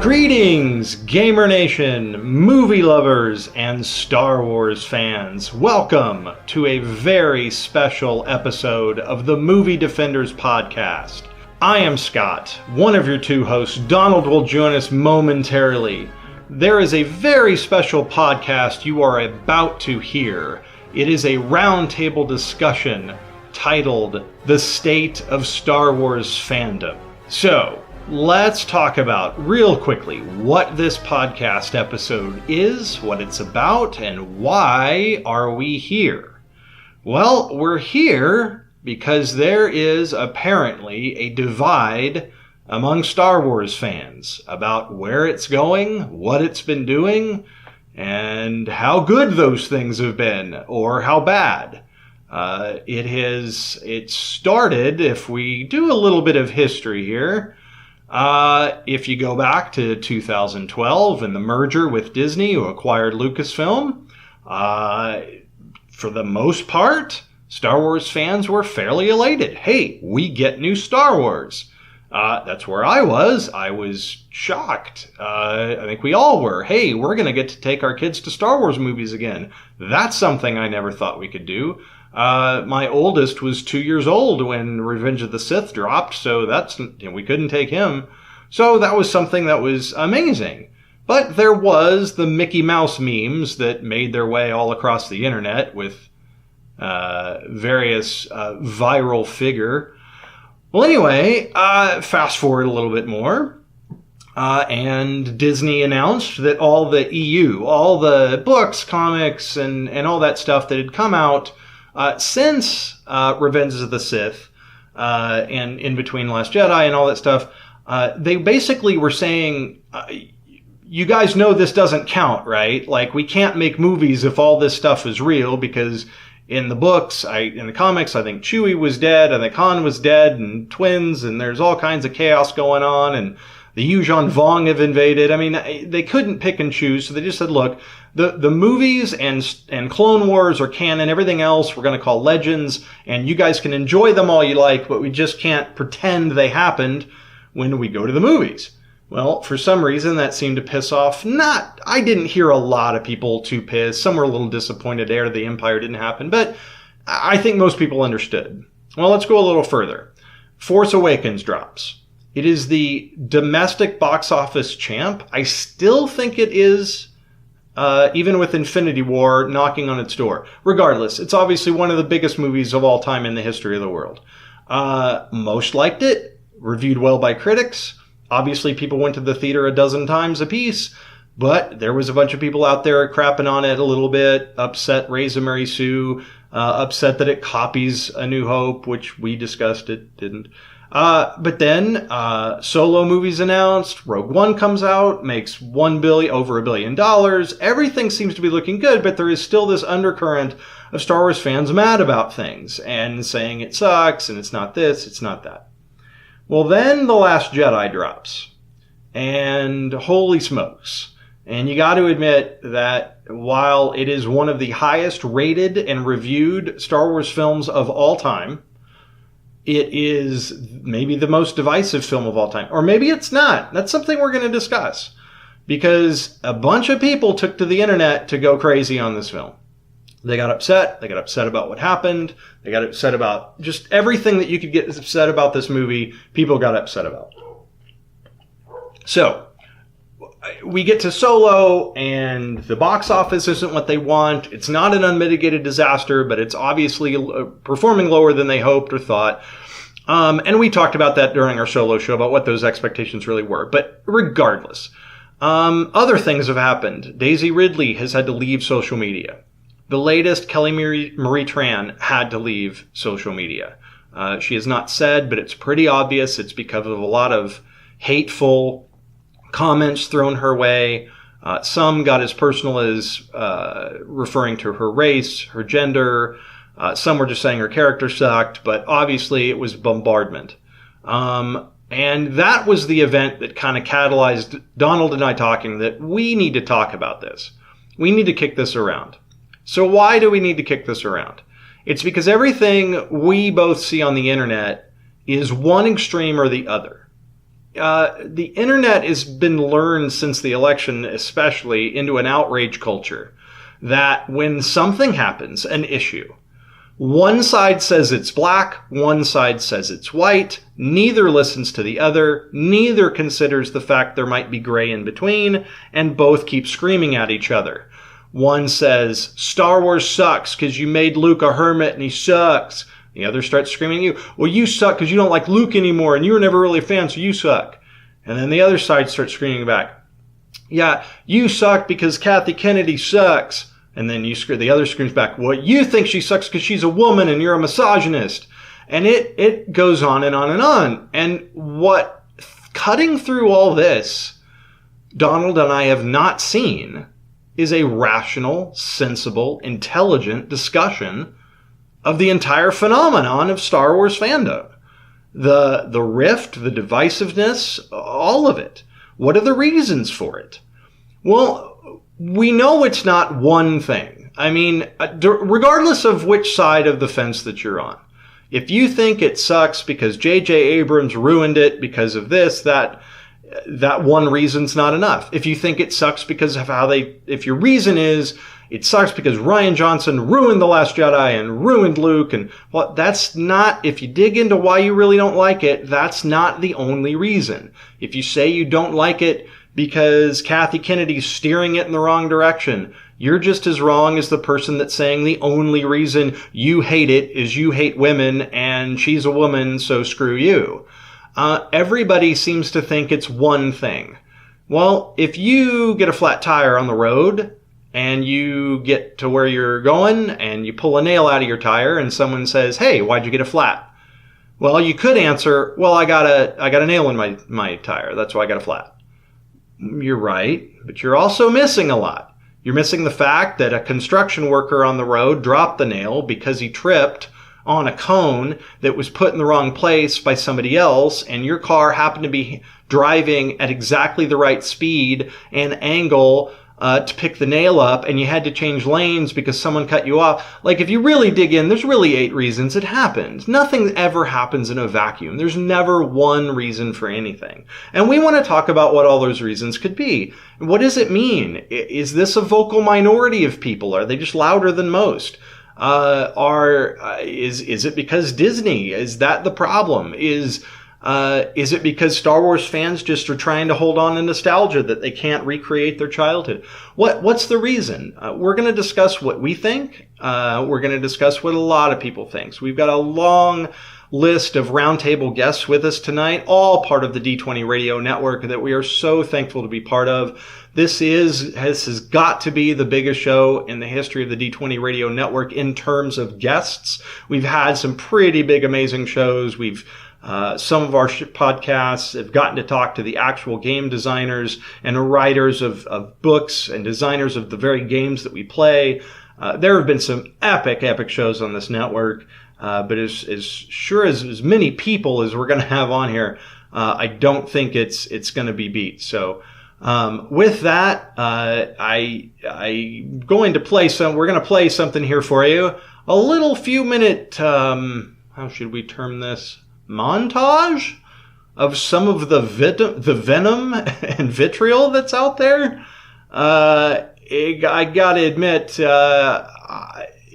Greetings, Gamer Nation, movie lovers, and Star Wars fans. Welcome to a very special episode of the Movie Defenders Podcast. I am Scott, one of your two hosts. Donald will join us momentarily. There is a very special podcast you are about to hear. It is a roundtable discussion titled The State of Star Wars Fandom. So, let's talk about, real quickly, what this podcast episode is, what it's about, and why are we here? Well, we're here because there is apparently a divide among Star Wars fans about where it's going, what it's been doing, and how good those things have been, or how bad. It started, if we do a little bit of history here, if you go back to 2012 and the merger with Disney, who acquired Lucasfilm, for the most part, Star Wars fans were fairly elated. Hey, we get new Star Wars. That's where I was. I was shocked. I think we all were. Hey, we're going to get to take our kids to Star Wars movies again. That's something I never thought we could do. My oldest was 2 years old when Revenge of the Sith dropped, so we couldn't take him. So that was something that was amazing. But there was the Mickey Mouse memes that made their way all across the internet with various viral figure. Well, anyway, fast forward a little bit more. And Disney announced that all the EU, all the books, comics, and all that stuff that had come out since Revenge of the Sith and in between Last Jedi and all that stuff, they basically were saying, you guys know this doesn't count, right? Like, we can't make movies if all this stuff is real, because in the books, in the comics, I think Chewie was dead, I think Han was dead, and twins, and there's all kinds of chaos going on, and the Yuuzhan Vong have invaded. I mean, they couldn't pick and choose, so they just said, look, the movies and Clone Wars are canon, everything else we're going to call legends, and you guys can enjoy them all you like, but we just can't pretend they happened when we go to the movies. Well, for some reason, that seemed to piss off. I didn't hear a lot of people too pissed. Some were a little disappointed Heir to the Empire didn't happen, but I think most people understood. Well, let's go a little further. Force Awakens drops. It is the domestic box office champ. I still think it is, even with Infinity War knocking on its door. Regardless, it's obviously one of the biggest movies of all time in the history of the world. Most liked it, reviewed well by critics. Obviously, people went to the theater a dozen times apiece, but there was a bunch of people out there crapping on it a little bit, upset Reza Mary Sue, upset that it copies A New Hope, which we discussed, it didn't. But then, Solo movies announced, Rogue One comes out, makes over $1 billion. Everything seems to be looking good, but there is still this undercurrent of Star Wars fans mad about things and saying it sucks and it's not this, it's not that. Well, then The Last Jedi drops, and holy smokes. And you got to admit that while it is one of the highest rated and reviewed Star Wars films of all time, it is maybe the most divisive film of all time. Or maybe it's not. That's something we're going to discuss. Because a bunch of people took to the internet to go crazy on this film. They got upset. They got upset about what happened. They got upset about just everything that you could get upset about this movie. People got upset about. So, we get to Solo, and the box office isn't what they want. It's not an unmitigated disaster, but it's obviously performing lower than they hoped or thought. And we talked about that during our Solo show, about what those expectations really were. But regardless, other things have happened. Daisy Ridley has had to leave social media. The latest, Kelly Marie Tran, had to leave social media. She has not said, but it's pretty obvious. It's because of a lot of hateful comments thrown her way. Some got as personal as referring to her race, her gender. Some were just saying her character sucked, but obviously it was bombardment. And that was the event that kind of catalyzed Donald and I talking that we need to talk about this. We need to kick this around. So why do we need to kick this around? It's because everything we both see on the internet is one extreme or the other. the internet has been learned since the election, especially, into an outrage culture. That when something happens, an issue, one side says it's black, one side says it's white, neither listens to the other, neither considers the fact there might be gray in between, and both keep screaming at each other. One says, Star Wars sucks because you made Luke a hermit and he sucks. The other starts screaming at you, well, you suck because you don't like Luke anymore and you were never really a fan, so you suck. And then the other side starts screaming back, yeah, you suck because Kathy Kennedy sucks. And then the other screams back, well, you think she sucks because she's a woman and you're a misogynist. And it goes on and on and on. And cutting through all this, Donald and I have not seen is a rational, sensible, intelligent discussion of the entire phenomenon of Star Wars fandom. The rift, the divisiveness, all of it. What are the reasons for it? Well, we know it's not one thing. I mean, regardless of which side of the fence that you're on, if you think it sucks because J.J. Abrams ruined it because of this, that one reason's not enough. If you think it sucks because of if your reason is it sucks because Rian Johnson ruined The Last Jedi and ruined Luke, and well, that's not, if you dig into why you really don't like it, that's not the only reason. If you say you don't like it because Kathy Kennedy's steering it in the wrong direction, you're just as wrong as the person that's saying the only reason you hate it is you hate women and she's a woman, so screw you. Everybody seems to think it's one thing. Well, if you get a flat tire on the road and you get to where you're going and you pull a nail out of your tire and someone says, hey, why'd you get a flat? Well, you could answer, well, I got a nail in my tire. That's why I got a flat. You're right, but you're also missing a lot. You're missing the fact that a construction worker on the road dropped the nail because he tripped on a cone that was put in the wrong place by somebody else, and your car happened to be driving at exactly the right speed and angle to pick the nail up, and you had to change lanes because someone cut you off. Like, if you really dig in, there's really 8 reasons it happened. Nothing ever happens in a vacuum. There's never one reason for anything. And we want to talk about what all those reasons could be. What does it mean? Is this a vocal minority of people? Are they just louder than most? Is it because Disney? Is that the problem? Is it because Star Wars fans just are trying to hold on to nostalgia that they can't recreate their childhood? What's the reason? We're going to discuss what we think. We're going to discuss what a lot of people think. So we've got a long list of roundtable guests with us tonight, all part of the D20 Radio Network that we are so thankful to be part of. This has got to be the biggest show in the history of the D20 Radio Network in terms of guests. We've had some pretty big, amazing shows. Some of our podcasts have gotten to talk to the actual game designers and writers of books and designers of the very games that we play. There have been some epic shows on this network. But as sure as many people as we're going to have on here, I don't think it's going to be beat. So, with that, I'm going to play we're going to play something here for you. A little few minute, how should we term this? Montage of some of the venom and vitriol that's out there. I gotta admit,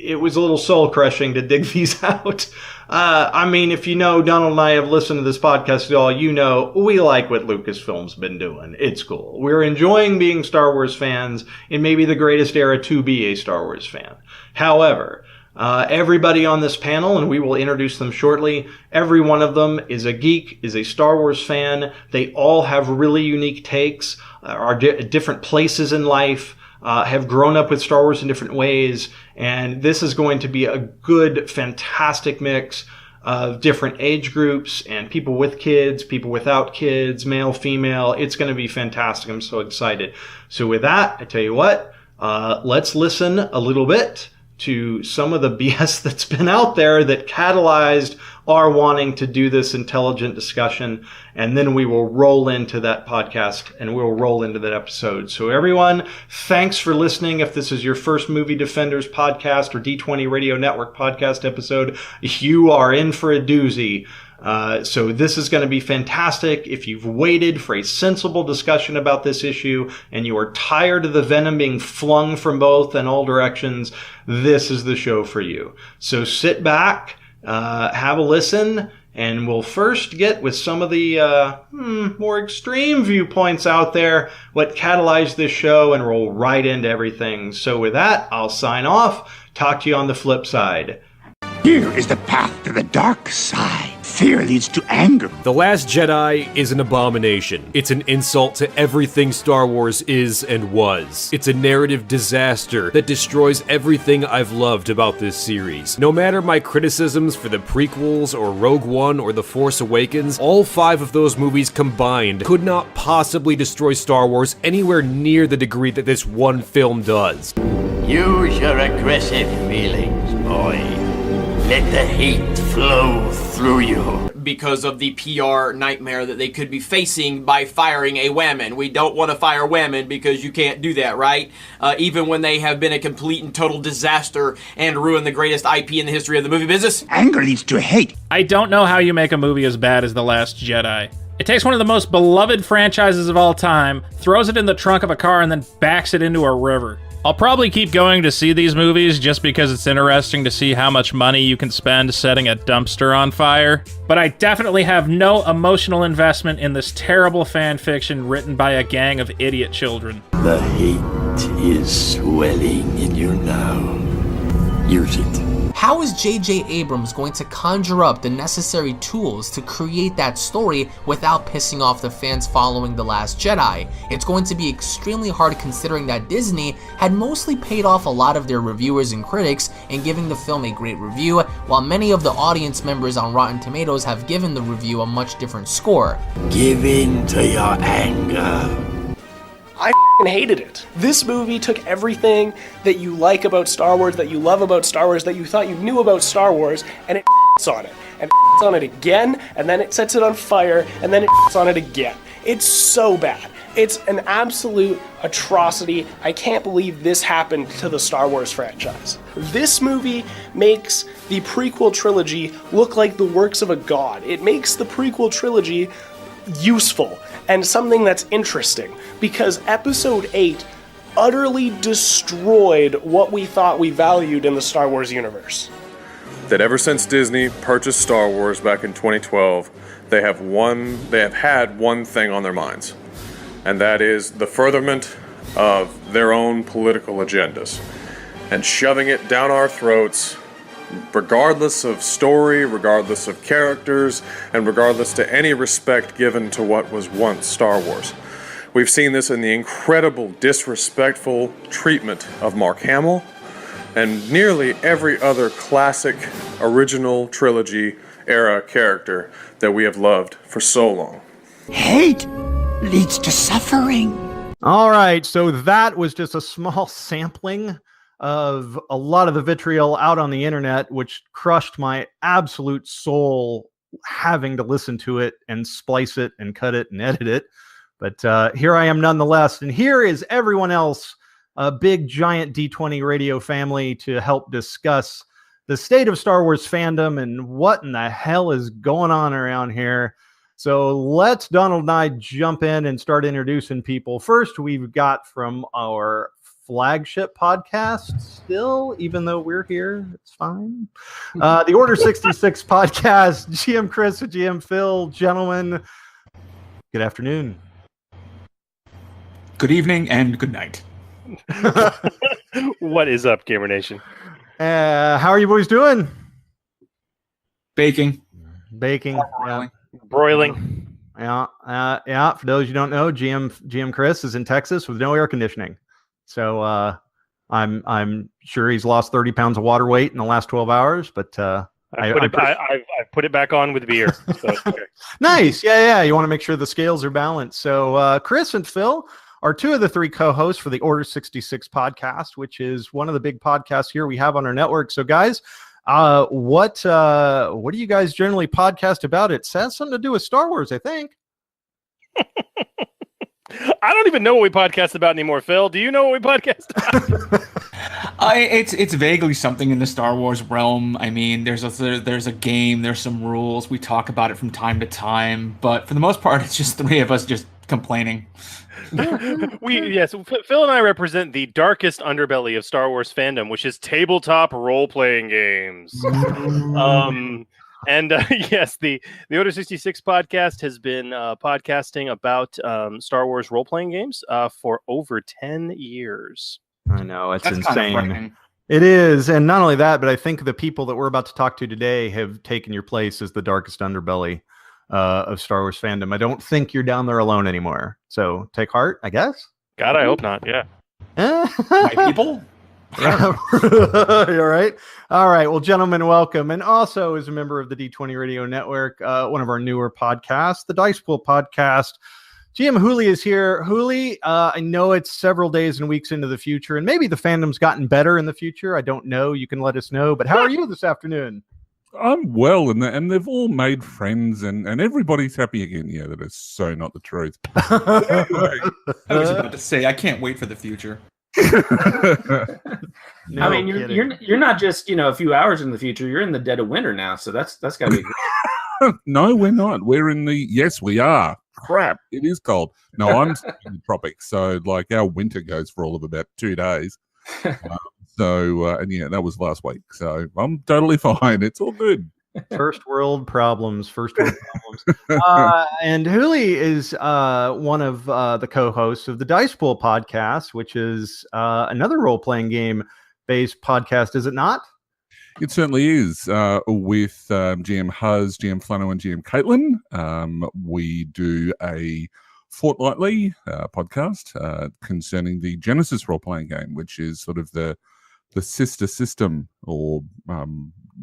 it was a little soul crushing to dig these out. I mean, if you know, Donald and I have listened to this podcast at all, you know, we like what Lucasfilm's been doing. It's cool. We're enjoying being Star Wars fans in maybe the greatest era to be a Star Wars fan. However, everybody on this panel, and we will introduce them shortly, every one of them is a geek, is a Star Wars fan. They all have really unique takes, are different places in life, have grown up with Star Wars in different ways, and this is going to be a good, fantastic mix of different age groups and people with kids, people without kids, male, female. It's going to be fantastic. I'm so excited. So with that, I tell you what, let's listen a little bit to some of the BS that's been out there that catalyzed are wanting to do this intelligent discussion, and then we will roll into that podcast and we'll roll into that episode. So everyone, thanks for listening. If this is your first Movie Defenders podcast or D20 Radio Network podcast episode, you are in for a doozy. So this is going to be fantastic. If you've waited for a sensible discussion about this issue and you are tired of the venom being flung from both and all directions, this is the show for you. So sit back, have a listen, and we'll first get with some of the more extreme viewpoints out there, what catalyzed this show, and roll right into everything. So with that, I'll sign off. Talk to you on the flip side. Here is the path to the dark side. Fear leads to anger. The Last Jedi is an abomination. It's an insult to everything Star Wars is and was. It's a narrative disaster that destroys everything I've loved about this series. No matter my criticisms for the prequels or Rogue One or The Force Awakens, all 5 of those movies combined could not possibly destroy Star Wars anywhere near the degree that this one film does. Use your aggressive feelings, boy. Let the hate flow through you. Because of the PR nightmare that they could be facing by firing a woman. We don't want to fire women because you can't do that, right? Even when they have been a complete and total disaster and ruined the greatest IP in the history of the movie business. Anger leads to hate. I don't know how you make a movie as bad as The Last Jedi. It takes one of the most beloved franchises of all time, throws it in the trunk of a car, and then backs it into a river. I'll probably keep going to see these movies just because it's interesting to see how much money you can spend setting a dumpster on fire. But I definitely have no emotional investment in this terrible fan fiction written by a gang of idiot children. The hate is swelling in you now. Use it. How is J.J. Abrams going to conjure up the necessary tools to create that story without pissing off the fans following The Last Jedi? It's going to be extremely hard considering that Disney had mostly paid off a lot of their reviewers and critics in giving the film a great review, while many of the audience members on Rotten Tomatoes have given the review a much different score. Give in to your anger. I hated it. This movie took everything that you like about Star Wars, that you love about Star Wars, that you thought you knew about Star Wars, and it on it. And it on it again, and then it sets it on fire, and then it on it again. It's so bad. It's an absolute atrocity. I can't believe this happened to the Star Wars franchise. This movie makes the prequel trilogy look like the works of a god. It makes the prequel trilogy useful and something that's interesting, because Episode 8 utterly destroyed what we thought we valued in the Star Wars universe. That ever since Disney purchased Star Wars back in 2012, they have had one thing on their minds, and that is the furtherment of their own political agendas and shoving it down our throats, regardless of story, regardless of characters, and regardless to any respect given to what was once Star Wars. We've seen this in the incredible disrespectful treatment of Mark Hamill and nearly every other classic original trilogy era character that we have loved for so long. Hate leads to suffering. All right, so that was just a small sampling of a lot of the vitriol out on the internet, which crushed my absolute soul having to listen to it and splice it and cut it and edit it. But here I am nonetheless. And here is everyone else, a big giant D20 radio family, to help discuss the state of Star Wars fandom and what in the hell is going on around here. So let's, Donald and I, jump in and start introducing people. First, we've got from our flagship podcast still, even though we're here, it's fine. The Order 66 podcast, GM Chris and GM Phil. Gentlemen, good afternoon. Good evening and good night. What is up, Gamer Nation? How are you boys doing? Baking. Yeah. Broiling. Yeah. For those you don't know, GM Chris is in Texas with no air conditioning. So I'm sure he's lost 30 pounds of water weight in the last 12 hours, but I've put it back on with beer. So okay. Nice. Yeah. You want to make sure the scales are balanced. So Chris and Phil are two of the three co-hosts for the Order 66 podcast, which is one of the big podcasts here we have on our network. So guys, What do you guys generally podcast about? It has something to do with Star Wars, I think. I don't even know what we podcast about anymore, Phil. Do you know what we podcast about? It's vaguely something in the Star Wars realm. I mean, there's a game, there's some rules. We talk about it from time to time, but for the most part, it's just three of us just complaining. Phil and I represent the darkest underbelly of Star Wars fandom, which is tabletop role-playing games. Yes, the Order 66 podcast has been podcasting about Star Wars role-playing games for over 10 years. I know, that's insane. Kind of frightening. It is, and not only that, but I think the people that we're about to talk to today have taken your place as the darkest underbelly of Star Wars fandom. I don't think you're down there alone anymore. So take heart, I guess. God, I hope not. Yeah. My people? Yeah. All right. All right. Well, gentlemen, welcome. And also as a member of the D20 Radio Network, one of our newer podcasts, the Dicepool Podcast, GM Hooli is here. Hooli, I know it's several days and weeks into the future, and maybe the fandom's gotten better in the future. I don't know. You can let us know. But how are you this afternoon? I'm well, and they've all made friends, and everybody's happy again. Yeah, that is so not the truth. I was about to say, I can't wait for the future. No, I mean, you're not just a few hours in the future. You're in the dead of winter now, so that's got to be good. No, we're not. We're in the yes, we are. Crap, it is cold. No, I'm in the tropics, so like our winter goes for all of about 2 days. And yeah, that was last week. So I'm totally fine. It's all good. First world problems. And Hooli is one of the co-hosts of the Dicepool Podcast, which is another role-playing game-based podcast, is it not? It certainly is. With GM Huz, GM Flano, and GM Caitlin, we do a fortnightly podcast concerning the Genesis role-playing game, which is sort of the sister system or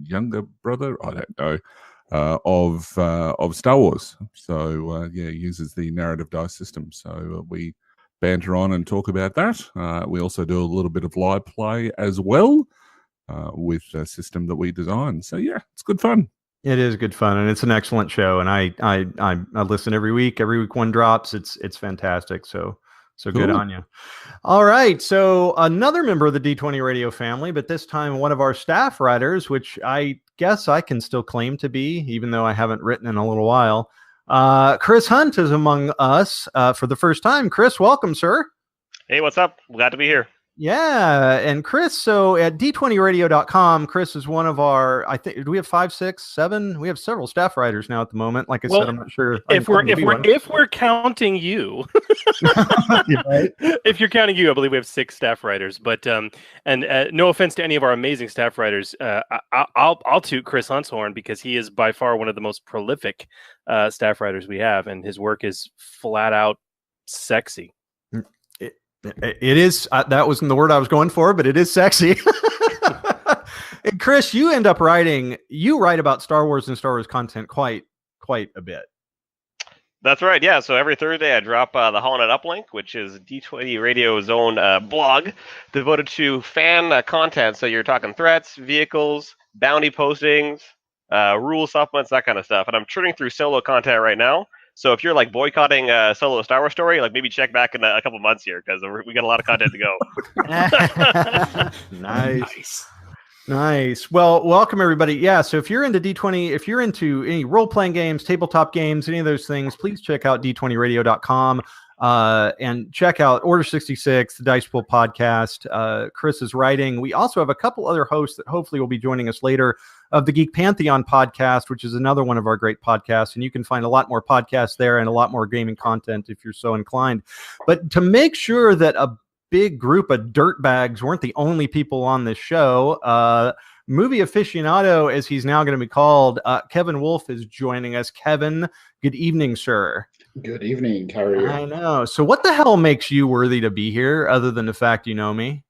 younger brother, I don't know, of Star Wars. So it uses the narrative dice system. So we banter on and talk about that. We also do a little bit of live play as well with a system that we design. So yeah, it's good fun. It is good fun, and it's an excellent show. And I listen every week. Every week one drops. It's fantastic. So cool. Good on you. All right. So another member of the D20 Radio family, but this time one of our staff writers, which I guess I can still claim to be, even though I haven't written in a little while. Chris Hunt is among us for the first time. Chris, welcome, sir. Hey, what's up? Glad to be here. Yeah, and Chris, so at d20radio.com, Chris is one of our, I think, do we have 5, 6, 7? We have several staff writers now at the moment. Like I said, I'm not sure. If we're counting you, right? If you're counting you, I believe we have 6 staff writers. But no offense to any of our amazing staff writers, I'll toot Chris Hunt's horn because he is by far one of the most prolific staff writers we have, and his work is flat out sexy. It is. That wasn't the word I was going for, but it is sexy. And Chris, you end up writing. You write about Star Wars and Star Wars content quite a bit. That's right. Yeah. So every Thursday I drop the Holonet Uplink, which is D20 Radio's own blog devoted to fan content. So you're talking threats, vehicles, bounty postings, rule supplements, that kind of stuff. And I'm churning through solo content right now. So if you're like boycotting a solo Star Wars story, like maybe check back in a couple months here because we got a lot of content to go. Nice. Well, welcome everybody. Yeah. So if you're into D20, if you're into any role-playing games, tabletop games, any of those things, please check out d20radio.com and check out Order 66, the Dicepool Podcast. Chris is writing. We also have a couple other hosts that hopefully will be joining us later of the Geek Pantheon podcast, which is another one of our great podcasts. And you can find a lot more podcasts there and a lot more gaming content if you're so inclined. But to make sure that a big group of dirtbags weren't the only people on this show, movie aficionado, as he's now going to be called, Kevin Wolfe is joining us. Kevin, good evening, sir. Good evening. How are you? I know. So what the hell makes you worthy to be here other than the fact you know me?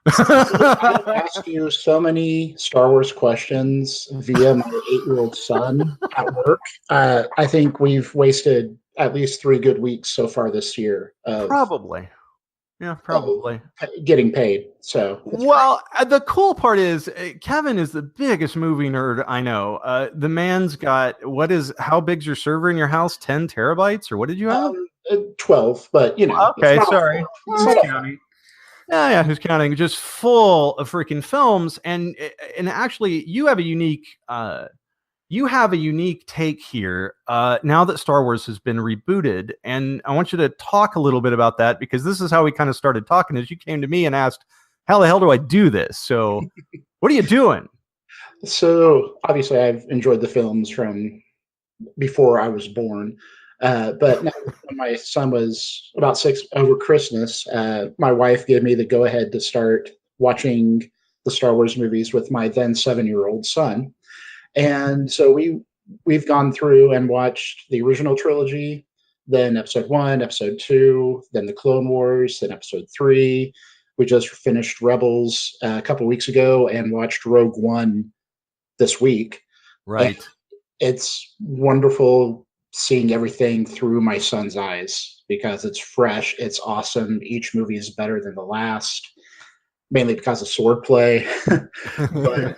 I asked you so many Star Wars questions via my 8-year-old son at work. I think we've wasted at least 3 good weeks so far this year. Probably. Yeah, probably. Getting paid. So well, the cool part is Kevin is the biggest movie nerd I know. The man's got how big's your server in your house? 10 terabytes, or what did you have? 12, but you know. Okay, sorry. Counting. Yeah, who's counting? Just full of freaking films, and actually, you have a unique take here. Now that Star Wars has been rebooted, and I want you to talk a little bit about that, because this is how we kind of started talking. As you came to me and asked, "How the hell do I do this?" So, what are you doing? So obviously, I've enjoyed the films from before I was born. But now, when my son was about 6 over Christmas, my wife gave me the go ahead to start watching the Star Wars movies with my then 7-year-old son. And so we've gone through and watched the original trilogy, then episode 1, episode 2, then the Clone Wars, then episode 3. We just finished Rebels a couple weeks ago and watched Rogue One this week. Right. And it's wonderful seeing everything through my son's eyes, because it's fresh, it's awesome. Each movie is better than the last, mainly because of swordplay. But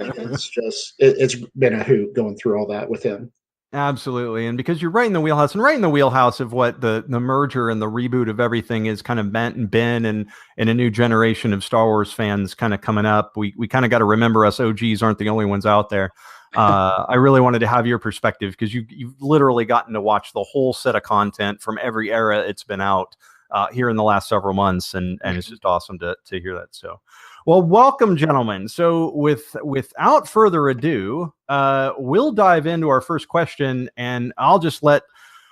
it's been a hoot going through all that with him. Absolutely. And because you're right in the wheelhouse of what the merger and the reboot of everything is kind of meant and been, and a new generation of Star Wars fans kind of coming up. We kind of got to remember us OGs aren't the only ones out there. I really wanted to have your perspective, because you've literally gotten to watch the whole set of content from every era it's been out here in the last several months, and it's just awesome to hear that. So, well, welcome, gentlemen. So without further ado, we'll dive into our first question, and I'll just let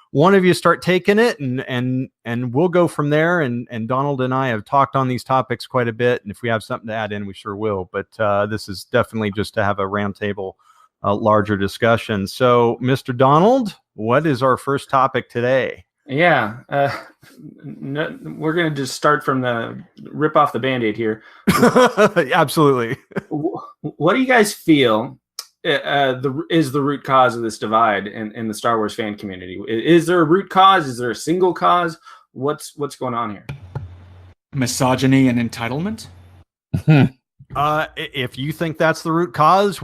one of you start taking it, and we'll go from there. And Donald and I have talked on these topics quite a bit, and if we have something to add in, we sure will. But this is definitely just to have a roundtable, larger discussion. So, Mr. Donald, what is our first topic today? Yeah, we're going to just start from the rip off the Band-Aid here. Absolutely. What do you guys feel is the root cause of this divide in the Star Wars fan community? Is there a root cause? Is there a single cause? What's going on here? Misogyny and entitlement? If you think that's the root cause,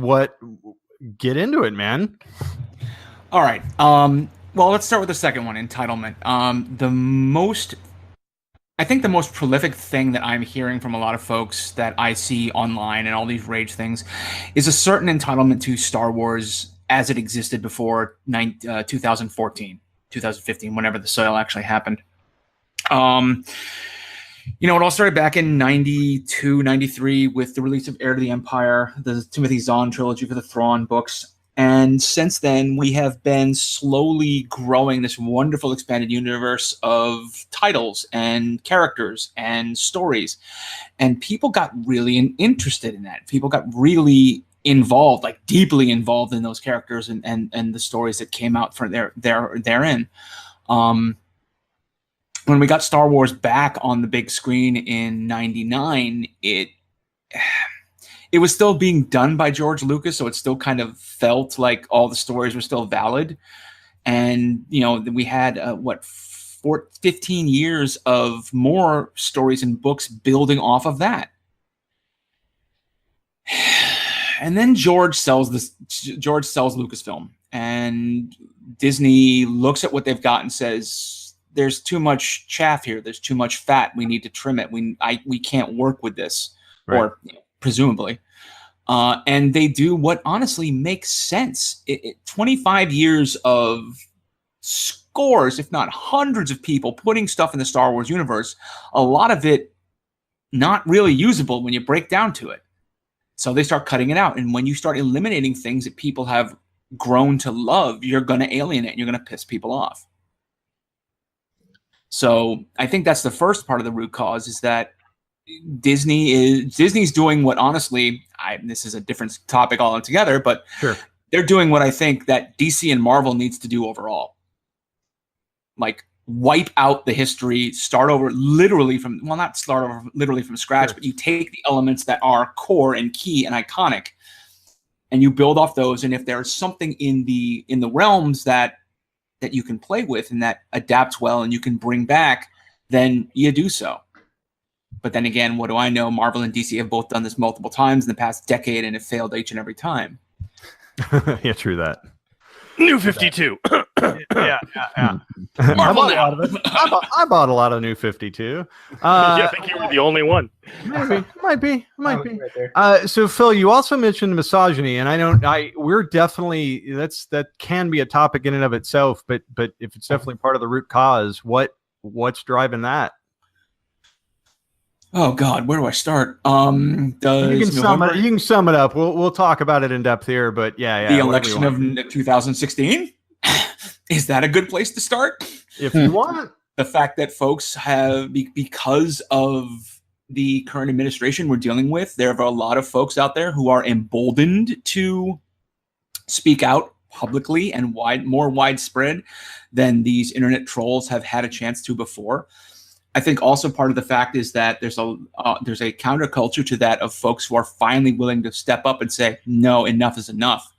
get into it, man. All right. Well, let's start with the second one, entitlement. I think the most prolific thing that I'm hearing from a lot of folks that I see online and all these rage things is a certain entitlement to Star Wars as it existed before 2014, 2015, whenever the sale actually happened. It all started back in 92, 93 with the release of Heir to the Empire, the Timothy Zahn trilogy for the Thrawn books. And since then, we have been slowly growing this wonderful expanded universe of titles and characters and stories. And people got really interested in that. People got really involved, like deeply involved in those characters and the stories that came out from therein. When we got Star Wars back on the big screen in 99, it was still being done by George Lucas, so it still kind of felt like all the stories were still valid. And, we had, 15 years of more stories and books building off of that. And then George sells Lucasfilm, and Disney looks at what they've got and says, there's too much chaff here. There's too much fat. We need to trim it. We can't work with this. Right. Or presumably. And they do what honestly makes sense. 25 years of scores, if not hundreds of people putting stuff in the Star Wars universe, a lot of it not really usable when you break down to it. So they start cutting it out. And when you start eliminating things that people have grown to love, you're going to alienate, you're going to piss people off. So I think that's the first part of the root cause, is that Disney's doing what, honestly, this is a different topic altogether, but sure, they're doing what I think that DC and Marvel needs to do overall. Like, wipe out the history, start over literally from, well, not start over literally from scratch, sure, but you take the elements that are core and key and iconic, and you build off those. And if there's something in the realms that you can play with and that adapts well and you can bring back, then you do so. But then again, what do I know? Marvel and DC have both done this multiple times in the past decade and have failed each and every time. Yeah, true that. New 52. yeah. Marvel I bought a lot of it. I bought a lot of New 52. I think you were the only one. Maybe, might be. So Phil, you also mentioned misogyny, and we're definitely that can be a topic in and of itself, but if it's definitely part of the root cause, what's driving that? Oh God, where do I start? You can sum it up. We'll talk about it in depth here, but yeah. The election of 2016. Is that a good place to start? If you want. The fact that folks have, because of the current administration we're dealing with, there are a lot of folks out there who are emboldened to speak out publicly and more widespread than these internet trolls have had a chance to before. I think also part of the fact is that there's a counterculture to that of folks who are finally willing to step up and say, no, enough is enough.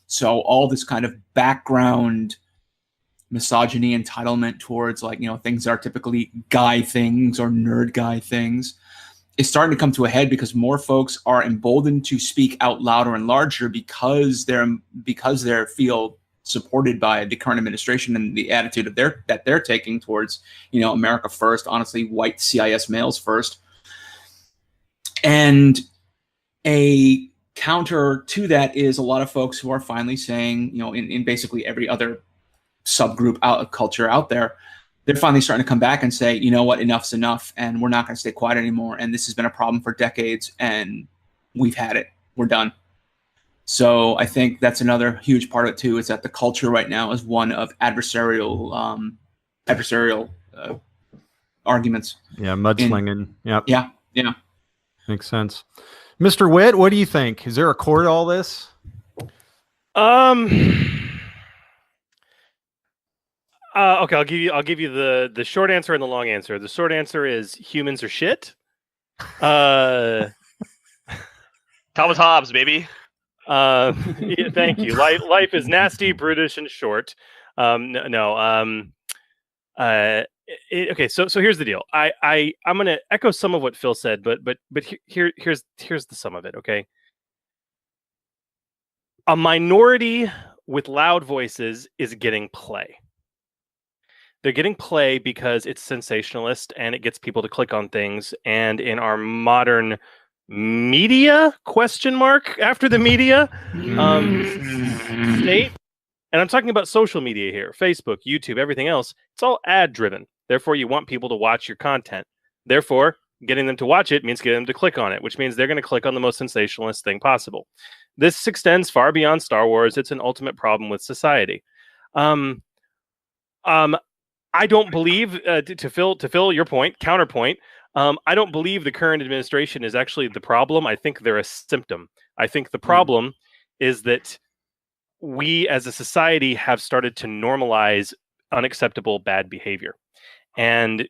So all this kind of background misogyny, entitlement towards things that are typically guy things or nerd guy things is starting to come to a head because more folks are emboldened to speak out louder and larger because they feel supported by the current administration and the attitude that they're taking towards, America first, honestly, white CIS males first. And a counter to that is a lot of folks who are finally saying, in basically every other subgroup culture out there, they're finally starting to come back and say, you know what, enough's enough, and we're not going to stay quiet anymore. And this has been a problem for decades, and we've had it. We're done. So I think that's another huge part of it too, is that the culture right now is one of adversarial arguments. Yeah, mudslinging. Yep. Yeah. Makes sense. Mr. Witt, what do you think? Is there a core to all this? Okay, I'll give you the short answer and the long answer. The short answer is humans are shit. Thomas Hobbes, baby. Yeah, thank you. Life is nasty, brutish, and short. Okay, so here's the deal. I'm going to echo some of what Phil said, but here's the sum of it. Okay, a minority with loud voices is getting play. They're getting play because it's sensationalist and it gets people to click on things. And in our modern media after the media state, and I'm talking about social media here, Facebook, YouTube, everything else, it's all ad driven. Therefore, you want people to watch your content. Therefore, getting them to watch it means getting them to click on it, which means they're going to click on the most sensationalist thing possible. This extends far beyond Star Wars. It's an ultimate problem with society. I don't believe, to Phil your point, counterpoint, I don't believe the current administration is actually the problem. I think they're a symptom. I think the problem is that we as a society have started to normalize unacceptable bad behavior. And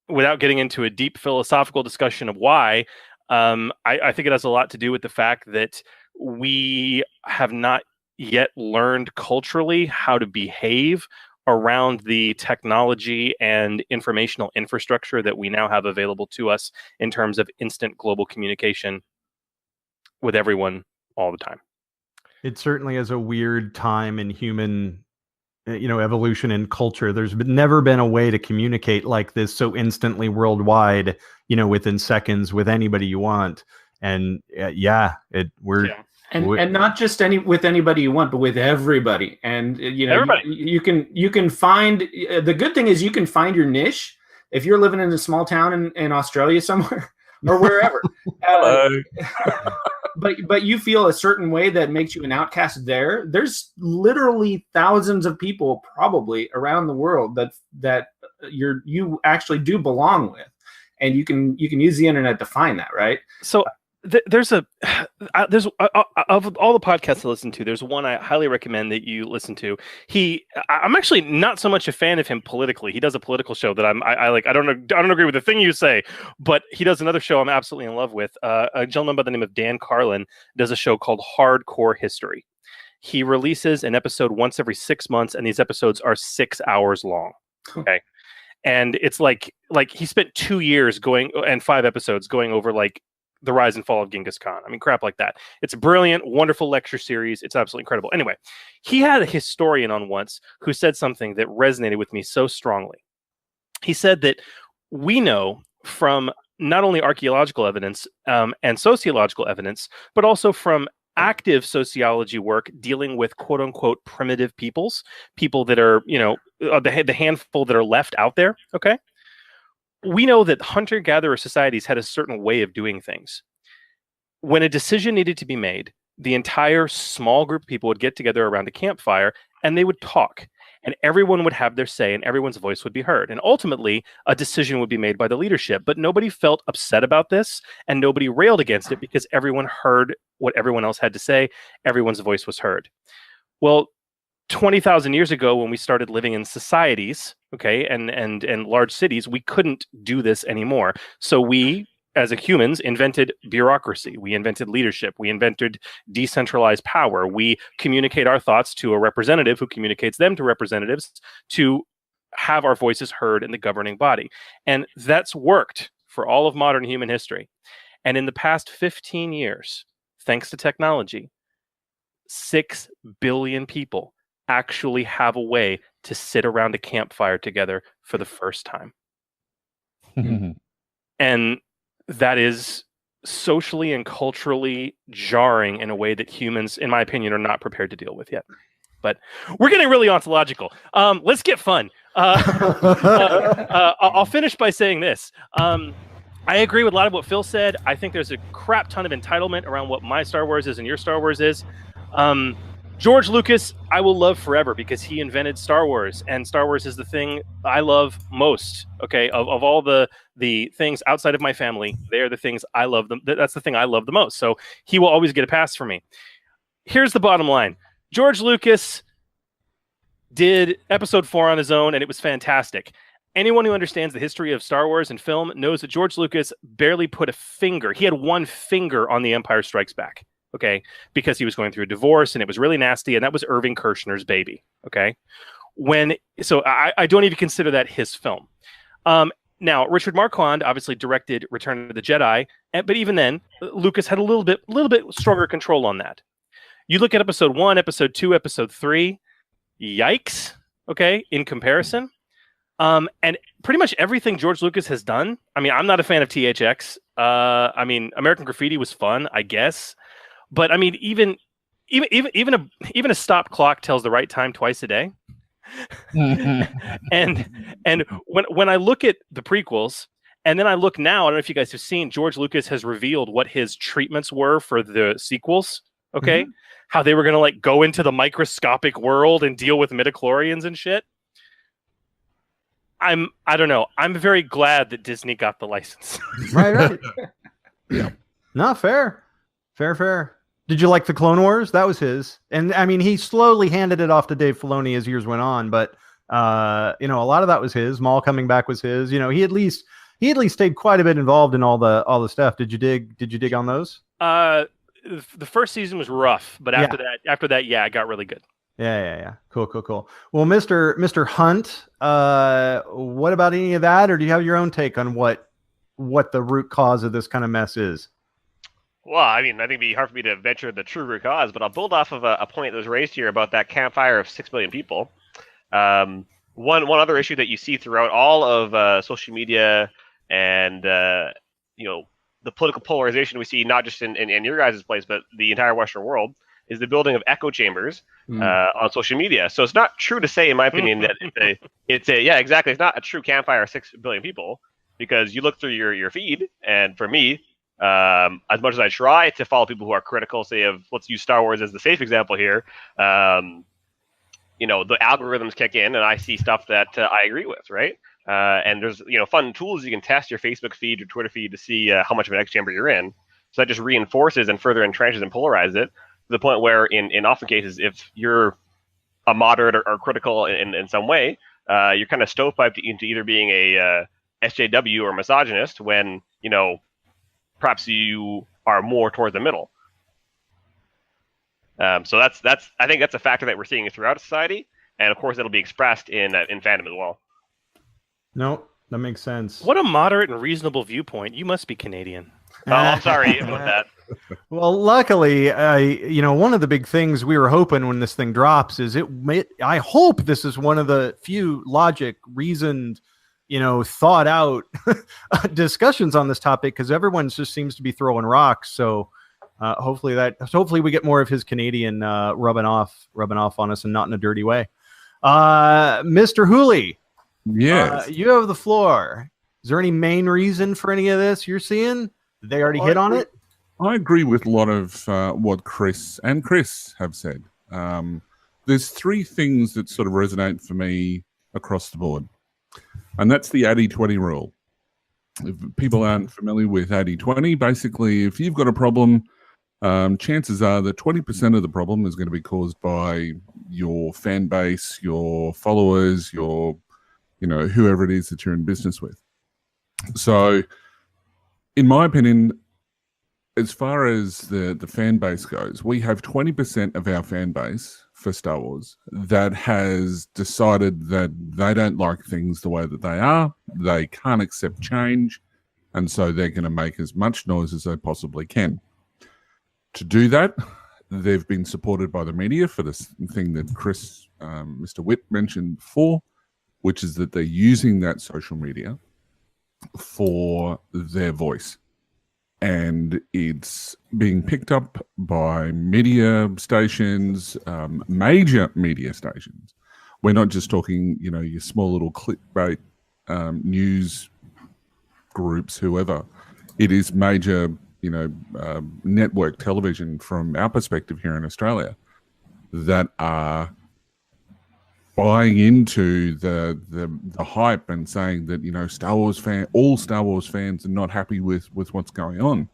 without getting into a deep philosophical discussion of why, I think it has a lot to do with the fact that we have not yet learned culturally how to behave around the technology and informational infrastructure that we now have available to us in terms of instant global communication with everyone all the time. It certainly is a weird time in human, evolution and culture. There's never been a way to communicate like this so instantly worldwide, within seconds with anybody you want. And And not just with anybody you want, but with everybody. And everybody. You can find the good thing is you can find your niche if you're living in a small town in Australia somewhere or wherever. But you feel a certain way that makes you an outcast there. There's literally thousands of people probably around the world that you actually do belong with, and you can use the internet to find that, right? So. There's of all the podcasts I listen to, there's one I highly recommend that you listen to. I'm actually not so much a fan of him politically. He does a political show that I like. I don't agree with the thing you say, but he does another show I'm absolutely in love with. A gentleman by the name of Dan Carlin does a show called Hardcore History. He releases an episode once every 6 months, and these episodes are 6 hours long. Okay. and it's like he spent 2 years going and 5 episodes going over like the rise and fall of Genghis Khan. I mean, crap like that. It's a brilliant, wonderful lecture series. It's absolutely incredible. Anyway, he had a historian on once who said something that resonated with me so strongly. He said that we know from not only archaeological evidence and sociological evidence, but also from active sociology work dealing with quote unquote primitive peoples, people that are, the handful that are left out there. Okay. We know that hunter-gatherer societies had a certain way of doing things. When a decision needed to be made, the entire small group of people would get together around a campfire and they would talk, and everyone would have their say and everyone's voice would be heard. And ultimately, a decision would be made by the leadership, but nobody felt upset about this and nobody railed against it because everyone heard what everyone else had to say. Everyone's voice was heard. Well, 20,000 years ago, when we started living in societies, okay, and large cities, we couldn't do this anymore. So we, as humans, invented bureaucracy. We invented leadership. We invented decentralized power. We communicate our thoughts to a representative who communicates them to representatives to have our voices heard in the governing body. And that's worked for all of modern human history. And in the past 15 years, thanks to technology, 6 billion people actually have a way to sit around a campfire together for the first time. And that is socially and culturally jarring in a way that humans, in my opinion, are not prepared to deal with yet. But we're getting really ontological. Let's get fun. I'll finish by saying this. I agree with a lot of what Phil said. I think there's a crap ton of entitlement around what my Star Wars is and your Star Wars is. George Lucas, I will love forever because he invented Star Wars, and Star Wars is the thing I love most. Okay, of all the things outside of my family, they are the things I love them. That's the thing I love the most. So he will always get a pass for me. Here's the bottom line: George Lucas did Episode 4 on his own, and it was fantastic. Anyone who understands the history of Star Wars and film knows that George Lucas barely put a finger. He had one finger on The Empire Strikes Back. Okay, because he was going through a divorce and it was really nasty, and that was Irving Kershner's baby. Okay, so I don't even consider that his film. Now Richard Marquand obviously directed Return of the Jedi, but even then, Lucas had a little bit stronger control on that. You look at Episode 1, Episode 2, Episode 3. Yikes! Okay, in comparison, and pretty much everything George Lucas has done. I mean, I'm not a fan of THX. I mean, American Graffiti was fun, I guess. But I mean, even a stop clock tells the right time twice a day. and when I look at the prequels, and then I look now, I don't know if you guys have seen, George Lucas has revealed what his treatments were for the sequels. Okay, how they were going to like go into the microscopic world and deal with midichlorians and shit. I don't know. I'm very glad that Disney got the license. Right. Yeah. No, fair. Did you like the Clone Wars? That was his. And I mean, he slowly handed it off to Dave Filoni as years went on, but a lot of that was his. Maul coming back was his. He at least stayed quite a bit involved in all the stuff. Did you dig on those? The first season was rough, but after that, yeah, it got really good. Yeah. Cool. Well, Mr. Hunt, what about any of that, or do you have your own take on what the root cause of this kind of mess is? Well, I mean, I think it'd be hard for me to venture the true root cause, but I'll build off of a point that was raised here about that campfire of 6 billion people. One other issue that you see throughout all of social media and the political polarization we see, not just in your guys' place, but the entire Western world, is the building of echo chambers on social media. So it's not true to say, in my opinion, that it's not a true campfire of 6 billion people, because you look through your feed, and for me, as much as I try to follow people who are critical, say let's use Star Wars as the safe example here, the algorithms kick in and I see stuff that I agree with, right? And there's fun tools you can test your Facebook feed, your Twitter feed to see how much of an echo chamber you're in. So that just reinforces and further entrenches and polarizes it to the point where in often cases, if you're a moderate or critical in some way, you're kind of stovepiped into either being a SJW or misogynist when, perhaps you are more towards the middle. So I think that's a factor that we're seeing throughout society, and of course it'll be expressed in fandom as well. No, that makes sense. What a moderate and reasonable viewpoint. You must be Canadian. Oh, I'm sorry about that. Well, luckily, one of the big things we were hoping when this thing drops is I hope this is one of the few logic, reasoned, thought out discussions on this topic, because everyone just seems to be throwing rocks. So hopefully we get more of his Canadian rubbing off on us, and not in a dirty way. Mr. Hooley, yes, you have the floor. Is there any main reason for any of this you're seeing? Did they already hit on it? I agree with a lot of what Chris have said. There's three things that sort of resonate for me across the board, and that's the 80-20 rule. If people aren't familiar with 80-20, basically, if you've got a problem, chances are that 20% of the problem is going to be caused by your fan base, your followers, whoever it is that you're in business with. So, in my opinion, as far as the fan base goes, we have 20% of our fan base for Star Wars that has decided that they don't like things the way that they are. They can't accept change, and so they're going to make as much noise as they possibly can. To do that, they've been supported by the media for this thing that Chris, Mr. Witt, mentioned before, which is that they're using that social media for their voice. And it's being picked up by media stations, major media stations. We're not just talking, your small little clickbait news groups, whoever. It is major, network television from our perspective here in Australia that are buying into the hype and saying that all Star Wars fans are not happy with what's going on.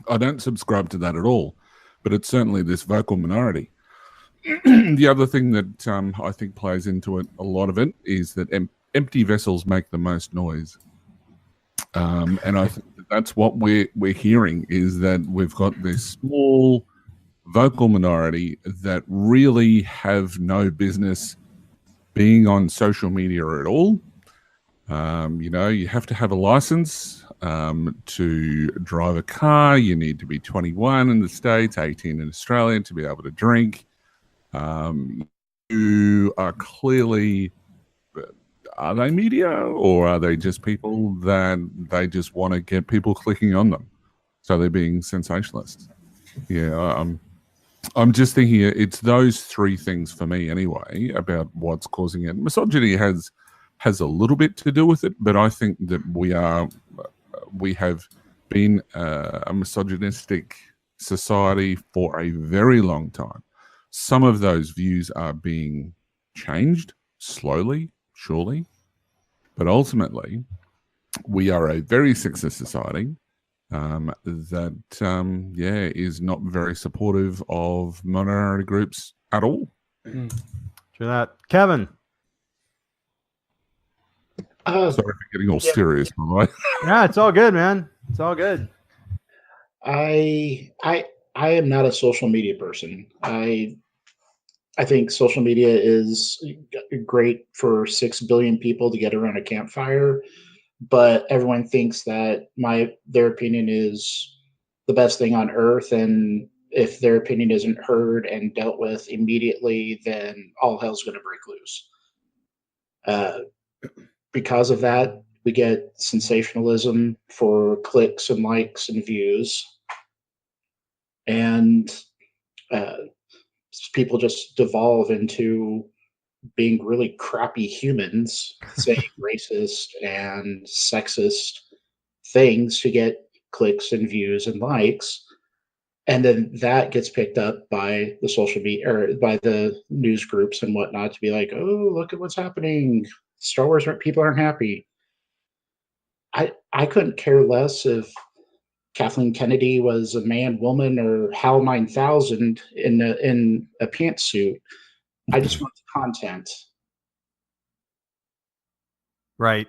I don't subscribe to that at all, but it's certainly this vocal minority. The other thing that I think plays into it, a lot of it, is that empty vessels make the most noise, and I think that's what we're hearing, is that we've got this small vocal minority that really have no business being on social media at all. You have to have a license to drive a car. You need to be 21 in the States, 18 in Australia to be able to drink. You are clearly, are they media, or are they just people that they just want to get people clicking on them? So they're being sensationalists. Yeah, I'm just thinking it's those three things for me anyway about what's causing it. Misogyny has a little bit to do with it, but I think that we have been a misogynistic society for a very long time. Some of those views are being changed slowly, surely, but ultimately we are a very sexist society that is not very supportive of minority groups at all. Sure that. Kevin. Sorry for getting all serious, by the way. Yeah, it's all good, man. It's all good. I am not a social media person. I think social media is great for 6 billion people to get around a campfire, but everyone thinks that their opinion is the best thing on earth, and if their opinion isn't heard and dealt with immediately, then all hell's going to break loose. Because of that, we get sensationalism for clicks and likes and views, and people just devolve into being really crappy humans, saying racist and sexist things to get clicks and views and likes. And then that gets picked up by the social media or by the news groups and whatnot to be like, oh, look at what's happening. Star Wars people aren't happy. I couldn't care less if Kathleen Kennedy was a man, woman, or HAL 9000 in a pantsuit. I just want the content. Right.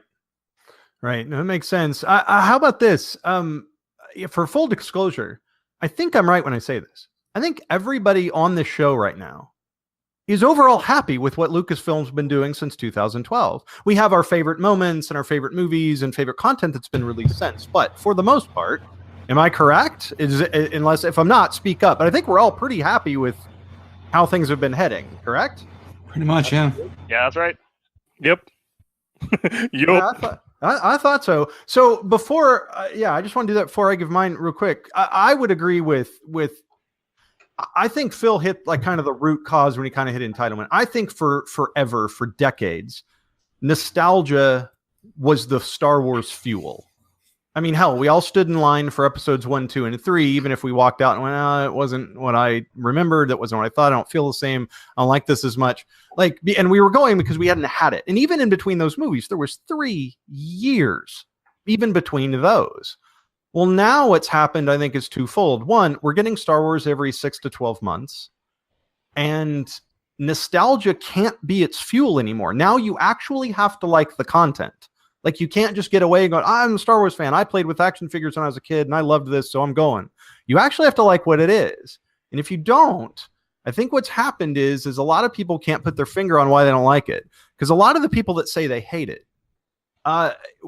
No, it makes sense. How about this? For full disclosure, I think I'm right when I say this. I think everybody on this show right now is overall happy with what Lucasfilm's been doing since 2012. We have our favorite moments and our favorite movies and favorite content that's been released since, but for the most part, am I correct? Unless if I'm not, speak up. But I think we're all pretty happy with how things have been heading, correct? Pretty much, yeah. Yeah, that's right. Yep. Yeah, I thought so. So before, I just want to do that before I give mine real quick. I would agree with. I think Phil hit like kind of the root cause when he kind of hit entitlement. I think for decades, nostalgia was the Star Wars fuel. I mean, hell, we all stood in line for episodes 1, 2, and 3, even if we walked out and went, it wasn't what I remembered. That wasn't what I thought. I don't feel the same. I don't like this as much. And we were going because we hadn't had it. And even in between those movies, there was 3 years, even between those. Well, now what's happened, I think, is twofold. One, we're getting Star Wars every 6 to 12 months. And nostalgia can't be its fuel anymore. Now you actually have to like the content. Like, you can't just get away and go, I'm a Star Wars fan. I played with action figures when I was a kid and I loved this, so I'm going. You actually have to like what it is. And if you don't, I think what's happened is a lot of people can't put their finger on why they don't like it. Because a lot of the people that say they hate it,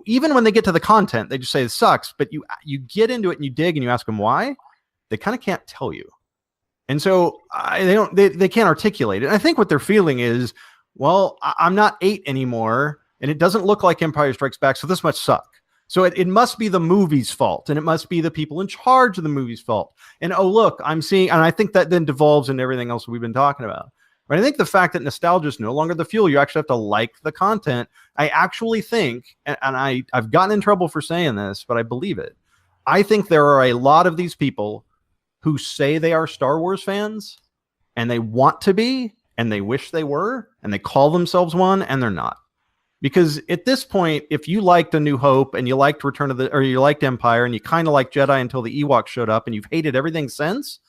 even when they get to the content, they just say it sucks. But you get into it and you dig and you ask them why, they kind of can't tell you. And so they can't articulate it. And I think what they're feeling is, well, I'm not 8 anymore. And it doesn't look like Empire Strikes Back, so this must suck. So it must be the movie's fault, and it must be the people in charge of the movie's fault. And look, I'm seeing, and I think that then devolves into everything else we've been talking about. But I think the fact that nostalgia is no longer the fuel, you actually have to like the content. I actually think, and I've gotten in trouble for saying this, but I believe it. I think there are a lot of these people who say they are Star Wars fans, and they want to be, and they wish they were, and they call themselves one, and they're not. Because at this point, if you liked A New Hope and you liked you liked Empire and you kind of liked Jedi until the Ewoks showed up and you've hated everything since,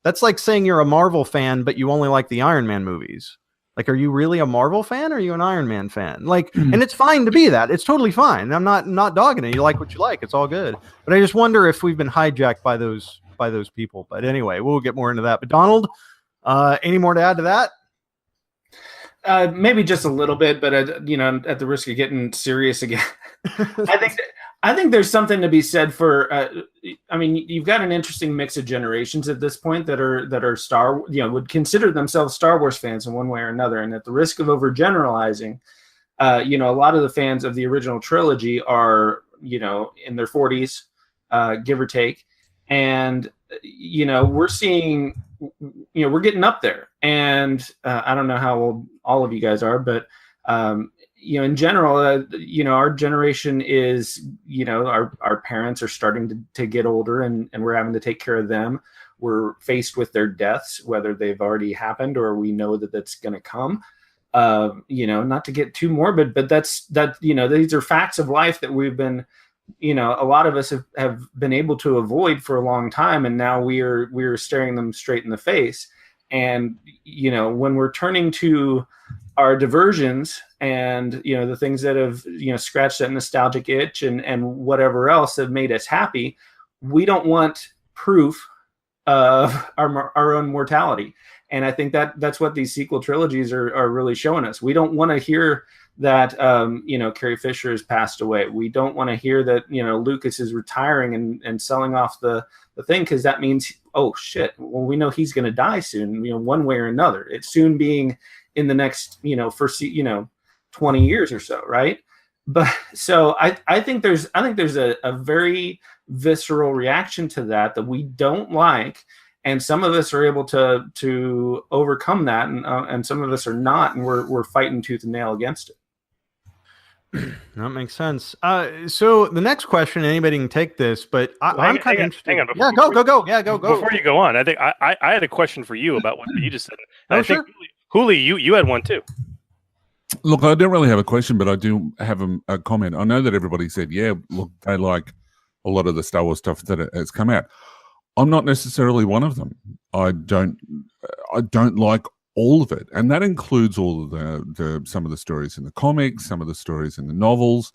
that's like saying you're a Marvel fan, but you only like the Iron Man movies. Like, are you really a Marvel fan or are you an Iron Man fan? Like, and it's fine to be that. It's totally fine. I'm not dogging it. You like what you like. It's all good. But I just wonder if we've been hijacked by those people. But anyway, we'll get more into that. But Donald, any more to add to that? Maybe just a little bit, but at the risk of getting serious again, I think there's something to be said for. I mean, you've got an interesting mix of generations at this point that are would consider themselves Star Wars fans in one way or another, and at the risk of overgeneralizing, a lot of the fans of the original trilogy are in their 40s, give or take, and we're seeing. We're getting up there, and I don't know how old all of you guys are, but in general, our generation is, our parents are starting to get older, and we're having to take care of them. We're faced with their deaths, whether they've already happened or we know that that's going to come. Not to get too morbid, but these are facts of life that we've been. A lot of us have been able to avoid for a long time, and now we're staring them straight in the face. And when we're turning to our diversions and the things that have scratched that nostalgic itch and whatever else have made us happy, we don't want proof of our own mortality. And I think that's what these sequel trilogies are really showing us. We don't want to hear that Carrie Fisher has passed away. We don't want to hear that Lucas is retiring and selling off the thing, because that means, oh shit, well, we know he's going to die soon, one way or another. It's soon being in the next first 20 years or so, right? But so I think there's a very visceral reaction to that we don't like. And some of us are able to overcome that, and some of us are not, and we're fighting tooth and nail against it. That makes sense. So the next question, anybody can take this, but I'm kind of interested. Hang on. Yeah, go. Yeah, go. Before you go on, I think I had a question for you about what you just said. I think, Hooli, you had one too. Look, I don't really have a question, but I do have a comment. I know that everybody said, yeah, look, they like a lot of the Star Wars stuff that has come out. I'm not necessarily one of them. I don't like all of it, and that includes all of the some of the stories in the comics, some of the stories in the novels.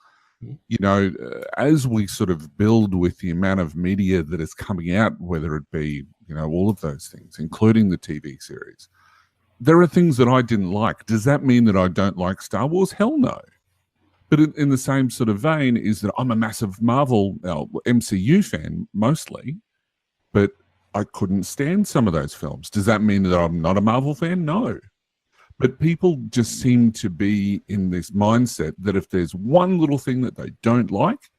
As we sort of build with the amount of media that is coming out, whether it be all of those things, including the TV series, there are things that I didn't like. Does that mean that I don't like Star Wars? Hell no. But in the same sort of vein is that I'm a massive Marvel MCU fan mostly, but I couldn't stand some of those films. Does that mean that I'm not a Marvel fan? No. But people just seem to be in this mindset that if there's one little thing that they don't like,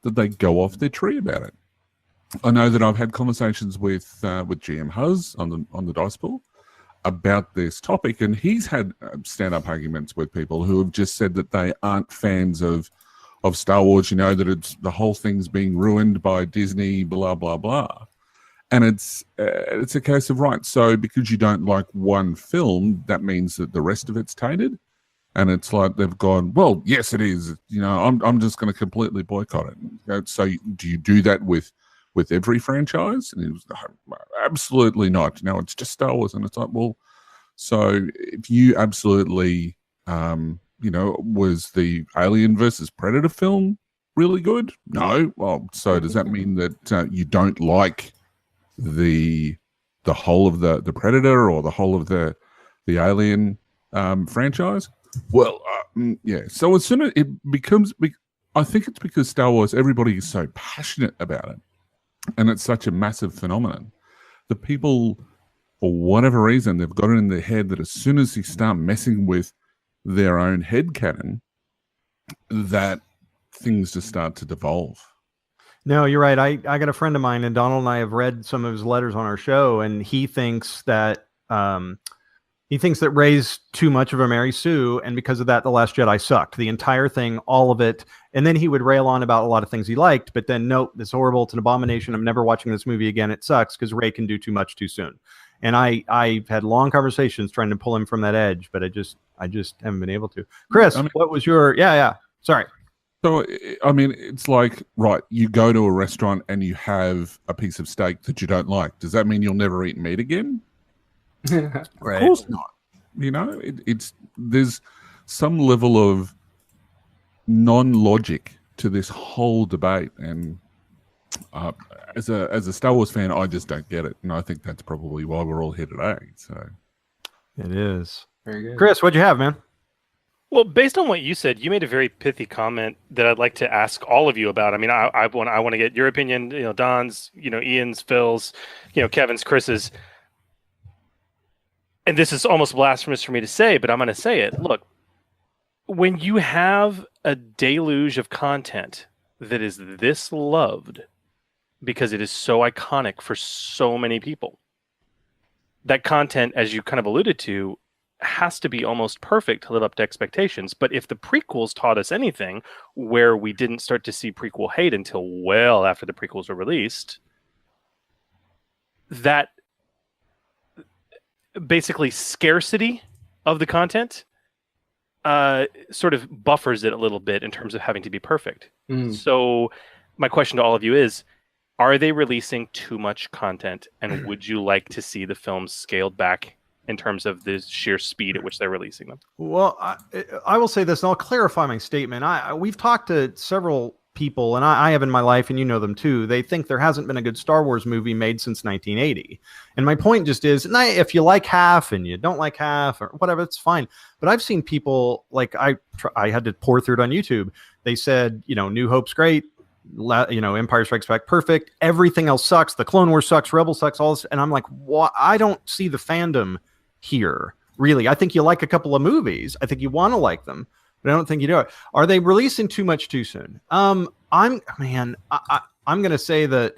that they go off their tree about it. I know that I've had conversations with GM Huz on the Dicepool about this topic, and he's had stand-up arguments with people who have just said that they aren't fans of Star Wars. You know, that it's the whole thing's being ruined by Disney, blah blah blah. And it's a case of, right, so because you don't like one film, that means that the rest of it's tainted. And it's like they've gone, well, yes, it is. You know, I'm just going to completely boycott it. So do you do that with every franchise? And he was, absolutely not. No, it's just Star Wars. And it's like, well, so if you absolutely, was the Alien versus Predator film really good? No. Well, so does that mean that you don't like the whole of the Predator or the whole of the Alien franchise? Well, yeah. So as soon as it becomes, I think it's because Star Wars, everybody is so passionate about it, and it's such a massive phenomenon. The people, for whatever reason, they've got it in their head that as soon as you start messing with their own headcanon, that things just start to devolve. No, you're right. I got a friend of mine, and Donald and I have read some of his letters on our show, and he thinks that Rey's too much of a Mary Sue, and because of that, The Last Jedi sucked. The entire thing, all of it. And then he would rail on about a lot of things he liked, but then, nope, it's horrible. It's an abomination. I'm never watching this movie again. It sucks because Rey can do too much too soon. And I've had long conversations trying to pull him from that edge, but I just haven't been able to. Chris, what was your... Yeah. Sorry. So, I mean, it's like, right, you go to a restaurant and you have a piece of steak that you don't like. Does that mean you'll never eat meat again? Right. Of course not. You know, there's some level of non-logic to this whole debate. And as a Star Wars fan, I just don't get it. And I think that's probably why we're all here today. So it is. Very good. Chris, what'd you have, man? Well, based on what you said, you made a very pithy comment that I'd like to ask all of you about. I mean, I want to get your opinion, Don's, Ian's, Phil's, Kevin's, Chris's. And this is almost blasphemous for me to say, but I'm going to say it. Look, when you have a deluge of content that is this loved because it is so iconic for so many people, that content, as you kind of alluded to, has to be almost perfect to live up to expectations. But if the prequels taught us anything, where we didn't start to see prequel hate until well after the prequels were released, that basically scarcity of the content sort of buffers it a little bit in terms of having to be perfect. So my question to all of you is, are they releasing too much content, and would you like to see the films scaled back in terms of the sheer speed at which they're releasing them? Well, I will say this, and I'll clarify my statement. We've talked to several people, and I have in my life, and you know them too. They think there hasn't been a good Star Wars movie made since 1980. And my point just is, if you like half and you don't like half or whatever, it's fine. But I've seen people, like I had to pour through it on YouTube. They said, New Hope's great. Empire Strikes Back perfect. Everything else sucks. The Clone Wars sucks. Rebel sucks. All this, and I'm like, what? I don't see the fandom here. Really, I think you like a couple of movies. I think you want to like them, but I don't think you do it. Are they releasing too much too soon? I'm gonna say that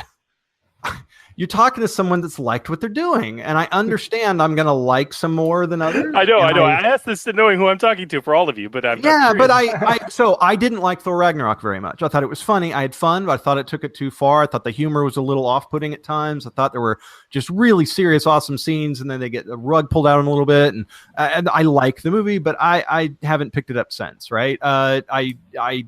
you're talking to someone that's liked what they're doing, and I understand I'm gonna like some more than others. I know. I asked this knowing who I'm talking to for all of you, but I'm but I didn't like Thor Ragnarok very much. I thought it was funny. I had fun, but I thought it took it too far. I thought the humor was a little off-putting at times. I thought there were just really serious, awesome scenes, and then they get the rug pulled out in a little bit. And I like the movie, but I haven't picked it up since. Right? I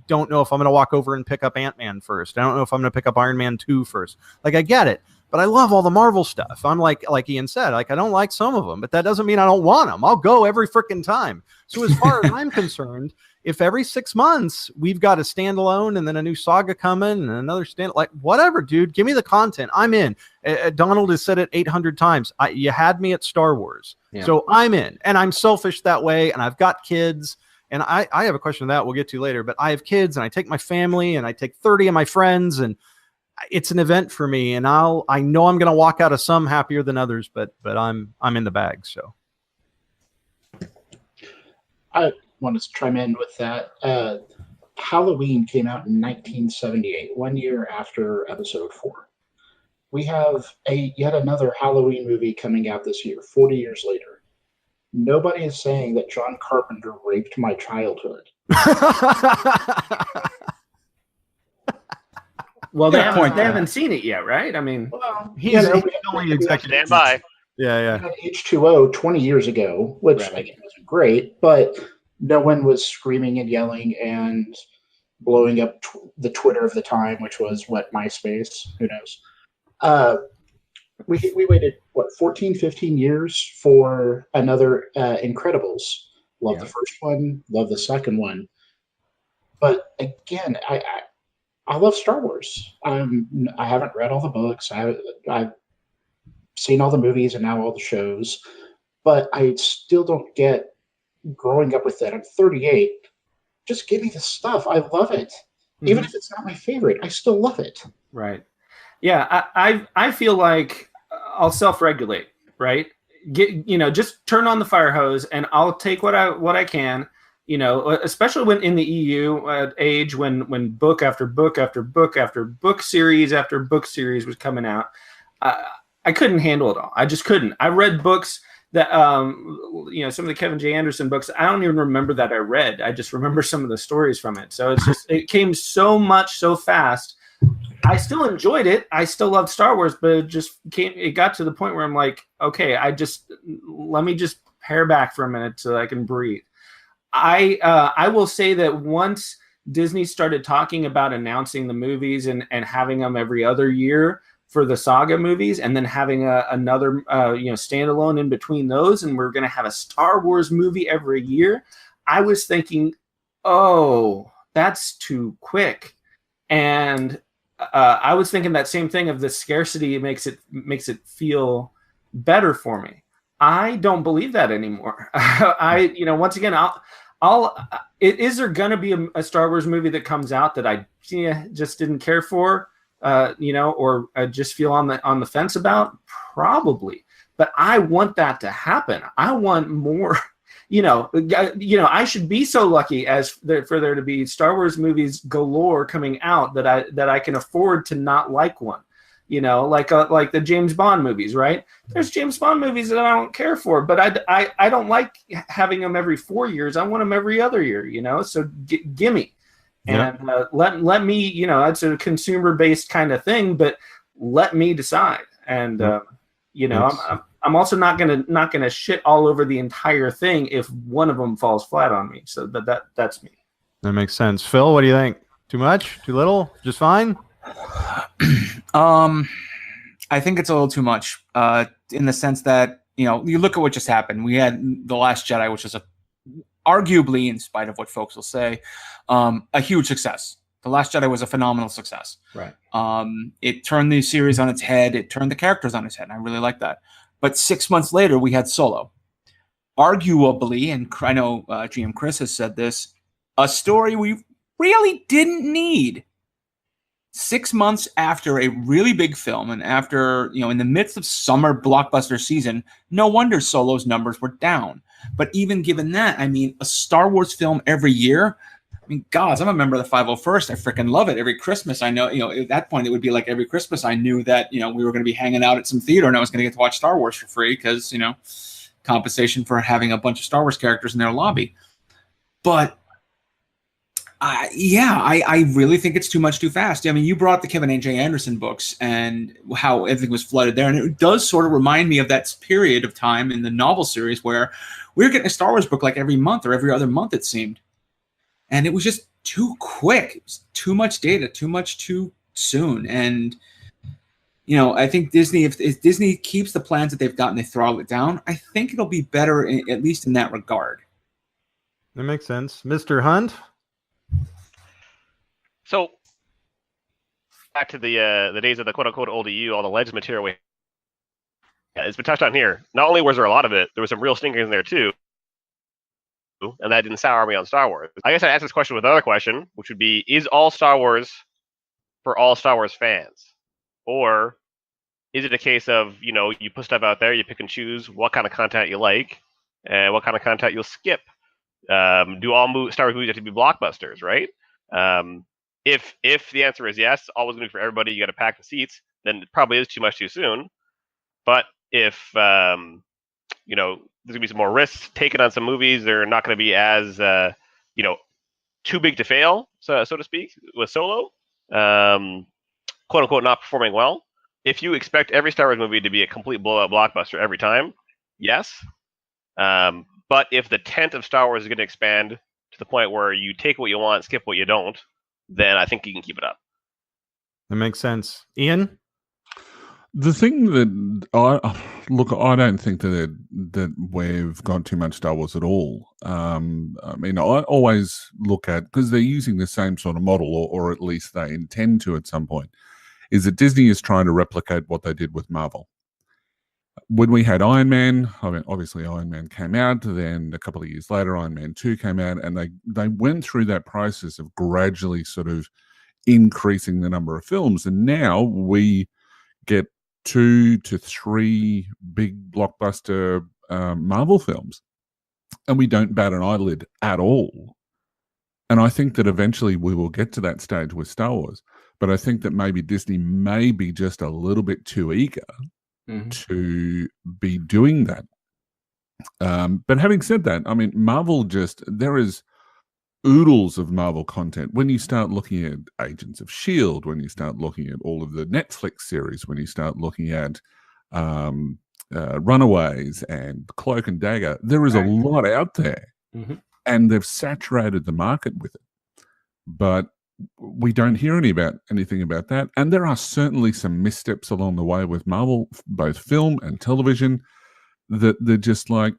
don't know if I'm gonna walk over and pick up Ant-Man first. I don't know if I'm gonna pick up Iron Man 2 first. Like, I get it. But I love all the Marvel stuff. I'm like Ian said, I don't like some of them, but that doesn't mean I don't want them. I'll go every freaking time. So as far as I'm concerned, if every 6 months we've got a standalone and then a new saga coming and another like whatever, dude, give me the content. I'm in. Donald has said it 800 times. You had me at Star Wars. Yeah. So I'm in, and I'm selfish that way. And I've got kids, and I have a question that we'll get to later, but I have kids and I take my family and I take 30 of my friends, and it's an event for me. And I know I'm going to walk out of some happier than others, but I'm in the bag. So I want to chime in with that. Halloween came out in 1978, 1 year after Episode 4. We have yet another Halloween movie coming out this year, 40 years later. Nobody is saying that John Carpenter raped my childhood. Well, they haven't seen it yet, right? I mean, he's only executive. Stand by. Yeah. H2O 20 years ago, which again wasn't great, but no one was screaming and yelling and blowing up the Twitter of the time, which was MySpace? Who knows? We waited 14, 15 years for another Incredibles. Love the first one, love the second one, but again, I love Star Wars. I haven't read all the books. I've seen all the movies and now all the shows, but I still don't get growing up with that. I'm 38. Just give me the stuff. I love it. Mm-hmm. Even if it's not my favorite, I still love it. Right. Yeah. I feel like I'll self-regulate, right? Just turn on the fire hose and I'll take what I can. Especially when in the EU age, when book after book after book after book series after book series was coming out, I couldn't handle it all. I just couldn't. I read books that, some of the Kevin J. Anderson books, I don't even remember that I read. I just remember some of the stories from it. So it came so much so fast. I still enjoyed it. I still loved Star Wars, but it got to the point where I'm like, okay, let me just pare back for a minute so I can breathe. I will say that once Disney started talking about announcing the movies and having them every other year for the saga movies, and then having another standalone in between those, and we're going to have a Star Wars movie every year, I was thinking, oh, that's too quick. And I was thinking that same thing of the scarcity makes it feel better for me. I don't believe that anymore. Once again, is there going to be a Star Wars movie that comes out that I just didn't care for, or just feel on the fence about? Probably, but I want that to happen. I want more. I should be so lucky for there to be Star Wars movies galore coming out that I can afford to not like one. Like the James Bond movies, right? There's James Bond movies that I don't care for, but I don't like having them every 4 years. I want them every other year, so gimme. And let me, it's a consumer-based kind of thing, but let me decide. And, I'm also not gonna shit all over the entire thing if one of them falls flat on me. So that's me. That makes sense. Phil, what do you think? Too much? Too little? Just fine? I think it's a little too much, in the sense that, you look at what just happened. We had The Last Jedi, which is arguably, in spite of what folks will say, a huge success. The Last Jedi was a phenomenal success. Right. It turned the series on its head. It turned the characters on its head. And I really like that. But 6 months later, we had Solo. Arguably, and I know GM Chris has said this, a story we really didn't need. 6 months after a really big film, and after, in the midst of summer blockbuster season, no wonder Solo's numbers were down. But even given that, a Star Wars film every year, gods, I'm a member of the 501st. I freaking love it. Every Christmas, I know, at that point, it would be like every Christmas I knew that, we were going to be hanging out at some theater and I was going to get to watch Star Wars for free because, compensation for having a bunch of Star Wars characters in their lobby. But I really think it's too much too fast. You brought the Kevin J. Anderson books and how everything was flooded there. And it does sort of remind me of that period of time in the novel series where we were getting a Star Wars book like every month or every other month, it seemed. And it was just too quick. It was too much data, too much too soon. And, I think Disney, if Disney keeps the plans that they've got and they throttle it down, I think it'll be better, at least in that regard. That makes sense. Mr. Hunt? So, back to the days of the quote-unquote old EU, all the Legends material it's been touched on here. Not only was there a lot of it, there was some real stinkers in there too, and that didn't sour me on Star Wars. I guess I'd ask this question with another question, which would be, is all Star Wars for all Star Wars fans? Or is it a case of, you put stuff out there, you pick and choose what kind of content you like, and what kind of content you'll skip? Do all Star Wars movies have to be blockbusters, right? If the answer is yes, always going to be for everybody, you got to pack the seats, then it probably is too much too soon. But if there's going to be some more risks taken on some movies, they're not going to be as too big to fail, so to speak, with Solo, quote unquote, not performing well. If you expect every Star Wars movie to be a complete blowout blockbuster every time, yes. But if the tent of Star Wars is going to expand to the point where you take what you want, skip what you don't, then I think you can keep it up. That makes sense. Ian? The thing that I don't think that we've got too much Star Wars at all. I mean, I always look at, because they're using the same sort of model, or at least they intend to at some point, is that Disney is trying to replicate what they did with Marvel. When we had Iron Man, I mean, obviously Iron Man came out, then a couple of years later, Iron Man 2 came out, and they went through that process of gradually sort of increasing the number of films, and now we get 2 to 3 big blockbuster Marvel films, and we don't bat an eyelid at all. And I think that eventually we will get to that stage with Star Wars, but I think that maybe Disney may be just a little bit too eager to be doing that. But having said that, I mean, Marvel there is oodles of Marvel content. When you start looking at Agents of S.H.I.E.L.D., when you start looking at all of the Netflix series, when you start looking at Runaways and Cloak and Dagger, there is a lot out there. And they've saturated the market with it. But we don't hear anything about that. And there are certainly some missteps along the way with Marvel, both film and television, that they're just like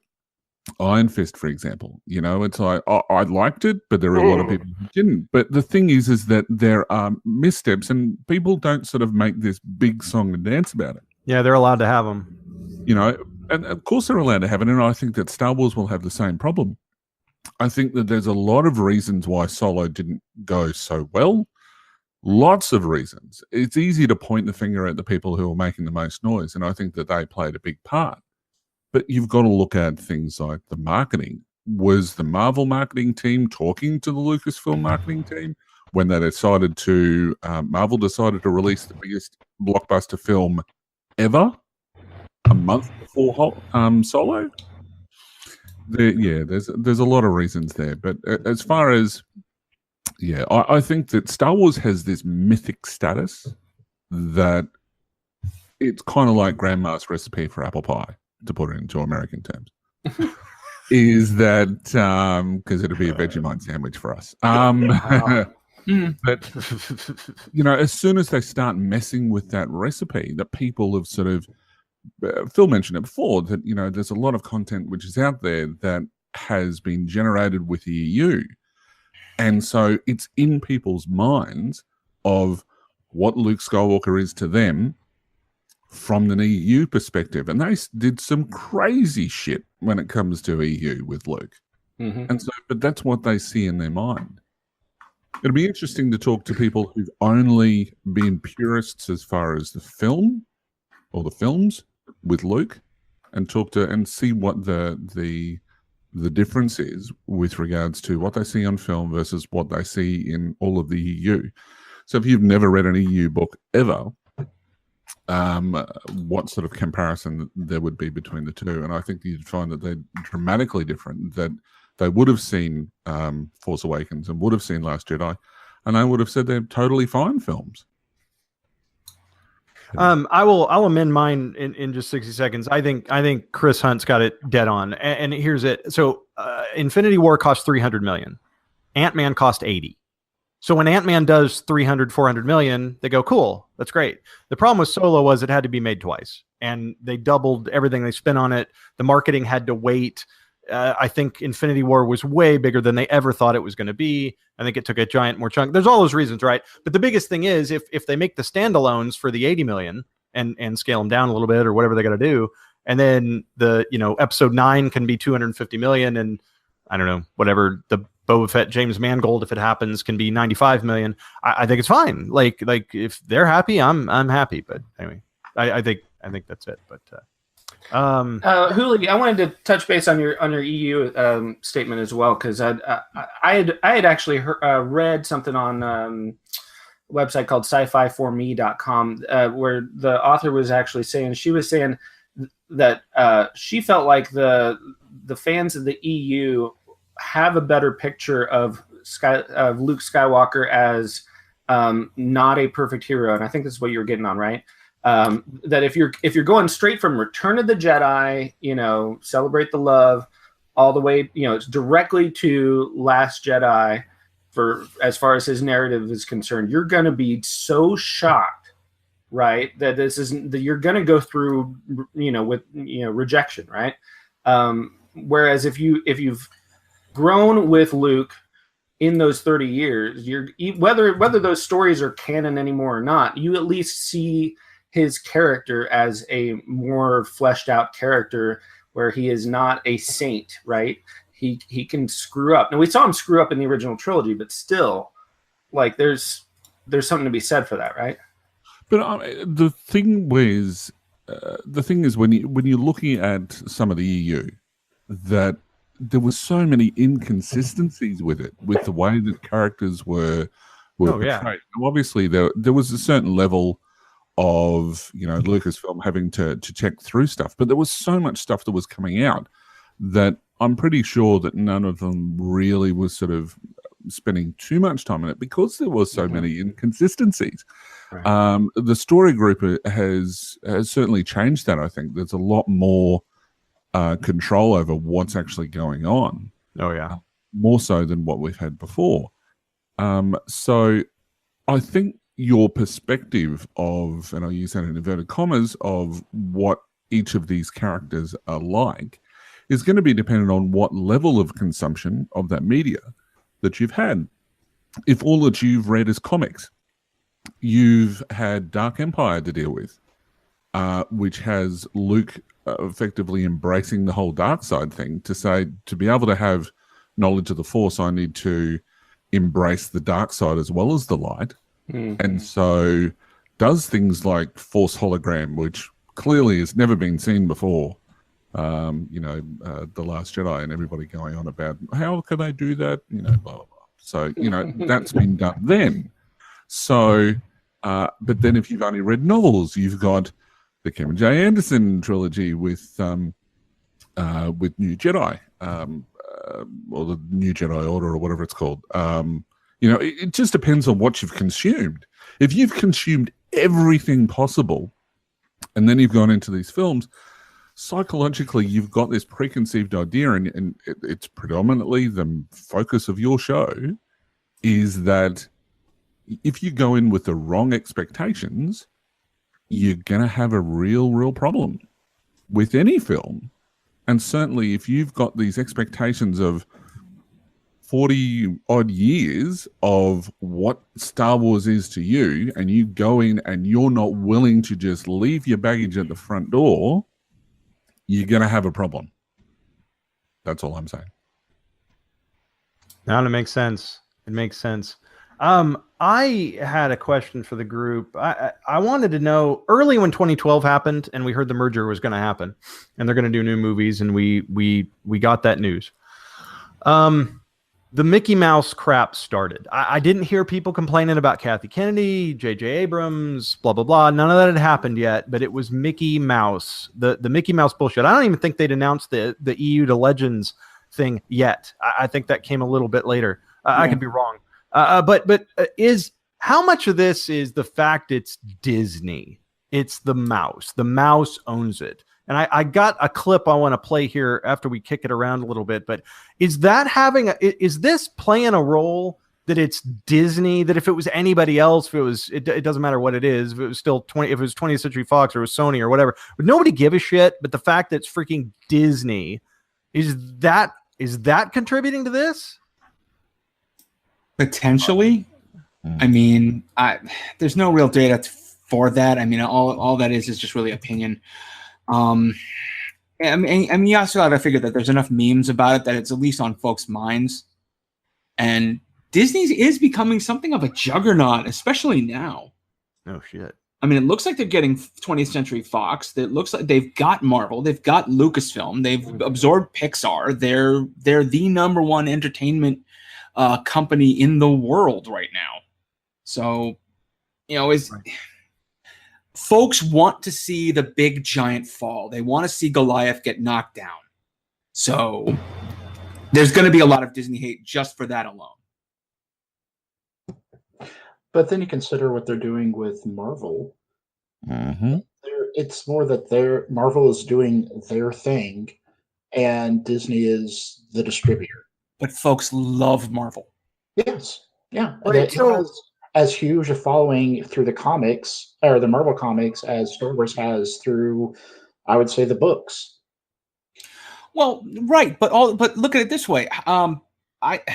Iron Fist, for example. It's like, I liked it, but there are a lot of people who didn't. But the thing is that there are missteps, and people don't sort of make this big song and dance about it. Yeah, they're allowed to have them. And of course they're allowed to have it, and I think that Star Wars will have the same problem. I think that there's a lot of reasons why Solo didn't go so well. Lots of reasons. It's easy to point the finger at the people who are making the most noise, and I think that they played a big part. But you've got to look at things like the marketing. Was the Marvel marketing team talking to the Lucasfilm marketing team when they decided to, Marvel decided to release the biggest blockbuster film ever a month before Solo? There's a lot of reasons there. But as far as, I think that Star Wars has this mythic status that it's kind of like Grandma's recipe for apple pie, to put it into American terms. Is that, because it'll be a Vegemite sandwich for us. But, as soon as they start messing with that recipe, that people have sort of, Phil mentioned it before, that, there's a lot of content which is out there that has been generated with the EU. And so it's in people's minds of what Luke Skywalker is to them from an EU perspective. And they did some crazy shit when it comes to EU with Luke. And so, but that's what they see in their mind. It'll be interesting to talk to people who've only been purists as far as the film or the films with Luke, and see what the difference is with regards to what they see on film versus what they see in all of the EU. So if you've never read an EU book ever, what sort of comparison there would be between the two? And I think you'd find that they're dramatically different, that they would have seen Force Awakens and would have seen Last Jedi, and they would have said they're totally fine films. I'll amend mine in just 60 seconds. I think Chris Hunt's got it dead on. And here's it. So Infinity War cost $300 million. Ant-Man cost 80. So when Ant-Man does 300, 400 million, they go, cool, that's great. The problem with Solo was it had to be made twice, and they doubled everything they spent on it. The marketing had to wait. I think Infinity War was way bigger than they ever thought it was going to be. I think it took a giant more chunk. There's all those reasons, right? But the biggest thing is if they make the standalones for the 80 million and scale them down a little bit or whatever they got to do, and then the episode 9 can be 250 million, and I don't know, whatever the Boba Fett James Mangold, if it happens, can be 95 million. I think it's fine. Like if they're happy, I'm happy. But anyway, I think that's it. But Huli, I wanted to touch base on your EU statement as well, because I had actually read something on a website called sci-fi4me.com where the author was actually saying, she was saying that she felt like the fans of the EU have a better picture of Luke Skywalker as not a perfect hero, and I think this is what you were getting on, right? That if you're going straight from Return of the Jedi, celebrate the love, all the way, it's directly to Last Jedi, for as far as his narrative is concerned, you're going to be so shocked, right? That you're going to go through, with rejection, right? Whereas if you've grown with Luke in those 30 years, whether those stories are canon anymore or not, you at least see his character as a more fleshed out character, where he is not a saint, right? He can screw up. Now, we saw him screw up in the original trilogy, but still, like, there's something to be said for that, right? But the thing is when you're looking at some of the EU, that there were so many inconsistencies with it, with the way that characters were portrayed. Now, obviously, there was a certain level of Lucasfilm having to check through stuff, but there was so much stuff that was coming out that I'm pretty sure that none of them really was sort of spending too much time on it, because there was so many inconsistencies. Right. The story group has certainly changed that. I think there's a lot more control over what's actually going on. Oh yeah, more so than what we've had before. So I think your perspective of, and I'll use that in inverted commas, of what each of these characters are like is going to be dependent on what level of consumption of that media that you've had. If all that you've read is comics, you've had Dark Empire to deal with, which has Luke effectively embracing the whole dark side thing, to say, to be able to have knowledge of the Force, I need to embrace the dark side as well as the light. Mm-hmm. And so does things like Force hologram, which clearly has never been seen before. The Last Jedi, and everybody going on about how can they do that, blah, blah, blah. So, that's been done then. So, but then if you've only read novels, you've got the Kevin J. Anderson trilogy with New Jedi, or the New Jedi Order, or whatever it's called. It just depends on what you've consumed. If you've consumed everything possible, and then you've gone into these films, psychologically, you've got this preconceived idea, and it's predominantly the focus of your show, is that if you go in with the wrong expectations, you're going to have a real problem with any film. And certainly if you've got these expectations of 40 odd years of what Star Wars is to you, and you go in and you're not willing to just leave your baggage at the front door, you're going to have a problem. That's all I'm saying. Now it makes sense. It makes sense. I had a question for the group. I wanted to know, early when 2012 happened and we heard the merger was going to happen and they're going to do new movies, and we got that news. The Mickey Mouse crap started. I didn't hear people complaining about Kathy Kennedy, J.J. Abrams, blah, blah, blah. None of that had happened yet, but it was Mickey Mouse, the Mickey Mouse bullshit. I don't even think they'd announced the EU to Legends thing yet. I think that came a little bit later. I could be wrong. But is how much of this is the fact it's Disney? It's the mouse. The mouse owns it. And I got a clip I want to play here after we kick it around a little bit. But is this playing a role that it's Disney? That if it was anybody else, it doesn't matter what it is. If it was still if it was 20th Century Fox or it was Sony or whatever, would nobody give a shit? But the fact that it's freaking Disney Is that contributing to this? Potentially. I mean, there's no real data for that. I mean, all that is just really opinion. I mean, you also got to figure that there's enough memes about it that it's at least on folks' minds. And Disney is becoming something of a juggernaut, especially now. Oh, shit. I mean, it looks like they're getting 20th Century Fox. It looks like they've got Marvel. They've got Lucasfilm. They've absorbed Pixar. They're the number one entertainment company in the world right now. So, folks want to see the big giant fall. They want to see Goliath get knocked down. So there's going to be a lot of Disney hate just for that alone. But then you consider what they're doing with Marvel. Mm-hmm. It's more that Marvel is doing their thing, and Disney is the distributor. But folks love Marvel. Yes, yeah. Right, It has as huge a following through the comics or the Marvel comics as Star Wars has through, I would say, the books. Well, right, but look at it this way.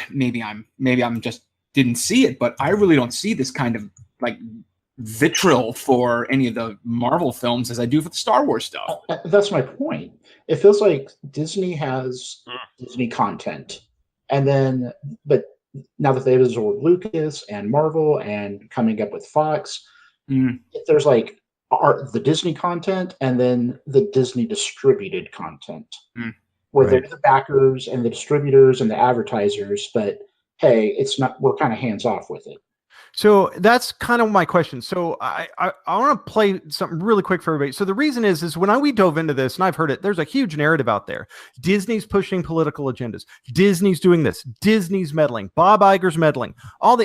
Maybe I'm just didn't see it, but I really don't see this kind of like vitriol for any of the Marvel films as I do for the Star Wars stuff. That's my point. It feels like Disney has Disney content, but now that they've absorbed Lucas and Marvel and coming up with Fox, there's like the Disney content and then the Disney distributed content, where they're the backers and the distributors and the advertisers, but hey, it's not. We're kind of hands off with it. So that's kind of my question. So I want to play something really quick for everybody. So the reason is when we dove into this, and I've heard it, there's a huge narrative out there. Disney's pushing political agendas. Disney's doing this. Disney's meddling. Bob Iger's meddling.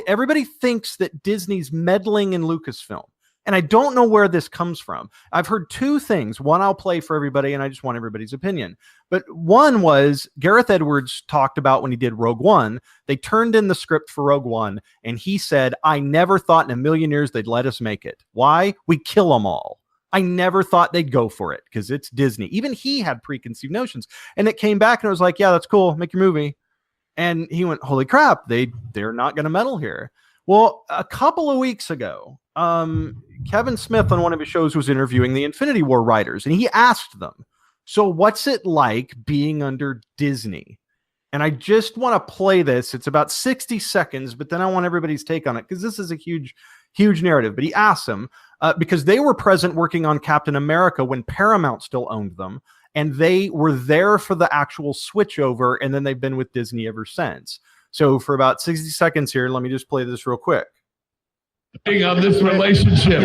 Everybody thinks that Disney's meddling in Lucasfilm. And I don't know where this comes from. I've heard two things. One I'll play for everybody, and I just want everybody's opinion. But one was Gareth Edwards talked about when he did Rogue One. They turned in the script for Rogue One, and he said, I never thought in a million years they'd let us make it. Why? We kill them all. I never thought they'd go for it because it's Disney. Even he had preconceived notions. And it came back, and it was like, yeah, that's cool. Make your movie. And he went, holy crap, they're not going to meddle here. Well, a couple of weeks ago, Kevin Smith on one of his shows was interviewing the Infinity War writers, and he asked them, so what's it like being under Disney? And I just want to play this. It's about 60 seconds, but then I want everybody's take on it because this is a huge, huge narrative. But he asked them because they were present working on Captain America when Paramount still owned them, and they were there for the actual switchover, and then they've been with Disney ever since. So for about 60 seconds here, let me just play this real quick. Of this relationship,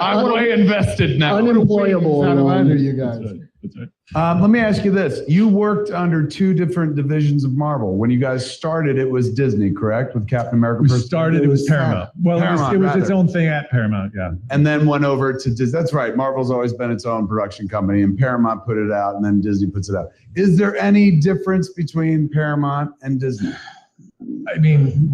I'm way invested now. Unemployable. Out of under you guys. That's right. Let me ask you this: you worked under two different divisions of Marvel. When you guys started, it was Disney, correct? With Captain America. We started. It was Paramount. Well, Paramount, it was its own thing at Paramount. Yeah. And then went over to Disney. That's right. Marvel's always been its own production company, and Paramount put it out, and then Disney puts it out. Is there any difference between Paramount and Disney? I mean,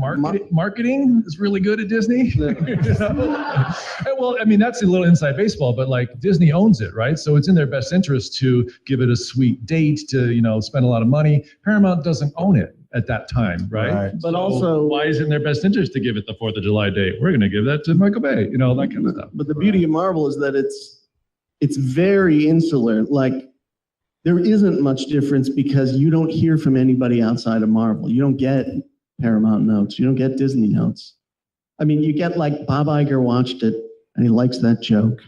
marketing is really good at Disney. Well, I mean, that's a little inside baseball, but like Disney owns it, right? So it's in their best interest to give it a sweet date, to, spend a lot of money. Paramount doesn't own it at that time, right? But so also, why is it in their best interest to give it the 4th of July date? We're going to give that to Michael Bay, that kind of stuff. But the beauty of Marvel is that it's very insular. Like, there isn't much difference because you don't hear from anybody outside of Marvel. You don't get Paramount notes. You don't get Disney notes. I mean, you get like Bob Iger watched it and he likes that joke.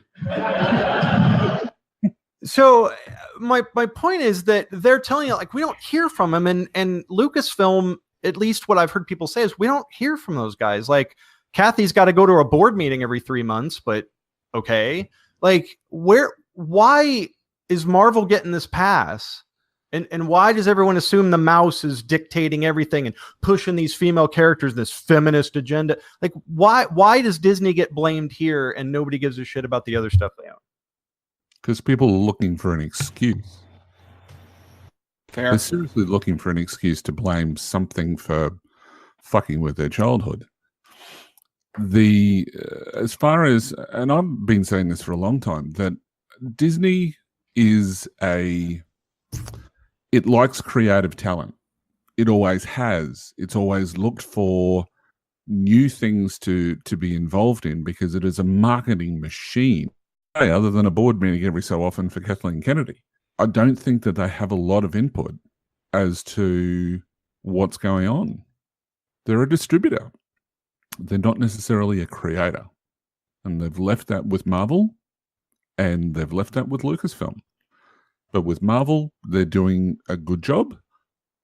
So my point is that they're telling you, like, we don't hear from them. And Lucasfilm, at least what I've heard people say is we don't hear from those guys. Like, Kathy's got to go to a board meeting every 3 months, but okay. Like, why is Marvel getting this pass? And why does everyone assume the mouse is dictating everything and pushing these female characters, this feminist agenda? Like, why does Disney get blamed here and nobody gives a shit about the other stuff they own? Because people are looking for an excuse. Fair. They're seriously looking for an excuse to blame something for fucking with their childhood. As far as, and I've been saying this for a long time, that Disney is it likes creative talent. It always has. It's always looked for new things to be involved in because it is a marketing machine. Other than a board meeting every so often for Kathleen Kennedy, I don't think that they have a lot of input as to what's going on. They're a distributor. They're not necessarily a creator. And they've left that with Marvel and they've left that with Lucasfilm. But with Marvel, they're doing a good job.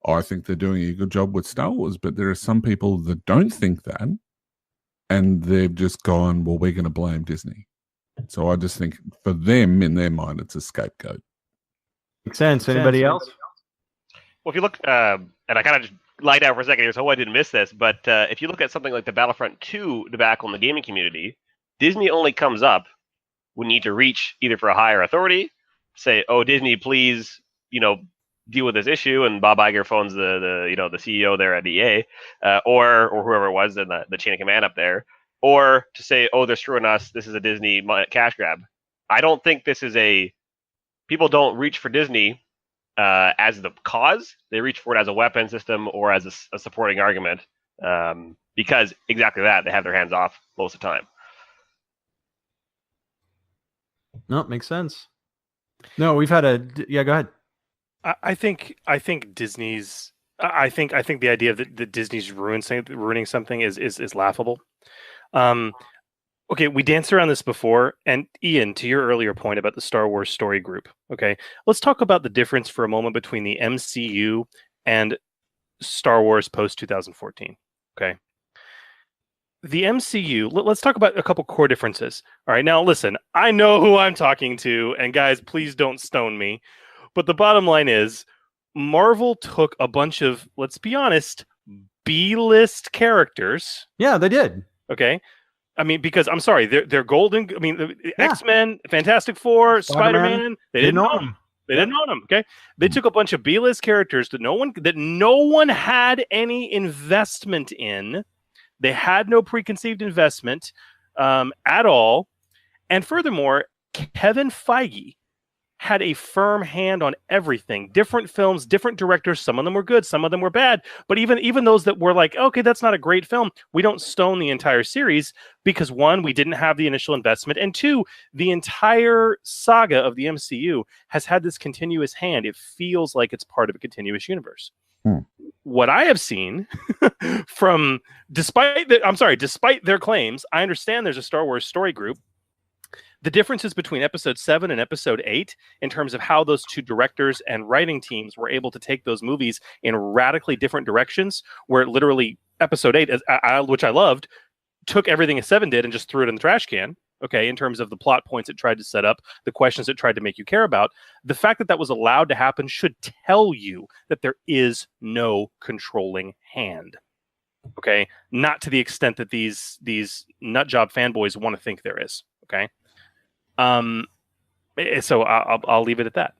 I think they're doing a good job with Star Wars, but there are some people that don't think that, and they've just gone, well, we're going to blame Disney. So I just think for them, in their mind, it's a scapegoat. Makes sense. Anybody else? Well, if you look, and I kind of just lied out for a second here, so I didn't miss this, but if you look at something like the Battlefront 2 debacle in the gaming community, Disney only comes up when you need to reach either for a higher authority, say, oh, Disney, please, deal with this issue, and Bob Iger phones the CEO there at EA, or whoever it was in the chain of command up there, or to say, oh, they're screwing us, this is a Disney cash grab. I don't think this is people don't reach for Disney as the cause. They reach for it as a weapon system or as a supporting argument, because exactly that, they have their hands off most of the time. No, it makes sense. No, we've had yeah, go ahead. I think Disney's. I think the idea that Disney's ruining something is laughable. Okay, we danced around this before, and Ian, to your earlier point about the Star Wars story group. Okay, let's talk about the difference for a moment between the MCU and Star Wars post 2014. Okay, the MCU. Let's talk about a couple core differences. All right, now listen, I know who I'm talking to, and guys, please don't stone me. But the bottom line is, Marvel took a bunch of, let's be honest, B-list characters. Yeah, they did. Okay. I mean, because I'm sorry, they're golden. I mean, X-Men, Fantastic Four, Spider-Man, they didn't own them. They didn't own them. Okay. They took a bunch of B-list characters that no one had any investment in. They had no preconceived investment at all. And furthermore, Kevin Feige had a firm hand on everything. Different films, different directors. Some of them were good, some of them were bad. But even those that were like, okay, that's not a great film, we don't stone the entire series because one, we didn't have the initial investment, and two, the entire saga of the MCU has had this continuous hand. It feels like it's part of a continuous universe. What I have seen from, despite their claims, I understand there's a Star Wars story group. The differences between episode 7 and episode 8 in terms of how those two directors and writing teams were able to take those movies in radically different directions, where literally episode 8, which I loved, took everything 7 did and just threw it in the trash can. Okay, in terms of the plot points it tried to set up, the questions it tried to make you care about, the fact that that was allowed to happen should tell you that there is no controlling hand. Okay, not to the extent that these nutjob fanboys want to think there is. Okay. So I'll leave it at that.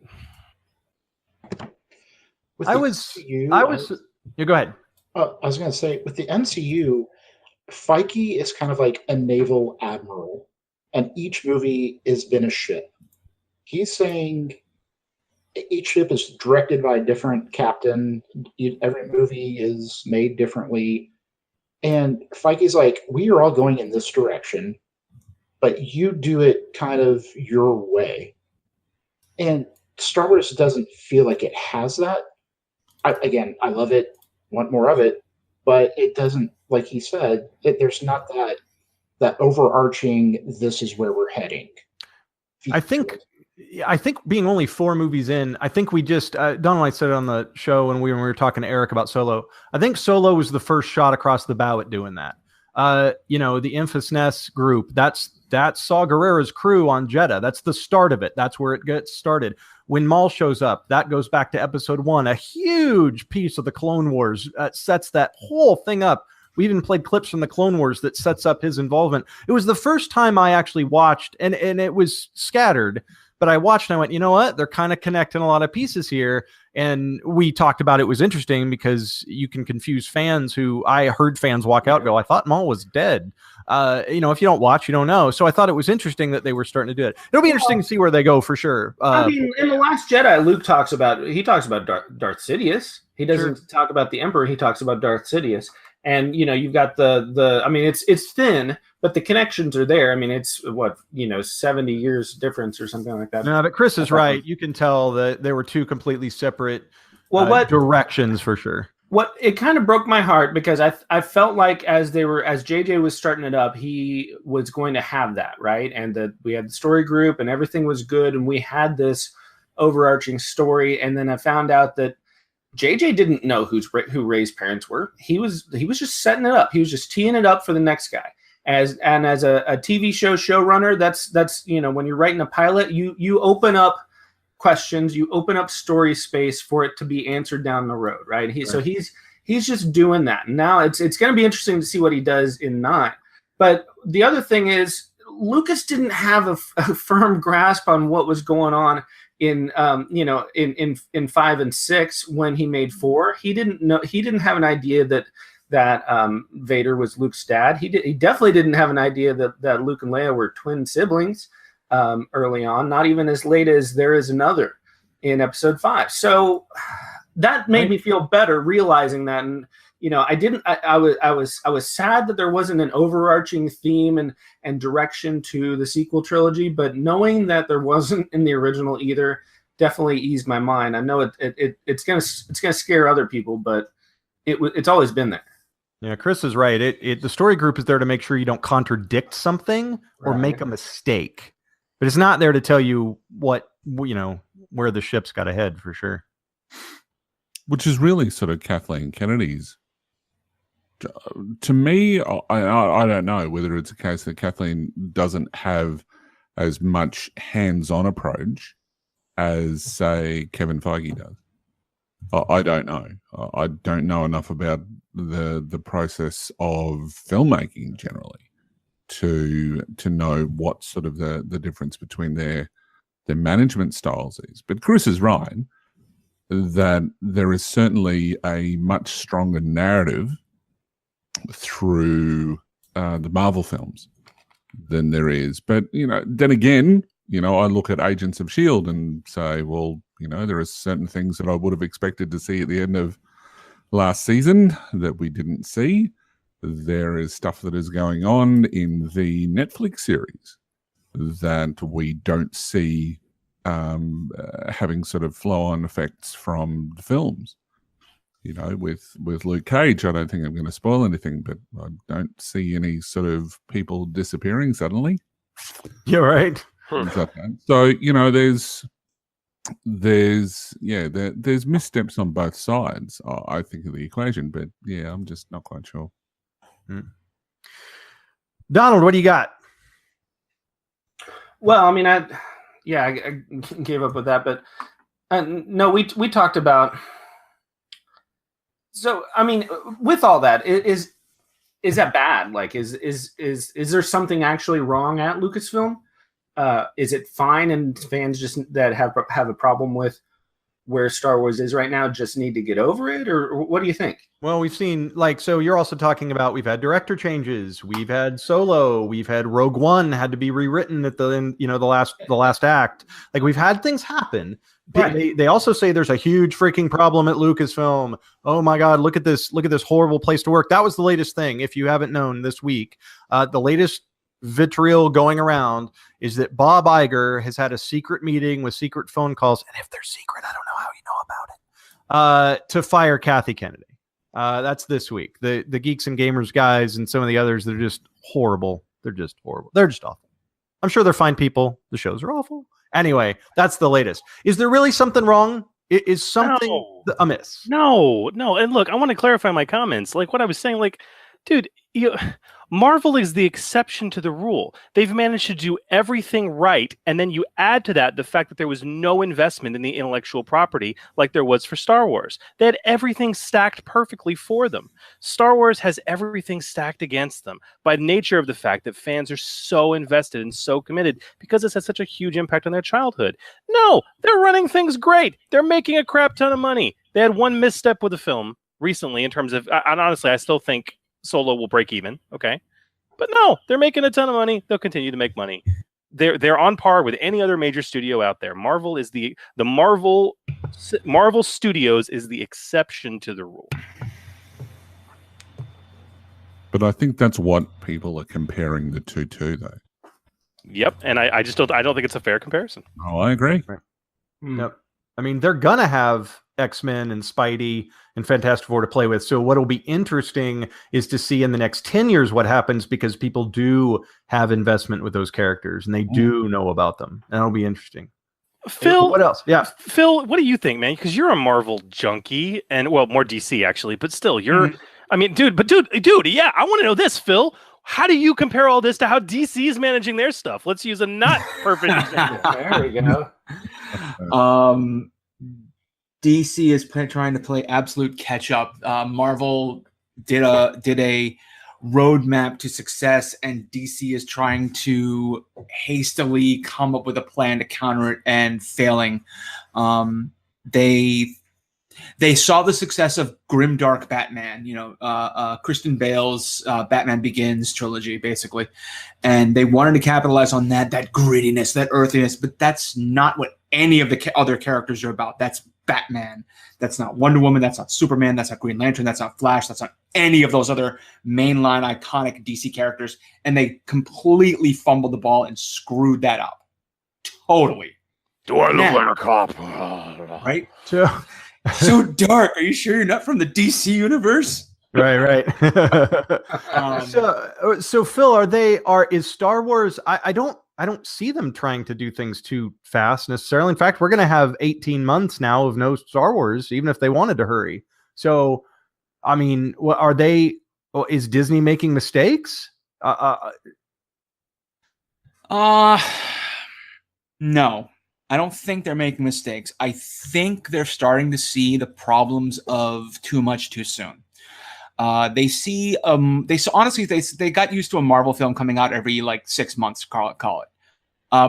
You go ahead. I was going to say, with the MCU, Feige is kind of like a naval admiral, and each movie has been a ship. He's saying each ship is directed by a different captain. Every movie is made differently. And Feige's like, we are all going in this direction, but you do it kind of your way. And Star Wars doesn't feel like it has that. I love it, want more of it, but it doesn't, like he said, there's not that overarching, this is where we're heading. I think being only 4 movies in, I think we just, Don and I said it on the show when we were talking to Eric about Solo. I think Solo was the first shot across the bow at doing that. The Enfys Nest group, that's Saw Gerrera's crew on Jeddah. That's the start of it. That's where it gets started. When Maul shows up, that goes back to episode 1. A huge piece of the Clone Wars sets that whole thing up. We even played clips from the Clone Wars that sets up his involvement. It was the first time I actually watched, and it was scattered, but I watched and I went, you know what? They're kind of connecting a lot of pieces here. And we talked about it was interesting because you can confuse fans who I heard fans walk out and go, I thought Maul was dead. If you don't watch, you don't know. So I thought it was interesting that they were starting to do it. It'll be interesting to see where they go for sure. I mean, in The Last Jedi, Luke talks about Darth Sidious. He doesn't talk about the Emperor. He talks about Darth Sidious. And you've got the. I mean, it's thin, but the connections are there. I mean, it's 70 years difference or something like that. No, but Chris is right. You can tell that there were two completely separate directions for sure. What it kind of broke my heart because I felt like as JJ was starting it up, he was going to have that, right? And that we had the story group and everything was good, and we had this overarching story. And then I found out that JJ didn't know who Rey's parents were. He was just setting it up. He was just teeing it up for the next guy. As a TV show showrunner, that's when you're writing a pilot, you open up questions, you open up story space for it to be answered down the road, right? So he's just doing that. And now it's going to be interesting to see what he does in 9. But the other thing is Lucas didn't have a firm grasp on what was going on in 5 and 6 when he made 4. He didn't have an idea that Vader was Luke's dad. He definitely didn't have an idea that Luke and Leia were twin siblings early on, not even as late as There Is Another in episode 5. So that made me feel better realizing that. And I was sad that there wasn't an overarching theme and direction to the sequel trilogy, but knowing that there wasn't in the original either definitely eased my mind. I know it's gonna scare other people, but it's always been there. Yeah, Chris is right. The story group is there to make sure you don't contradict something or make a mistake, but it's not there to tell you where the ship's got to head for sure. Which is really sort of Kathleen Kennedy's. To me, I don't know whether it's a case that Kathleen doesn't have as much hands-on approach as, say, Kevin Feige does. I don't know. I don't know enough about the process of filmmaking generally to know what sort of the difference between their management styles is. But Chris is right that there is certainly a much stronger narrative through the Marvel films than there is. But, then again, I look at Agents of S.H.I.E.L.D. and say, well, there are certain things that I would have expected to see at the end of last season that we didn't see. There is stuff that is going on in the Netflix series that we don't see having sort of flow-on effects from the films. With Luke Cage, I don't think I'm going to spoil anything, but I don't see any sort of people disappearing suddenly. You're right. So, there's missteps on both sides, I think, of the equation, but yeah, I'm just not quite sure. Donald, what do you got? Well, I mean, I gave up with that, but no, we talked about. So, I mean, with all that, is that bad? Like, is there something actually wrong at Lucasfilm? Is it fine, and fans just that have a problem with where Star Wars is right now just need to get over it, or what do you think? Well, we've seen so you're also talking about we've had director changes, we've had Solo, we've had Rogue One had to be rewritten at the end, the last act. Like we've had things happen. Right. They also say there's a huge freaking problem at Lucasfilm. Oh my God, look at this horrible place to work. That was the latest thing. If you haven't known this week, the latest vitriol going around is that Bob Iger has had a secret meeting with secret phone calls, and if they're secret, I don't know how you know about it, to fire Kathy Kennedy. That's this week. The Geeks and Gamers guys and some of the others, they're just horrible. They're just horrible. They're just awful. I'm sure they're fine people. The shows are awful. Anyway, that's the latest. Is there really something wrong? Is something amiss? No. And look, I want to clarify my comments. Like what I was saying, dude, Marvel is the exception to the rule. They've managed to do everything right, and then you add to that the fact that there was no investment in the intellectual property like there was for Star Wars. They had everything stacked perfectly for them. Star Wars has everything stacked against them by nature of the fact that fans are so invested and so committed because this has such a huge impact on their childhood. No, they're running things great. They're making a crap ton of money. They had one misstep with the film recently in terms of, and honestly, I still think Solo will break even, okay? But no, they're making a ton of money. They'll continue to make money. They're on par with any other major studio out there. Marvel is the Marvel Studios is the exception to the rule. But I think that's what people are comparing the two to, though. Yep, and I just don't think it's a fair comparison. Oh, I agree. Right. Yep. I mean, they're gonna have X-Men and Spidey and Fantastic Four to play with. So what'll be interesting is to see in the next 10 years what happens, because people do have investment with those characters and they do know about them. And it'll be interesting. Phil, what else? Yeah. Phil, what do you think, man? Because you're a Marvel junkie, and well, more DC actually, but still, you're. I mean, dude, yeah. I want to know this, Phil. How do you compare all this to how DC is managing their stuff? Let's use a not perfect example. There we go. DC is trying to play absolute catch up. Marvel did a roadmap to success, and DC is trying to hastily come up with a plan to counter it and failing. They saw the success of grimdark Batman, Kristen Bale's Batman Begins trilogy, basically, and they wanted to capitalize on that grittiness, that earthiness. But that's not what any of the other characters are about. That's Batman. That's not Wonder Woman. That's not Superman. That's not Green Lantern. That's not Flash. That's not any of those other mainline iconic DC characters. And they completely fumbled the ball and screwed that up. Totally. Do I look like a cop? Right? So dark. Are you sure you're not from the DC universe? Right. So Phil, is Star Wars? I don't see them trying to do things too fast necessarily. In fact, we're going to have 18 months now of no Star Wars, even if they wanted to hurry. So, I mean, are they? Is Disney making mistakes? No. I don't think they're making mistakes. I think they're starting to see the problems of too much too soon. They got used to a Marvel film coming out every 6 months, call it.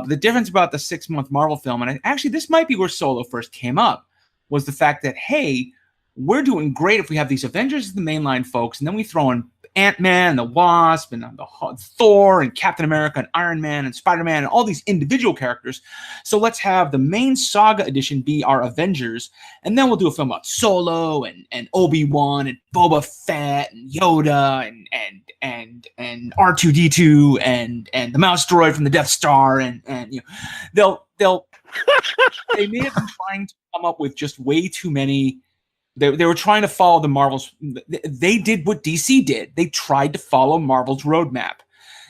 The difference about the 6-month Marvel film, and actually this might be where Solo first came up, was the fact that, hey, we're doing great if we have these Avengers as the mainline folks, and then we throw in Ant-Man and the Wasp and the Thor and Captain America and Iron Man and Spider-Man and all these individual characters. So let's have the main saga edition be our Avengers, and then we'll do a film about Solo and Obi-Wan and Boba Fett and Yoda and R2-D2 and the mouse droid from the Death Star and they'll they may have been trying to come up with just way too many. They were trying to follow the Marvel's. They did what DC did. They tried to follow Marvel's roadmap.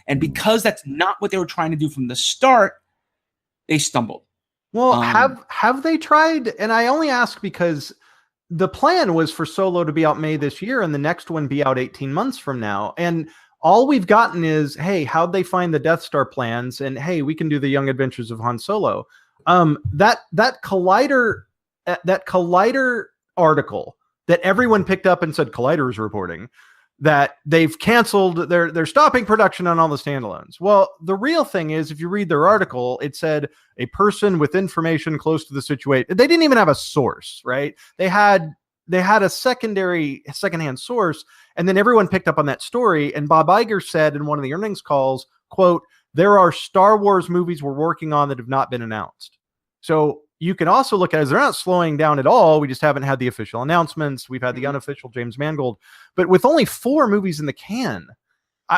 And because that's not what they were trying to do from the start, they stumbled. Well, have they tried? And I only ask because the plan was for Solo to be out May this year and the next one be out 18 months from now. And all we've gotten is, hey, how'd they find the Death Star plans? And hey, we can do the Young Adventures of Han Solo. That Collider article that everyone picked up and said Collider is reporting that they've canceled, they're stopping production on all the standalones. Well, the real thing is, if you read their article, it said a person with information close to the situation. They didn't even have a source, right? They had a secondhand source, and then everyone picked up on that story. And Bob Iger said in one of the earnings calls, quote, "There are Star Wars movies we're working on that have not been announced." So you can also look at it as they're not slowing down at all. We just haven't had the official announcements. We've had the unofficial James Mangold. But with only 4 movies in the can,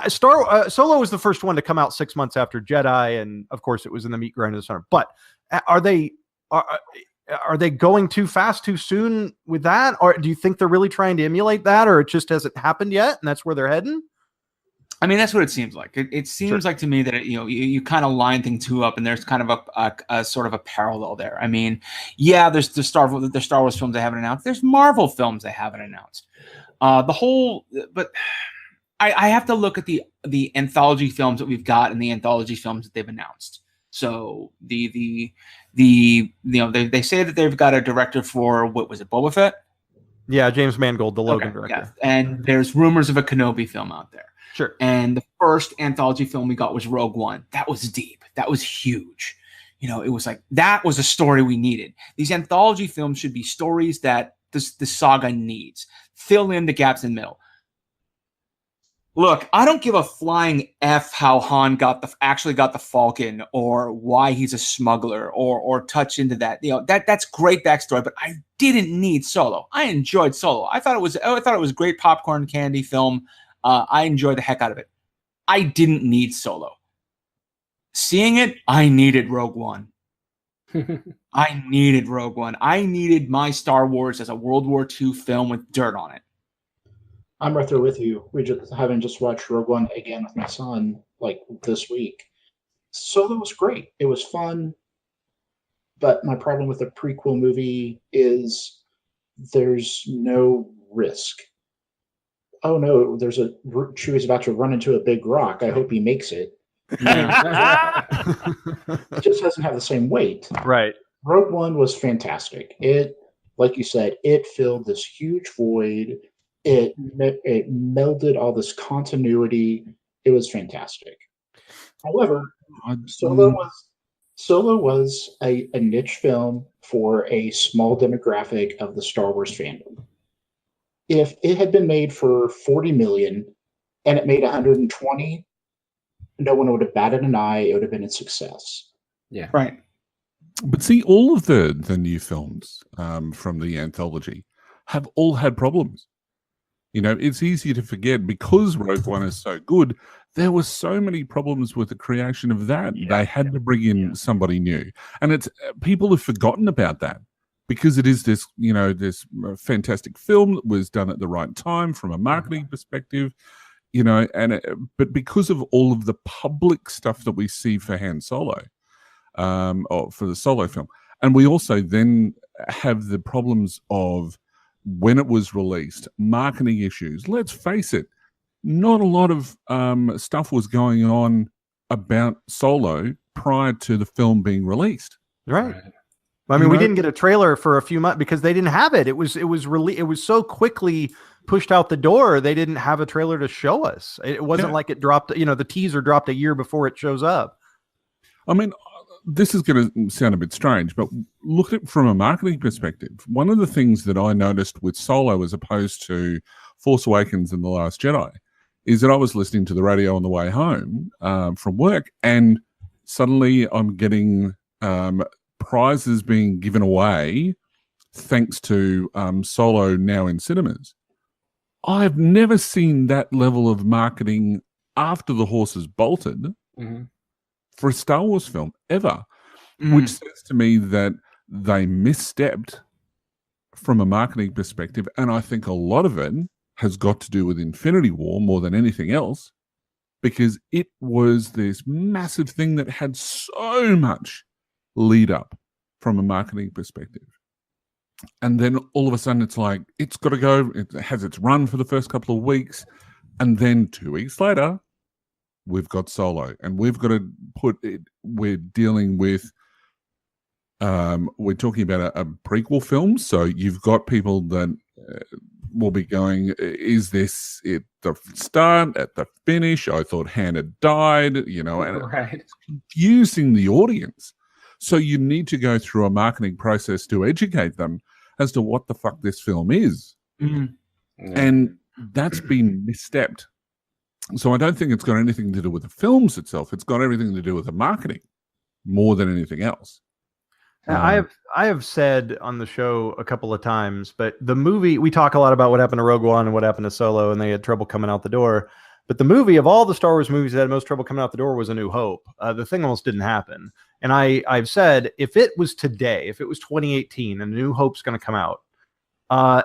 Solo was the first one to come out 6 months after Jedi. And of course, it was in the meat grind of the summer. But are they going too fast, too soon with that? Or do you think they're really trying to emulate that? Or it just hasn't happened yet and that's where they're heading? I mean, that's what it seems like. It seems like to me that you kind of line things two up, and there's kind of a sort of a parallel there. I mean, yeah, there's the Star Wars films they haven't announced. There's Marvel films they haven't announced. But I have to look at the anthology films that we've got and the anthology films that they've announced. So they say that they've got a director for, what was it, Boba Fett? Yeah, James Mangold, the Logan director. Yeah. And there's rumors of a Kenobi film out there. Sure. And the first anthology film we got was Rogue One. That was deep. That was huge. It was like, that was a story we needed. These anthology films should be stories that the saga needs. Fill in the gaps in the middle. Look, I don't give a flying F how Han actually got the Falcon, or why he's a smuggler, or touch into that. That's great backstory, but I didn't need Solo. I enjoyed Solo. I thought it was great popcorn candy film. I enjoyed the heck out of it. I didn't need Solo. Seeing it, I needed Rogue One. I needed Rogue One. I needed my Star Wars as a World War II film with dirt on it. I'm right there with you. We just watched Rogue One again with my son this week. Solo was great. It was fun. But my problem with the prequel movie is there's no risk. Oh no, Chewie's about to run into a big rock. I hope he makes it. It just doesn't have the same weight. Right. Rogue One was fantastic. It, like you said, it filled this huge void. It melded all this continuity. It was fantastic. However, Solo was a niche film for a small demographic of the Star Wars fandom. If it had been made for $40 million and it made 120, no one would have batted an eye. It would have been a success. Yeah. Right. But see, all of the new films from the anthology have all had problems. It's easy to forget because Rogue One is so good. There were so many problems with the creation of that. They had to bring in somebody new, and it's people have forgotten about that because it is this, this fantastic film that was done at the right time from a marketing perspective, but because of all of the public stuff that we see for Han Solo, or for the Solo film, and we also then have the problems of when it was released, marketing issues. Let's face it, not a lot of stuff was going on about Solo prior to the film being released. Right. I mean, we didn't get a trailer for a few months because they didn't have it. It was so quickly pushed out the door. They didn't have a trailer to show us. It wasn't like it dropped. The teaser dropped a year before it shows up. I mean, this is going to sound a bit strange, but look at it from a marketing perspective. One of the things that I noticed with Solo as opposed to Force Awakens and The Last Jedi is that I was listening to the radio on the way home from work, and suddenly I'm getting prizes being given away thanks to Solo now in cinemas. I've never seen that level of marketing after the horses bolted for a Star Wars film ever, which says to me that they misstepped from a marketing perspective. And I think a lot of it has got to do with Infinity War more than anything else, because it was this massive thing that had so much lead up from a marketing perspective. And then all of a sudden it's like, it's got to go. It has its run for the first couple of weeks. And then 2 weeks later, we've got Solo, and we've got to put it, we're dealing with, we're talking about a prequel film. So you've got people that will be going, is this at the start, at the finish? I thought Han had died, and it's confusing the audience. So you need to go through a marketing process to educate them as to what the fuck this film is. And that's been misstepped. So I don't think it's got anything to do with the films itself. It's got everything to do with the marketing more than anything else. I have said on the show a couple of times, but the movie, we talk a lot about what happened to Rogue One and what happened to Solo, and they had trouble coming out the door. But the movie of all the Star Wars movies that had most trouble coming out the door was A New Hope. The thing almost didn't happen. And I've said, if it was today, if it was 2018 and A New Hope's going to come out,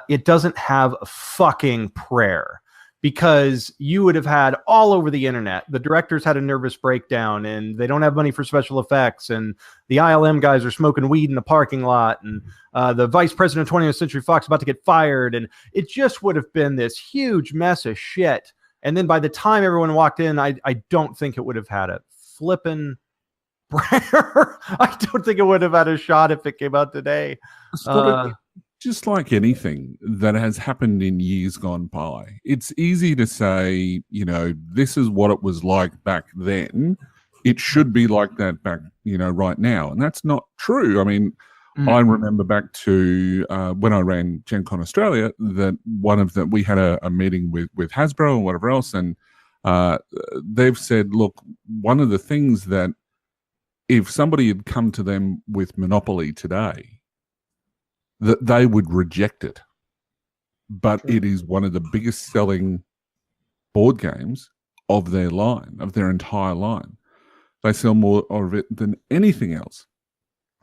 it doesn't have a fucking prayer. Because you would have had all over the internet, the directors had a nervous breakdown and they don't have money for special effects, and the ILM guys are smoking weed in the parking lot, and the vice president of 20th Century Fox about to get fired, and it just would have been this huge mess of shit. And then by the time everyone walked in, I don't think it would have had a flippin' prayer. I don't think it would have had a shot if it came out today. Just like anything that has happened in years gone by, it's easy to say, this is what it was like back then. It should be like that back, right now. And that's not true. I mean, I remember back to when I ran Gen Con Australia, that we had a meeting with Hasbro and whatever else. And they've said, look, one of the things that if somebody had come to them with Monopoly today, that they would reject it. But it is one of the biggest selling board games of their line, of their entire line. They sell more of it than anything else.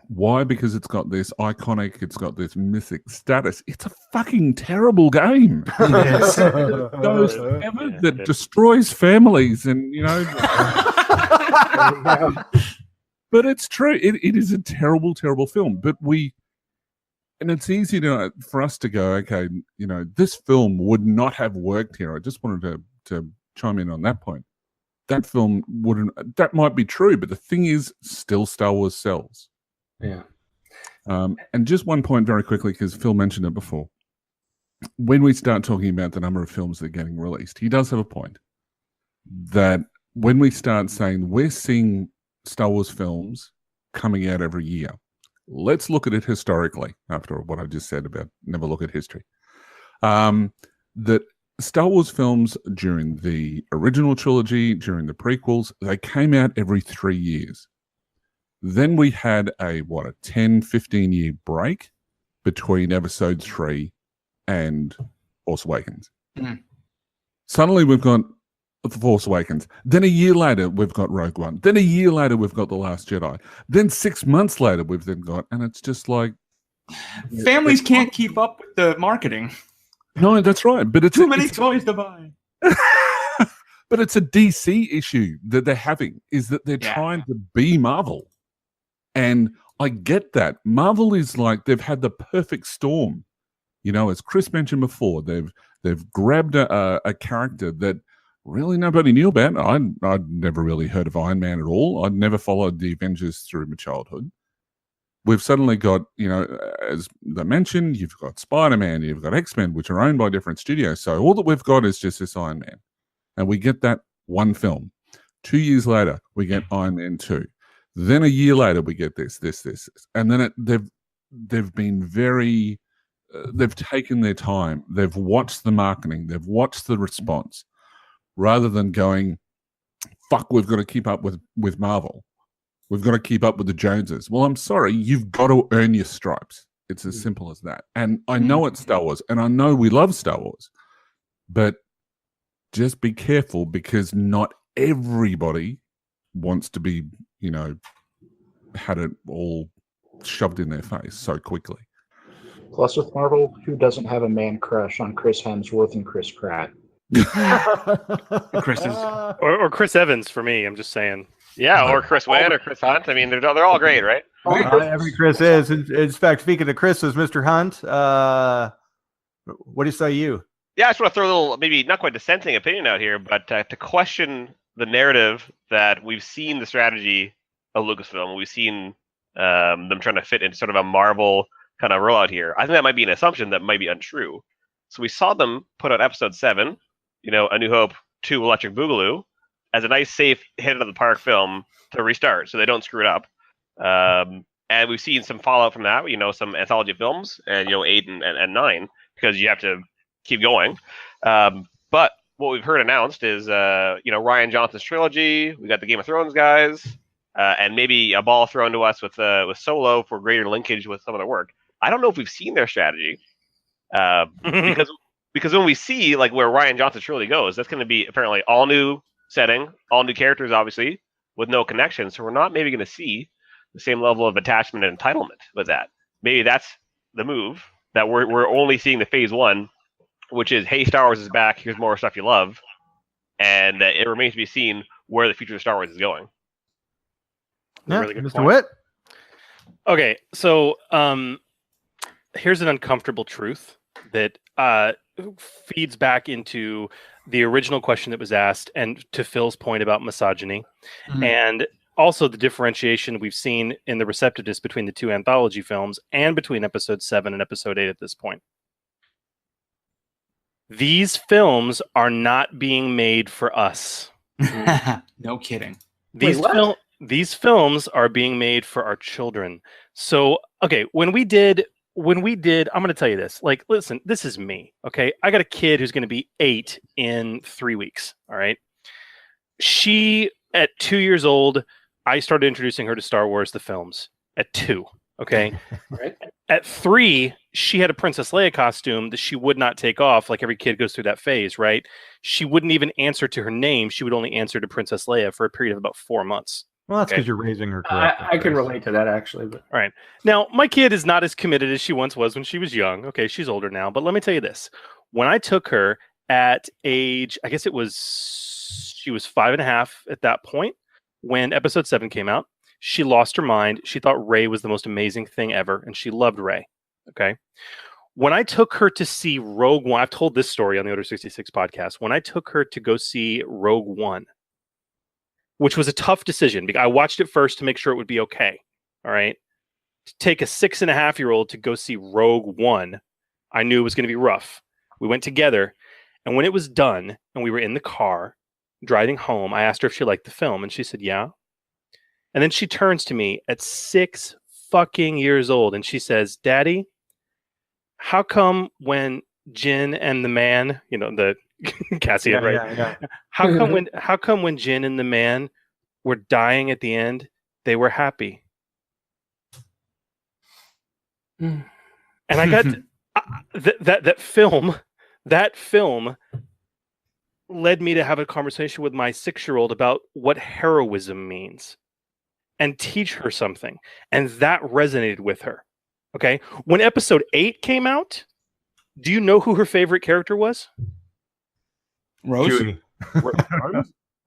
Why? Because it's got this iconic, it's got this mythic status. It's a fucking terrible game. Yes. That destroys families and, But it's true. It is a terrible, terrible film. But and it's easy for us to go, okay, this film would not have worked here. I just wanted to chime in on that point. That film wouldn't, that might be true, but the thing is, still Star Wars sells. Yeah. And just one point very quickly, because Phil mentioned it before. When we start talking about the number of films that are getting released, he does have a point. That when we start saying we're seeing Star Wars films coming out every year, let's look at it historically, after what I just said about never look at history. That Star Wars films during the original trilogy, during the prequels, they came out every 3 years. Then we had a 10, 15-year break between episode 3 and Force Awakens. Mm. Suddenly we've got The Force Awakens. Then a year later, we've got Rogue One. Then a year later, we've got The Last Jedi. Then 6 months later, we've then got, and it's just like... Families can't keep up with the marketing. No, that's right. But it's too many toys to buy. But it's a DC issue that they're having, is that they're trying to be Marvel. And I get that. Marvel is like, they've had the perfect storm. As Chris mentioned before, they've grabbed a character that really nobody knew about. I'd never really heard of Iron Man at all. I'd never followed the Avengers through my childhood. We've suddenly got, as they mentioned, you've got Spider-Man, you've got X-Men, which are owned by different studios. So all that we've got is just this Iron Man. And we get that one film. 2 years later, we get Iron Man 2. Then a year later, we get this. And then they've been very, they've taken their time. They've watched the marketing. They've watched the response. Rather than going, fuck, we've got to keep up with Marvel. We've got to keep up with the Joneses. Well, I'm sorry, you've got to earn your stripes. It's as simple as that. And I know it's Star Wars, and I know we love Star Wars, but just be careful, because not everybody wants to be, had it all shoved in their face so quickly. Plus, with Marvel, who doesn't have a man crush on Chris Hemsworth and Chris Pratt? Or Chris Evans for me. I'm just saying. Yeah, or Chris Wynn or Chris Hunt. I mean, they're all great, right? Every Chris is. In fact, speaking of Chris, is Mr. Hunt. What do you say, you? Yeah, I just want to throw a little, maybe not quite dissenting opinion out here, but to question the narrative that we've seen the strategy of Lucasfilm. We've seen them trying to fit into sort of a Marvel kind of rollout here. I think that might be an assumption that might be untrue. So we saw them put out Episode 7, A New Hope 2 Electric Boogaloo, as a nice, safe hit of the park film to restart, so they don't screw it up. And we've seen some fallout from that, some anthology films, and 8 and 9, because you have to keep going. But what we've heard announced is, Rian Johnson's trilogy. We got the Game of Thrones guys, and maybe a ball thrown to us with Solo for greater linkage with some of their work. I don't know if we've seen their strategy, because when we see where Rian Johnson's trilogy goes, that's going to be apparently all new setting, all new characters, obviously, with no connection. So we're not maybe going to see the same level of attachment and entitlement with that. Maybe that's the move, that we're only seeing the phase 1, which is, hey, Star Wars is back. Here's more stuff you love, and it remains to be seen where the future of Star Wars is going. Yeah, really good Mr. point. Witt. Okay, so here's an uncomfortable truth that feeds back into the original question that was asked, and to Phil's point about misogyny, and also the differentiation we've seen in the receptiveness between the two anthology films and between Episode 7 and Episode 8 at this point. These films are not being made for us. No kidding. These films are being made for our children. So, okay, when we did, I'm going to tell you this. Listen, this is me, okay? I got a kid who's going to be 8 in 3 weeks, all right? she, at 2 years old, I started introducing her to Star Wars, the films, at 2. Okay. Right. At 3, she had a Princess Leia costume that she would not take off. Like every kid goes through that phase, right? She wouldn't even answer to her name. She would only answer to Princess Leia for a period of about 4 months. Well, that's because you're raising her correctly. I can relate to that, actually. But. All right. Now, my kid is not as committed as she once was when she was young. Okay, she's older now. But let me tell you this. When I took her at age, I guess she was 5.5 at that point when episode 7 came out. She lost her mind. She thought Rey was the most amazing thing ever, and she loved Rey. Okay. When I took her to see Rogue One, I've told this story on the Order 66 podcast. When I took her to go see Rogue One, which was a tough decision because I watched it first to make sure it would be okay. All right. To take a 6.5-year-old to go see Rogue One, I knew it was going to be rough. We went together, and when it was done and we were in the car driving home, I asked her if she liked the film, and she said, yeah. And then she turns to me at 6 fucking years old and she says, Daddy, how come when Jin and the man, the Cassian, right? Yeah. How come when Jin and the man were dying at the end, they were happy? And I got that film led me to have a conversation with my 6-year-old about what heroism means. And teach her something. And that resonated with her. Okay. When episode 8 came out, do you know who her favorite character was? Rose?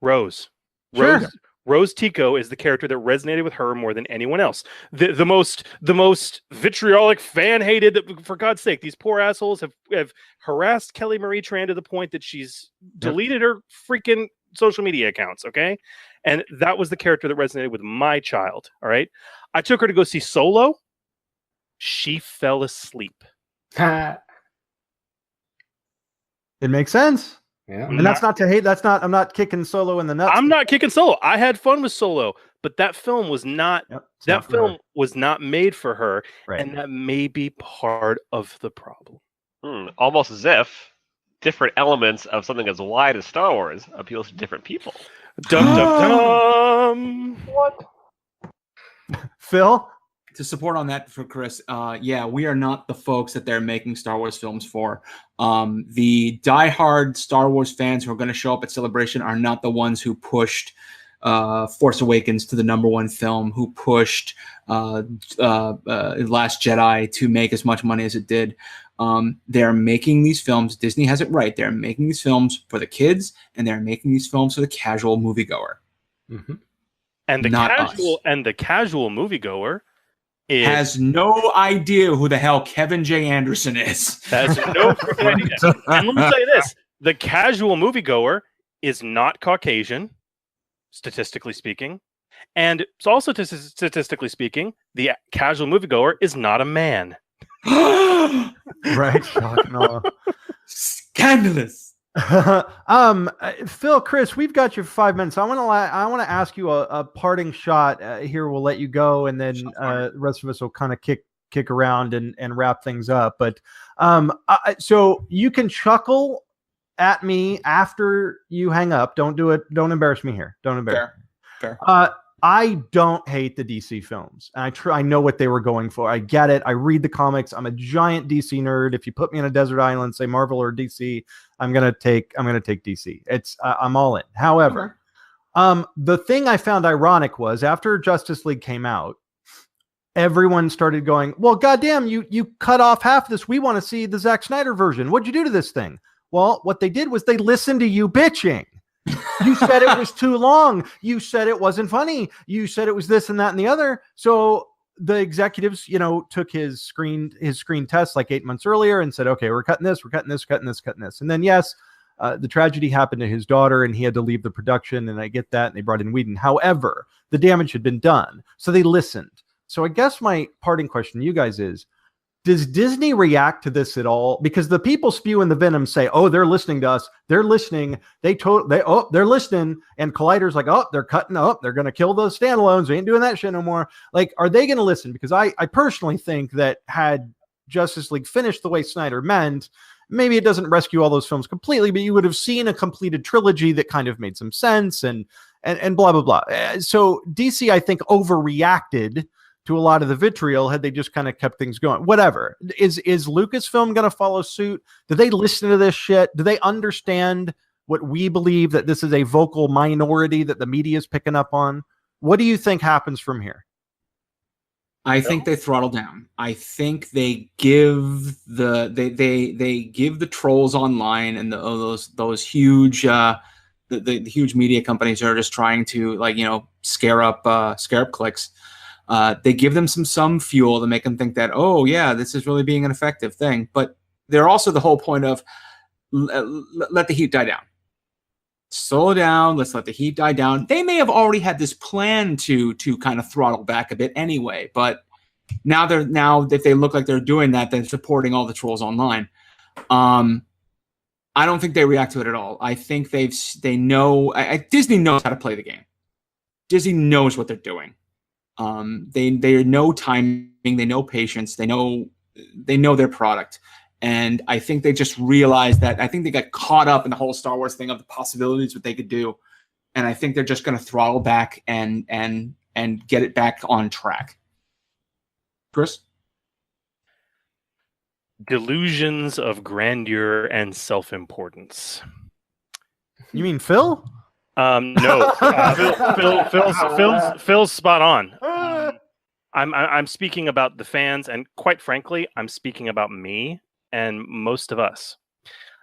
Rose. Sure. Rose Tico is the character that resonated with her more than anyone else. The most vitriolic, fan-hated, for God's sake, these poor assholes have harassed Kelly Marie Tran to the point that she's deleted her freaking social media accounts, okay? And that was the character that resonated with my child, all right? I took her to go see Solo. She fell asleep. It makes sense. Yeah. And that's not to hate. I'm not kicking Solo in the nuts. I'm not kicking Solo. I had fun with Solo, but that film was not was not made for her, right. And that may be part of the problem. Almost as if different elements of something as wide as Star Wars appeals to different people. Dum dum dum. What? Phil? To support on that for Chris, we are not the folks that they're making Star Wars films for. The diehard Star Wars fans who are going to show up at Celebration are not the ones who pushed Force Awakens to the #1 film, who pushed Last Jedi to make as much money as it did. They're making these films. Disney has it right. They're making these films for the kids, and they're making these films for the casual moviegoer. Mm-hmm. And the casual moviegoer has no idea who the hell Kevin J. Anderson is. Has no freaking idea. And let me tell you this: the casual moviegoer is not Caucasian, statistically speaking, and it's also statistically speaking, the casual moviegoer is not a man. Right? Scandalous. Phil, Chris, we've got you for 5 minutes. I want to ask you a parting shot here. We'll let you go, and then the rest of us will kind of kick around and wrap things up. But so you can chuckle at me after you hang up. Don't do it. Don't embarrass me here. Don't embarrass me. Fair. I don't hate the DC films. And I know what they were going for. I get it. I read the comics. I'm a giant DC nerd. If you put me on a desert island, say Marvel or DC, I'm gonna take DC. I'm all in. However, the thing I found ironic was after Justice League came out, everyone started going, well, goddamn, you cut off half of this. We want to see the Zack Snyder version. What'd you do to this thing? Well, what they did was they listened to you bitching. You said it was too long. You said it wasn't funny. You said it was this and that and the other. So the executives, took his screen test like 8 months earlier and said, okay, we're cutting this. And then, yes, the tragedy happened to his daughter and he had to leave the production. And I get that. And they brought in Whedon. However, the damage had been done. So they listened. So I guess my parting question to you guys is, does Disney react to this at all? Because the people spewing the venom say, "Oh, they're listening to us. They're listening. They're listening." And Collider's like, "Oh, they're cutting up. They're going to kill those standalones. We ain't doing that shit no more." Like, are they going to listen? Because I personally think that had Justice League finished the way Snyder meant, maybe it doesn't rescue all those films completely, but you would have seen a completed trilogy that kind of made some sense and blah, blah, blah. So DC, I think, overreacted to a lot of the vitriol had they just kind of kept things going. Whatever. Is Lucasfilm going to follow suit? Do they listen to this shit? Do they understand what we believe, that this is a vocal minority that the media is picking up on? What do you think happens from here? I think they throttle down. I think they give they give the trolls online and those huge the huge media companies that are just trying to scare up clicks. They give them some fuel to make them think that, oh yeah, this is really being an effective thing. But they're also the whole point of let the heat die down. Slow down. Let's let the heat die down. They may have already had this plan to kind of throttle back a bit anyway, but now if they look like they're doing that, they're supporting all the trolls online. I don't think they react to it at all. I think they know. Disney knows how to play the game. Disney knows what they're doing. They know timing. They know patience. They know their product. And I think they just realized that. I think they got caught up in the whole Star Wars thing of the possibilities what they could do, and I think they're just going to throttle back and get it back on track. Chris? Delusions of grandeur and self-importance. You mean Phil? No, Phil's spot on. I'm speaking about the fans, and quite frankly, I'm speaking about me and most of us.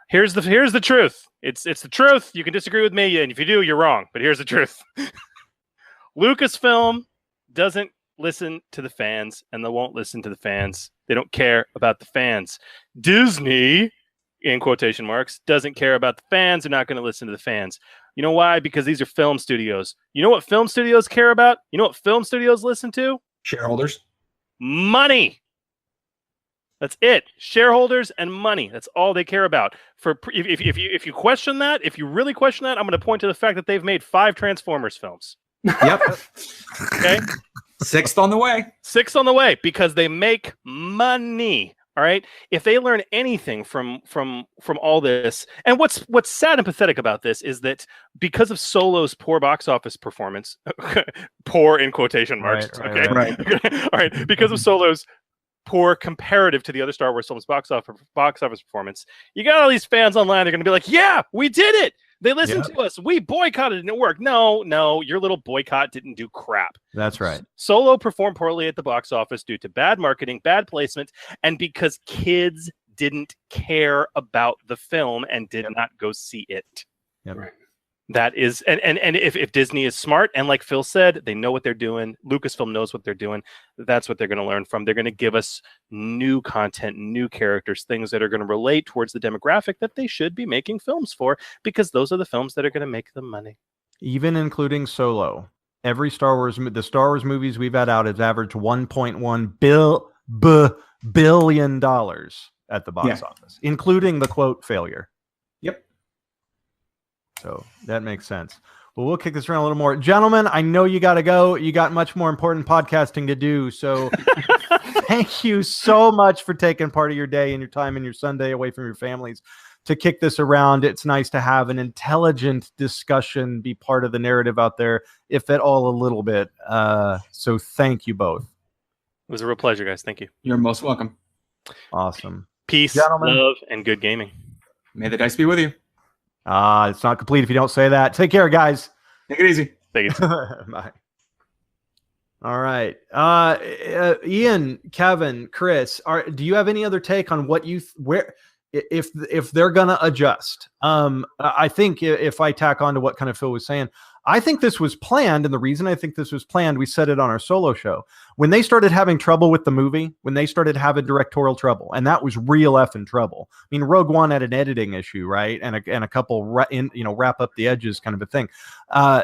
Here's the truth. It's the truth. You can disagree with me, and if you do, you're wrong. But here's the truth. Lucasfilm doesn't listen to the fans, and they won't listen to the fans. They don't care about the fans. Disney, in quotation marks, doesn't care about the fans. They're not going to listen to the fans. You know why? Because these are film studios. You know what film studios care about? You know what film studios listen to? Shareholders. Money. That's it. Shareholders and money. That's all they care about. If you question that, if you really question that, I'm going to point to the fact that they've made 5 Transformers films. Yep. Okay. 6th on the way. 6th on the way, because they make money. All right. If they learn anything from all this, and what's sad and pathetic about this is that because of Solo's poor box office performance, poor in quotation marks, right. All right, because of Solo's poor comparative to the other Star Wars films box office performance, you got all these fans online. They're going to be like, "Yeah, we did it. They listened to us. We boycotted and it worked." No, your little boycott didn't do crap. That's right. Solo performed poorly at the box office due to bad marketing, bad placement, and because kids didn't care about the film and did not go see it. Yep. Right. That is, and if Disney is smart, and like Phil said, they know what they're doing. Lucasfilm knows what they're doing. That's what they're going to learn from. They're going to give us new content, new characters, things that are going to relate towards the demographic that they should be making films for, because those are the films that are going to make the money. Even including Solo, every the Star Wars movies we've had out has averaged $1.1 billion at the box office, including the quote failure. So that makes sense. Well, we'll kick this around a little more. Gentlemen, I know you got to go. You got much more important podcasting to do. So thank you so much for taking part of your day and your time and your Sunday away from your families to kick this around. It's nice to have an intelligent discussion be part of the narrative out there, if at all a little bit. So thank you both. It was a real pleasure, guys. Thank you. You're most welcome. Awesome. Peace, gentlemen. love, and good gaming. May the dice be with you. It's not complete if you don't say that. Take care, guys. Take it easy. Take it. Bye. All right. Ian, Kevin, Chris, do you have any other take on what if they're gonna adjust? I think if I tack on to what kind of Phil was saying, I think this was planned, and the reason I think this was planned, we said it on our Solo show, when they started having trouble with the movie, when they started having directorial trouble, and that was real effing trouble. I mean, Rogue One had an editing issue, right, and a couple wrap up the edges kind of a thing.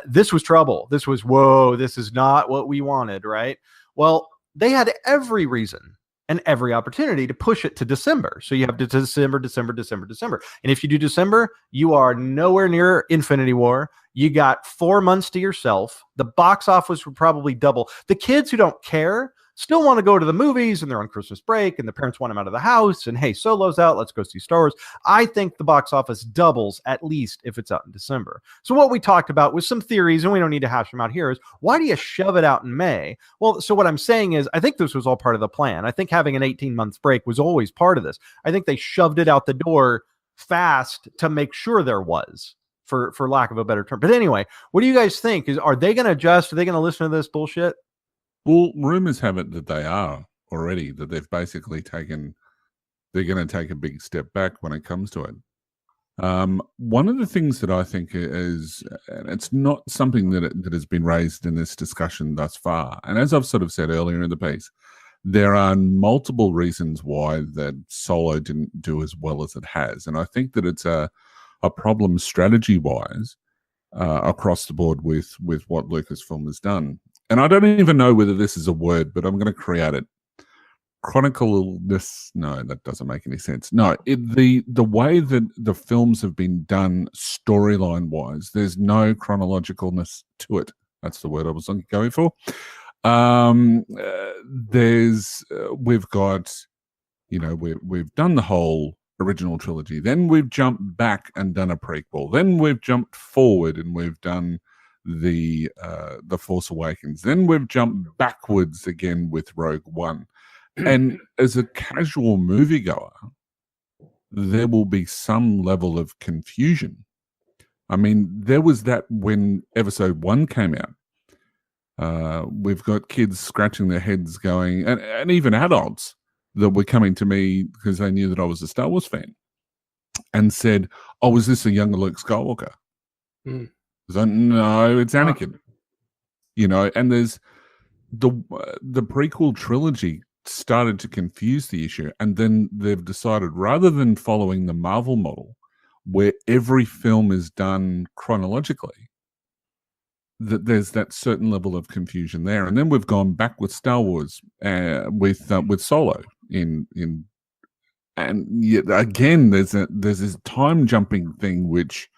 This was trouble. This was, whoa, this is not what we wanted, right? Well, they had every reason and every opportunity to push it to December. So you have to December. And if you do December, you are nowhere near Infinity War. You got 4 months to yourself. The box office would probably double. The kids who don't care, still want to go to the movies and they're on Christmas break and the parents want them out of the house and hey, Solo's out, let's go see Star Wars. I think the box office doubles at least if it's out in December. So what we talked about was some theories, and we don't need to hash them out here, is why do you shove it out in May? Well, so what I'm saying is I think this was all part of the plan. I think having an 18-month break was always part of this. I think they shoved it out the door fast to make sure there was, for lack of a better term. But anyway, what do you guys think? Are they going to adjust? Are they going to listen to this bullshit? Well, rumors have it that they are already, that they've basically they're going to take a big step back when it comes to it. One of the things that I think is, and it's not something that has been raised in this discussion thus far, and as I've sort of said earlier in the piece, there are multiple reasons why that Solo didn't do as well as it has. And I think that it's a problem strategy-wise across the board with what Lucasfilm has done. And I don't even know whether this is a word, but I'm going to create it. Chronicalness. No, that doesn't make any sense. No, the way that the films have been done storyline-wise, there's no chronologicalness to it. That's the word I was going for. We've got, we've done the whole original trilogy. Then we've jumped back and done a prequel. Then we've jumped forward and we've done the Force Awakens. Then we've jumped backwards again with Rogue One. And as a casual moviegoer, there will be some level of confusion. I mean, there was that when Episode 1 came out. We've got kids scratching their heads going, and even adults that were coming to me because they knew that I was a Star Wars fan and said, "Oh, is this a younger Luke Skywalker?" So, no, it's Anakin. And there's the prequel trilogy started to confuse the issue, and then they've decided, rather than following the Marvel model where every film is done chronologically, that there's that certain level of confusion there. And then we've gone back with Star Wars with Solo and yet again there's this time jumping thing, which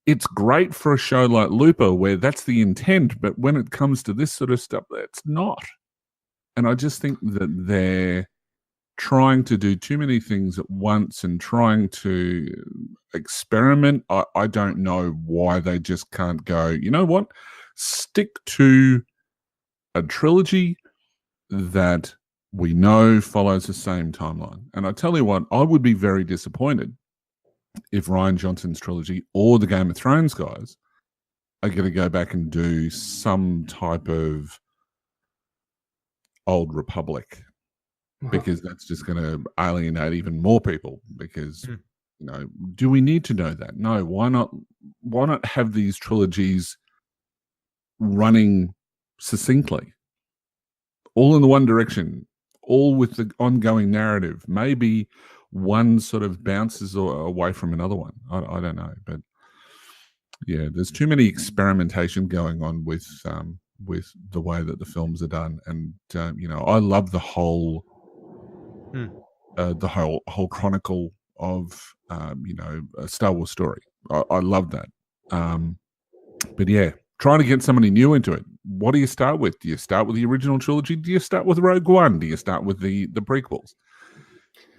it's great for a show like Looper where that's the intent, but when it comes to this sort of stuff, it's not. And I just think that they're trying to do too many things at once and trying to experiment. I don't know why they just can't go, you know what? Stick to a trilogy that we know follows the same timeline. And I tell you what, I would be very disappointed if Rian Johnson's trilogy or the Game of Thrones guys are going to go back and do some type of Old Republic, because that's just going to alienate even more people. Because do we need to know that? No. Why not have these trilogies running succinctly, all in the one direction, all with the ongoing narrative? Maybe one sort of bounces away from another one. I don't know, but yeah, there's too many experimentation going on with the way that the films are done, and I love the whole chronicle of a Star Wars story. I love that. But yeah, trying to get somebody new into it. What do you start with? Do you start with the original trilogy? Do you start with Rogue One? Do you start with the prequels?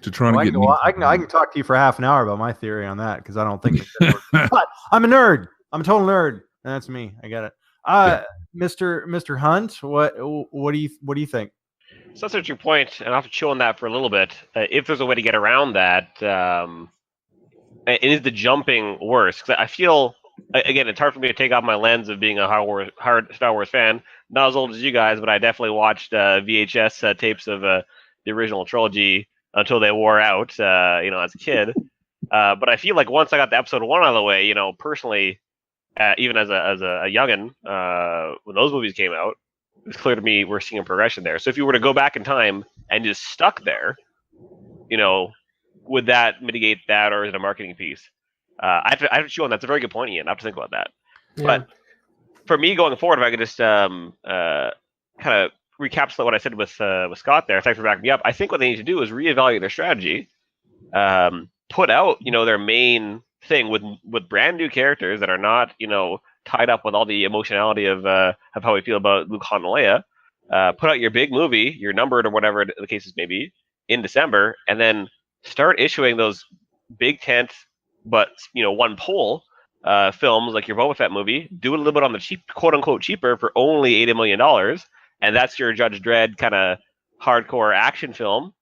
To try to get. I can talk to you for half an hour about my theory on that, because I don't think it's gonna work. But I'm a nerd. I'm a total nerd. That's me. I get it. Mr. Hunt, what do you think? So that's your point, and I'll have to chew on that for a little bit. If there's a way to get around that, is the jumping worse? Because I feel, again, it's hard for me to take off my lens of being a hard Star Wars fan. Not as old as you guys, but I definitely watched VHS tapes of the original trilogy until they wore out, as a kid. But I feel like once I got the episode 1 out of the way, personally, even as a youngin, when those movies came out, it was clear to me we're seeing a progression there. So if you were to go back in time and just stuck there, would that mitigate that, or is it a marketing piece? I have to chew on that. That's a very good point, Ian. I have to think about that. Yeah. But for me going forward, if I could just kind of recapitulate what I said with Scott there, thanks for backing me up. I think what they need to do is reevaluate their strategy, put out their main thing with brand new characters that are not tied up with all the emotionality of how we feel about Luke, Han, and Leia, put out your big movie, your numbered or whatever the cases may be, in December, and then start issuing those big tent, but one pull films like your Boba Fett movie. Do it a little bit on the cheap, quote unquote, cheaper for only $80 million, and that's your Judge Dredd kind of hardcore action film,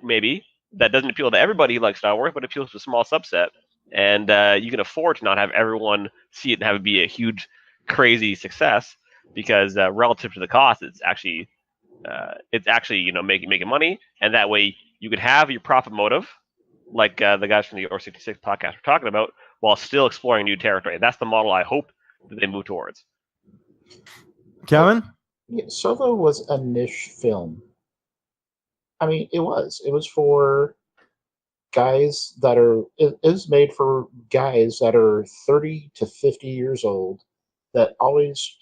maybe that doesn't appeal to everybody who likes Star Wars, but appeals to a small subset. And you can afford to not have everyone see it and have it be a huge, crazy success, because relative to the cost, it's actually making money, and that way you could have your profit motive, like the guys from the Or66 podcast were talking about, while still exploring new territory. That's the model I hope that they move towards. Kevin? Yeah, Solo was a niche film. I mean, it was for guys that are, it is made for guys that are 30 to 50 years old that always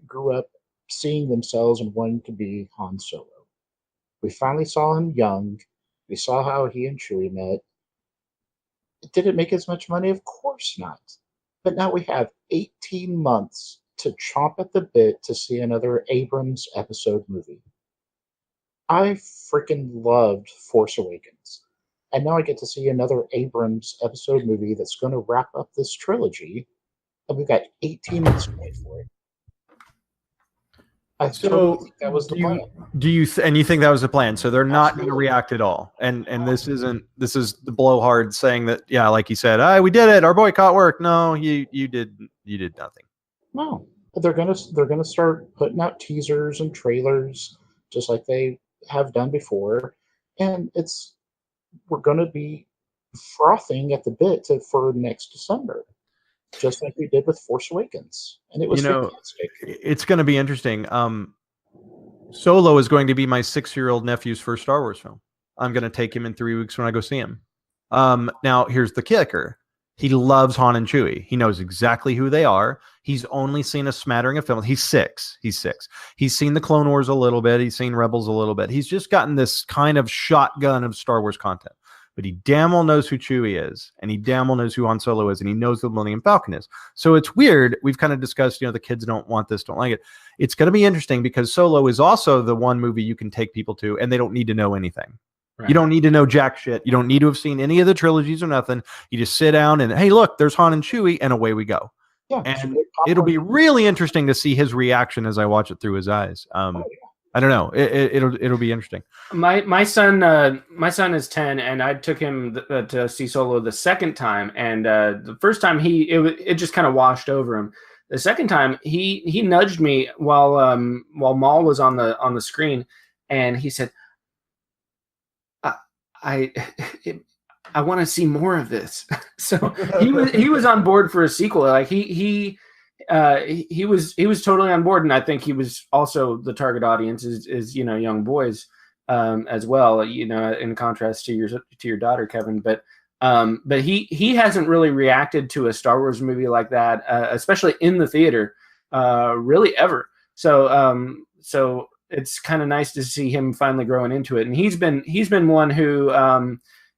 grew up seeing themselves and wanting to be Han Solo. We finally saw him young. We saw how he and Chewie met. Did it make as much money? Of course not. But now we have 18 months to chomp at the bit to see another Abrams episode movie. I freaking loved Force Awakens. And now I get to see another Abrams episode movie that's going to wrap up this trilogy. And we've got 18 months to wait for it. I totally think that was the plan. Do you and you think that was the plan? So they're not going to react at all. And this is the blowhard saying that, yeah, like you said, we did it. Our boycott worked. No, you did nothing. No. They're gonna start putting out teasers and trailers just like they have done before. And we're gonna be frothing at the bit for next December. Just like we did with Force Awakens. And it was fantastic. It's going to be interesting. Solo is going to be my 6-year-old nephew's first Star Wars film. I'm going to take him in 3 weeks when I go see him. Now, here's the kicker. He loves Han and Chewie. He knows exactly who they are. He's only seen a smattering of films. He's 6. He's seen the Clone Wars a little bit. He's seen Rebels a little bit. He's just gotten this kind of shotgun of Star Wars content. But he damn well knows who Chewie is, and he damn well knows who Han Solo is, and he knows who the Millennium Falcon is. So it's weird. We've kind of discussed, the kids don't want this, don't like it. It's going to be interesting because Solo is also the one movie you can take people to, and they don't need to know anything. Right. You don't need to know jack shit. You don't need to have seen any of the trilogies or nothing. You just sit down and, hey, look, there's Han and Chewie, and away we go. Yeah, and it'll be really interesting to see his reaction as I watch it through his eyes. I don't know. It'll be interesting. My son is 10, and I took him to see Solo the second time, and the first time it just kind of washed over him. The second time he nudged me while Maul was on the screen, and he said, I want to see more of this. So he was on board for a sequel. Like he was totally on board, and I think he was also the target audience is young boys as well. In contrast to your daughter, Kevin, but he hasn't really reacted to a Star Wars movie like that, especially in the theater, really ever. So it's kind of nice to see him finally growing into it, and he's been one who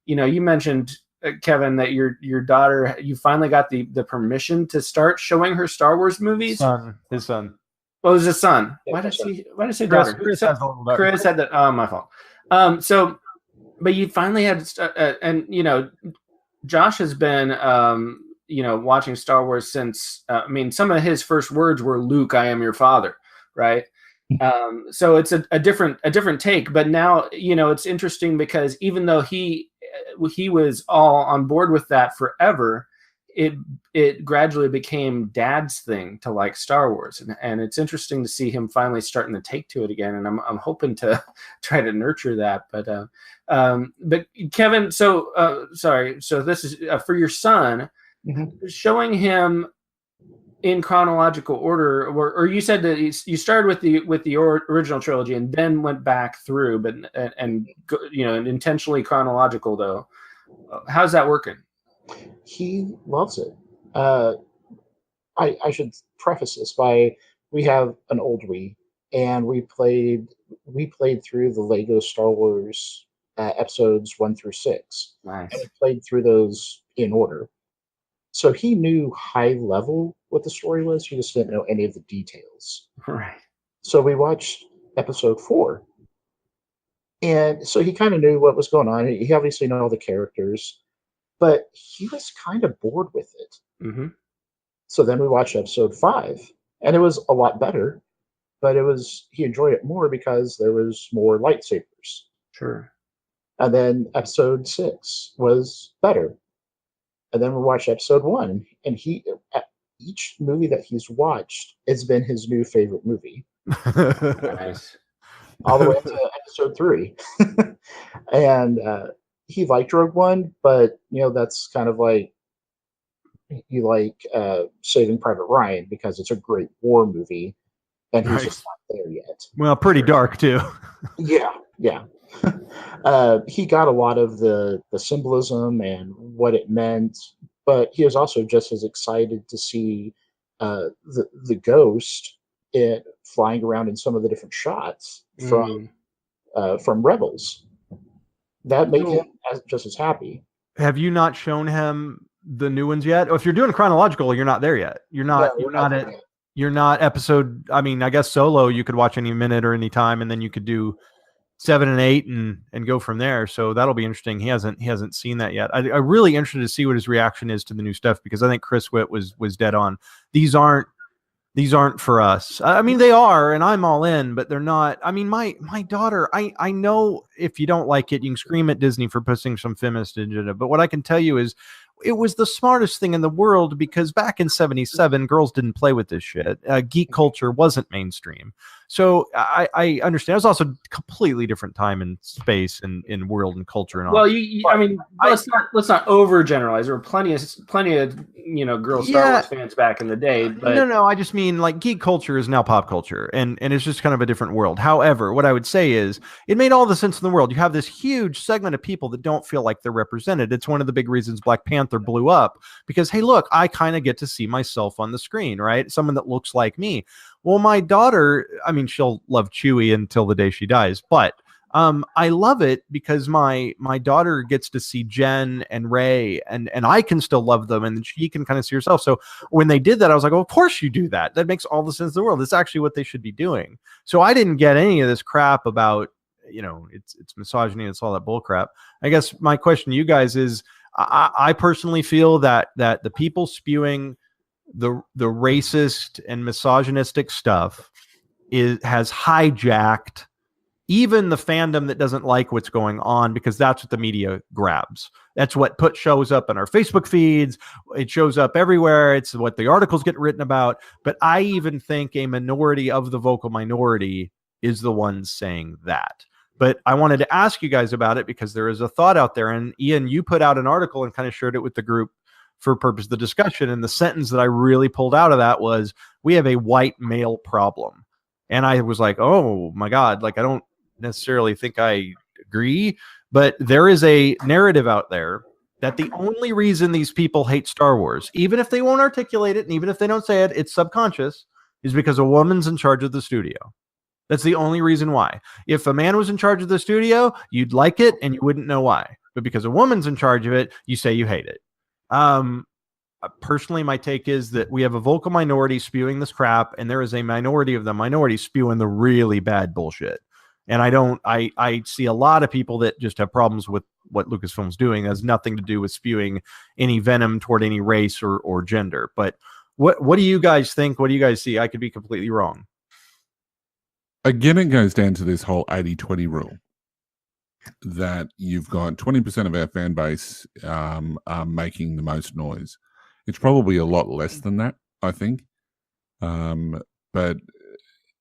you mentioned, Kevin, that your daughter, you finally got the permission to start showing her Star Wars movies. His son. Well, it was his son. Why did I say daughter? Chris has a little daughter. Chris had that. Oh, my fault. But you finally had, and Josh has been, watching Star Wars since. Some of his first words were, "Luke, I am your father," right? So it's a different take. But now, it's interesting because even though he was all on board with that forever, it gradually became Dad's thing to like Star Wars, and it's interesting to see him finally starting to take to it again. And I'm hoping to try to nurture that. But Kevin, sorry. So this is for your son, showing him in chronological order, or you said that you started with the original trilogy and then went back through, but intentionally chronological though. How's that working? He loves it. I should preface this by, we have an old Wii, and we played through the Lego Star Wars episodes 1 through 6. Nice. And we played through those in order. So he knew high level what the story was. He just didn't know any of the details. Right. So we watched episode 4. And so he kind of knew what was going on. He obviously knew all the characters, but he was kind of bored with it. Mm-hmm. So then we watched episode 5, and it was a lot better, but he enjoyed it more because there was more lightsabers. Sure. And then episode 6 was better. And then we watched episode 1, and each movie that he's watched has been his new favorite movie. Nice. All the way up to episode 3. And he liked Rogue One, but that's kind of like you like Saving Private Ryan because it's a great war movie, and he's just not there yet. Well, pretty dark too. Yeah. He got a lot of the symbolism and what it meant, but he was also just as excited to see the ghost flying around in some of the different shots from Rebels. That made him just as happy. Have you not shown him the new ones yet? If you're doing chronological, you're not there yet. You're not episode. I mean, I guess Solo you could watch any minute or any time, and then you could do 7 and 8 and go from there. So that'll be interesting. He hasn't seen that yet. I'm really interested to see what his reaction is to the new stuff, because I think Chris Witt was dead on. These aren't for us. I mean, they are, and I'm all in, but they're not. I mean, my daughter, I know if you don't like it, you can scream at Disney for pushing some feminist agenda, but what I can tell you is it was the smartest thing in the world, because back in 77, girls didn't play with this shit. Geek culture wasn't mainstream. So I understand. It was also a completely different time and space and in world and culture and all. Well, I mean, let's not overgeneralize. There were plenty of girl Star Wars fans back in the day. But No. I just mean like geek culture is now pop culture, and it's just kind of a different world. However, what I would say is it made all the sense in the world. You have this huge segment of people that don't feel like they're represented. It's one of the big reasons Black Panther blew up, because hey, look, I kind of get to see myself on the screen, right? Someone that looks like me. Well, my daughter, I mean, she'll love Chewie until the day she dies, but I love it because my daughter gets to see Jen and Rey, and I can still love them, and she can kind of see herself. So when they did that, I was like, well, of course you do that. That makes all the sense in the world. It's actually what they should be doing. So I didn't get any of this crap about, it's misogyny, it's all that bull crap. I guess my question to you guys is, I personally feel that the people spewing the racist and misogynistic stuff has hijacked even the fandom that doesn't like what's going on, because that's what the media grabs. That's what shows up in our Facebook feeds. It shows up everywhere. It's what the articles get written about. But I even think a minority of the vocal minority is the ones saying that. But I wanted to ask you guys about it because there is a thought out there. And Ian, you put out an article and kind of shared it with the group for purpose of the discussion. And the sentence that I really pulled out of that was, we have a white male problem. And I was like, oh my God, like, I don't necessarily think I agree, but there is a narrative out there that the only reason these people hate Star Wars, even if they won't articulate it, and even if they don't say it, it's subconscious, is because a woman's in charge of the studio. That's the only reason why. If a man was in charge of the studio, you'd like it and you wouldn't know why. But because a woman's in charge of it, you say you hate it. Personally, my take is that we have a vocal minority spewing this crap, and there is a minority of the minority spewing the really bad bullshit. And I see a lot of people that just have problems with what Lucasfilm's doing. It has nothing to do with spewing any venom toward any race or gender. But what do you guys think? What do you guys see? I could be completely wrong. Again, it goes down to this whole 80-20 rule, that you've got 20% of our fan base are making the most noise. It's probably a lot less than that, I think. But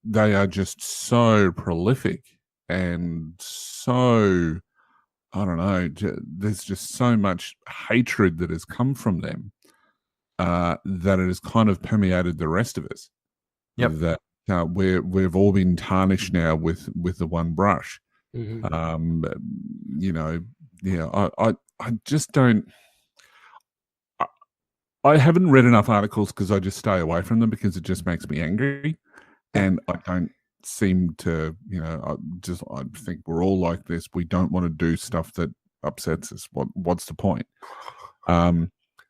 they are just so prolific and so, I don't know, there's just so much hatred that has come from them that it has kind of permeated the rest of us. Yep. That we've all been tarnished now with the one brush. Mm-hmm. I just don't. I haven't read enough articles because I just stay away from them because it just makes me angry, and I don't seem to. I think we're all like this. We don't want to do stuff that upsets us. What's the point?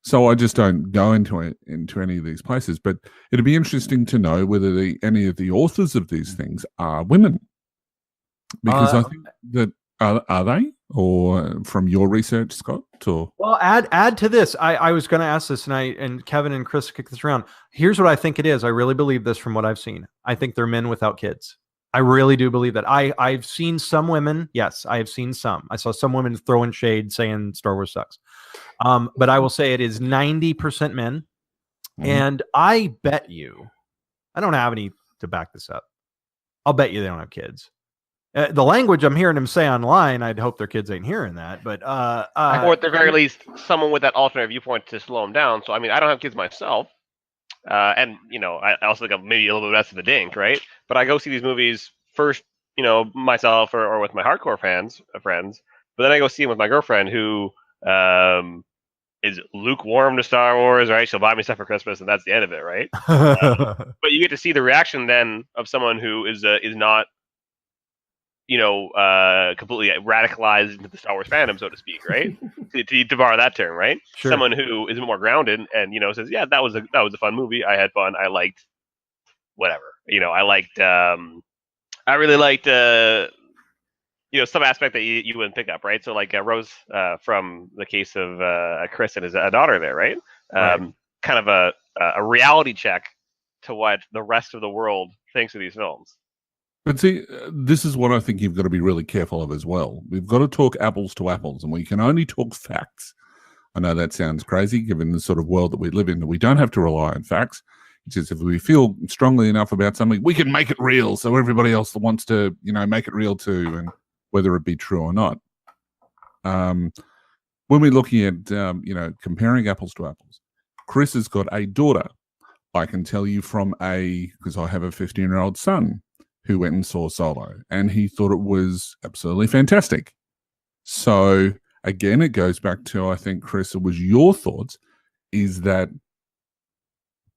So I just don't go into any of these places. But it'd be interesting to know whether any of the authors of these things are women. Because I think that are they, or from your research, Scott? Or well, add to this. I was going to ask this, and Kevin and Chris kick this around. Here's what I think it is. I really believe this from what I've seen. I think they're men without kids. I really do believe that. I've seen some women. Yes, I have seen some. I saw some women throwing shade saying Star Wars sucks. But I will say it is 90% men. And I bet you, I don't have any to back this up. I'll bet you they don't have kids. The language I'm hearing them say online, I'd hope their kids ain't hearing that. But or at the very least, someone with that alternate viewpoint to slow them down. So I mean, I don't have kids myself, and I also think I'm maybe a little bit less of a dink, right? But I go see these movies first, myself or with my hardcore friends, but then I go see them with my girlfriend who is lukewarm to Star Wars, right? She'll buy me stuff for Christmas, and that's the end of it, right? But you get to see the reaction then of someone who is not, completely radicalized into the Star Wars fandom, so to speak, right? to borrow that term, right? Sure. Someone who is more grounded and says, yeah, that was a fun movie. I had fun. I liked whatever. I really liked some aspect that you wouldn't pick up, right? So like Rose from the case of Chris and his daughter there, right? Kind of a reality check to what the rest of the world thinks of these films. But see, this is what I think you've got to be really careful of as well. We've got to talk apples to apples, and we can only talk facts. I know that sounds crazy, given the sort of world that we live in. We don't have to rely on facts. It's just if we feel strongly enough about something, we can make it real, so everybody else wants to, make it real too, and whether it be true or not. When we're looking at, comparing apples to apples, Chris has got a daughter. I can tell you because I have a 15-year-old son who went and saw Solo, and he thought it was absolutely fantastic. So, again, it goes back to, I think, Chris, it was your thoughts, is that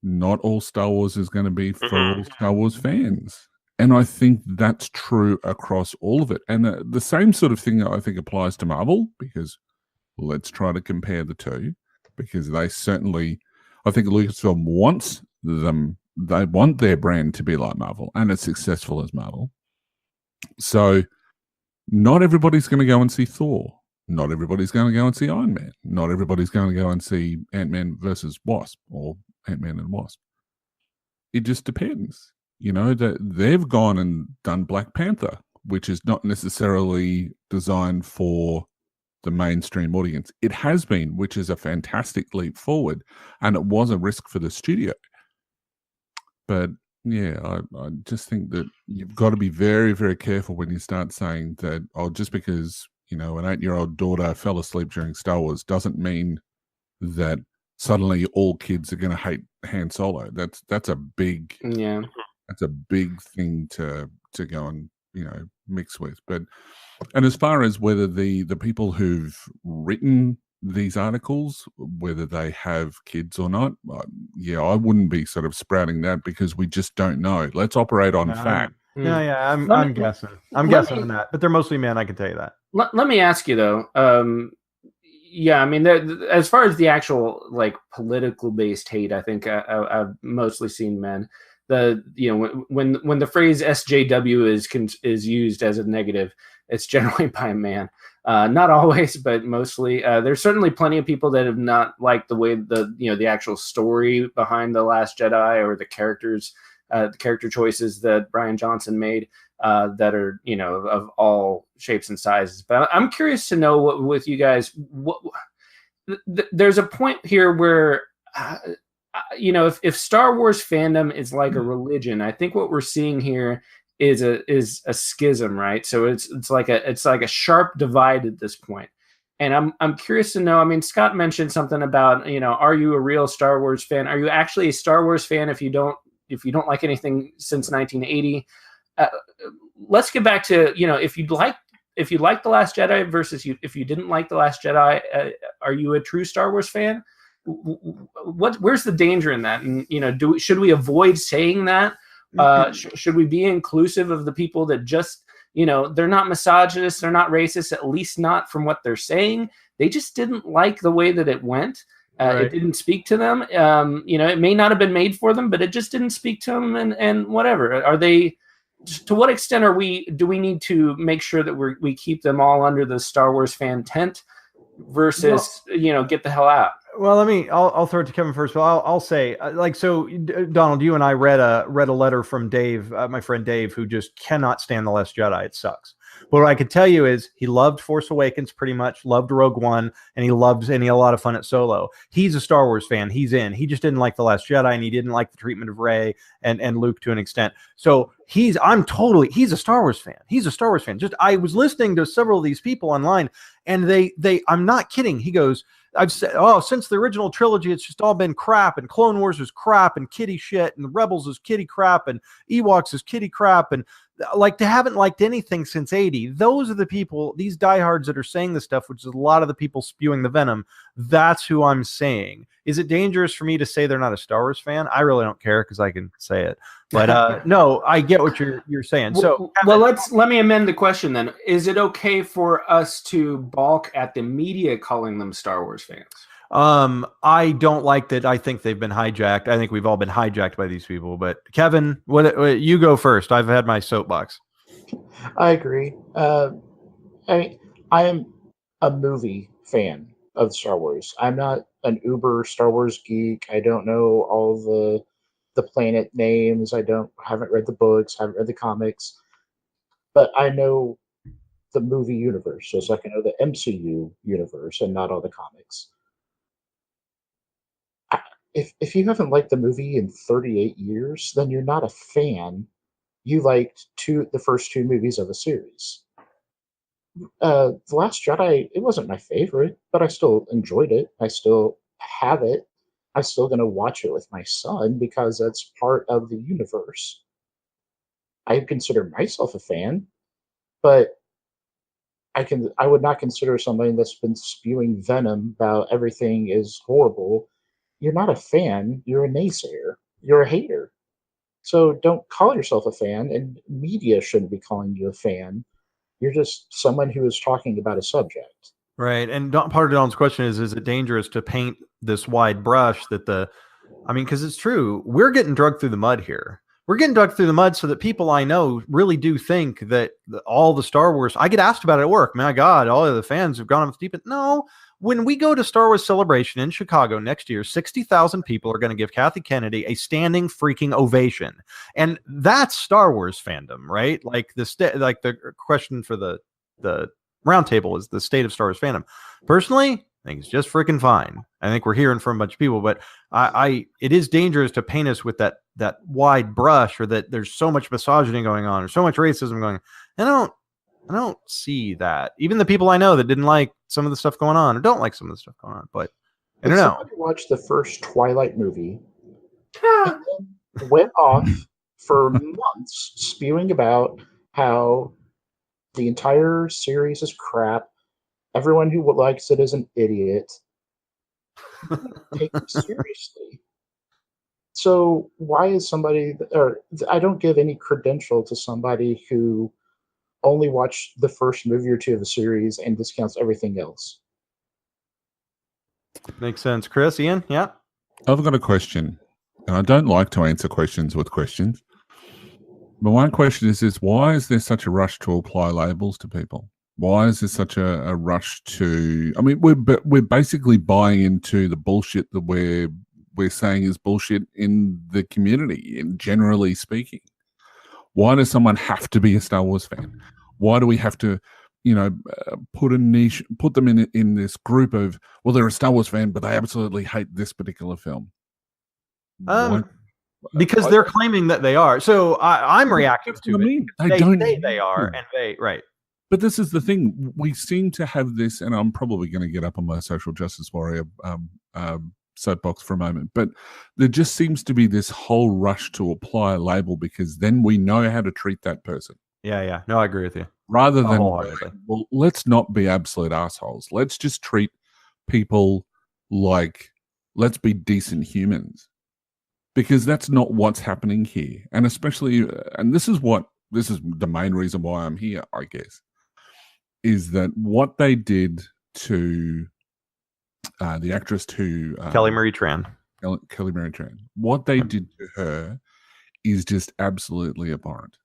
not all Star Wars is going to be for all Star Wars fans. And I think that's true across all of it. And the same sort of thing, I think, applies to Marvel, because let's try to compare the two, because they certainly, I think Lucasfilm wants them. They want their brand to be like Marvel and as successful as Marvel. So not everybody's going to go and see Thor. Not everybody's going to go and see Iron Man. Not everybody's going to go and see Ant-Man versus Wasp or Ant-Man and Wasp. It just depends. That they've gone and done Black Panther, which is not necessarily designed for the mainstream audience. It has been, which is a fantastic leap forward, and it was a risk for the studio. But yeah, I just think that you've got to be very, very careful when you start saying that, just because, an 8-year-old daughter fell asleep during Star Wars doesn't mean that suddenly all kids are going to hate Han Solo. That's a big, that's a big thing to go and, mix with. And as far as whether the people who've written these articles, whether they have kids or not, I wouldn't be sort of sprouting that, because we just don't know. Let's operate on fact. I'm guessing. I'm guessing on that, but they're mostly men. I can tell you that. Let me ask you though. I mean, as far as the actual political based hate, I think I've mostly seen men. When the phrase SJW is used as a negative, it's generally by a man. Not always, but mostly. There's certainly plenty of people that have not liked the way the actual story behind The Last Jedi, or the characters, the character choices that Bryan Johnson made, that are of all shapes and sizes. But I'm curious to know with you guys, there's a point here where if Star Wars fandom is like a religion, I think what we're seeing here is a schism, right? So it's like a sharp divide at this point. And I'm curious to know, I mean, Scott mentioned something about, are you a real Star Wars fan? Are you actually a Star Wars fan if you don't like anything since 1980? Let's get back to, if you like The Last Jedi versus if you didn't like The Last Jedi, are you a true Star Wars fan? Where's the danger in that? And should we avoid saying that? Should we be inclusive of the people that just, they're not misogynists, they're not racist, at least not from what they're saying. They just didn't like the way that it went. Right. It didn't speak to them. It may not have been made for them, but it just didn't speak to them, and whatever. Are they, to what extent do we need to make sure that we keep them all under the Star Wars fan tent versus get the hell out? Well, I'll throw it to Kevin first. But I'll say, Donald, you and I read a letter from Dave, my friend Dave, who just cannot stand The Last Jedi. It sucks. But what I could tell you is he loved Force Awakens pretty much, loved Rogue One, and he had a lot of fun at Solo. He's a Star Wars fan. He's in. He just didn't like The Last Jedi, and he didn't like the treatment of Rey and Luke to an extent. So he's a Star Wars fan. He's a Star Wars fan. Just I was listening to several of these people online, and they I'm not kidding. He goes, I've said, since the original trilogy, it's just all been crap, and Clone Wars is crap, and kitty shit, and the Rebels is kitty crap, and Ewoks is kitty crap, and they haven't liked anything since 80. Those are the people, these diehards that are saying this stuff, which is a lot of the people spewing the venom. That's who I'm saying. Is it dangerous for me to say they're not a Star Wars fan? I really don't care because I can say it. But no, I get what you're saying. So let me amend the question then. Is it okay for us to balk at the media calling them Star Wars fans? I don't like that. I think they've been hijacked. I think we've all been hijacked by these people. But Kevin, what you go first. I've had my soapbox. I agree. I am a movie fan of Star Wars. I'm not an uber Star Wars geek. I don't know all the planet names. Haven't read the books, haven't read the comics, but I know the movie universe, just like I know the MCU universe and not all the comics. If you haven't liked the movie in 38 years, then you're not a fan. You liked the first two movies of a series. The Last Jedi, it wasn't my favorite, but I still enjoyed it. I still have it. I'm still going to watch it with my son because that's part of the universe. I consider myself a fan, but I would not consider somebody that's been spewing venom about everything is horrible. You're not a fan. You're a naysayer. You're a hater. So don't call yourself a fan, and media shouldn't be calling you a fan. You're just someone who is talking about a subject. Right. And part of Donald's question is it dangerous to paint this wide brush because it's true. We're getting drugged through the mud here. We're getting drugged through the mud so that people I know really do think that all the Star Wars, I get asked about it at work. My God, all of the fans have gone off deep. No, when we go to Star Wars Celebration in Chicago next year, 60,000 people are going to give Kathy Kennedy a standing freaking ovation. And that's Star Wars fandom, right? Like the question for the roundtable is the state of Star Wars fandom. Personally, I think it's just freaking fine. I think we're hearing from a bunch of people, but it is dangerous to paint us with that wide brush, or that there's so much misogyny going on or so much racism going on. I don't see that. Even the people I know that didn't like some of the stuff going on or don't like some of the stuff going on, but I don't know. Somebody watched the first Twilight movie and then went off for months spewing about how the entire series is crap. Everyone who likes it is an idiot. Take it seriously. So why is I don't give any credential to somebody who only watched the first movie or two of the series and discounts everything else. Makes sense. Chris, Ian? Yeah? I've got a question. And I don't like to answer questions with questions. But one question is why is there such a rush to apply labels to people? Why is there such a rush to... I mean, we're basically buying into the bullshit that we're saying is bullshit in the community, in generally speaking. Why does someone have to be a Star Wars fan? Why do we have to, put them in this group of, well, they're a Star Wars fan, but they absolutely hate this particular film? Because they're claiming that they are. So I'm reactive to it. They say they are, and right. But this is the thing. We seem to have this, and I'm probably going to get up on my social justice warrior soapbox for a moment, but there just seems to be this whole rush to apply a label because then we know how to treat that person. Yeah. No, I agree with you. Rather than, well, let's not be absolute assholes. Let's just treat people like, let's be decent humans. Because that's not what's happening here. And especially, and this is the main reason why I'm here, I guess, is that what they did to the actress to Kelly Marie Tran. Kelly Marie Tran. What they did to her is just absolutely abhorrent.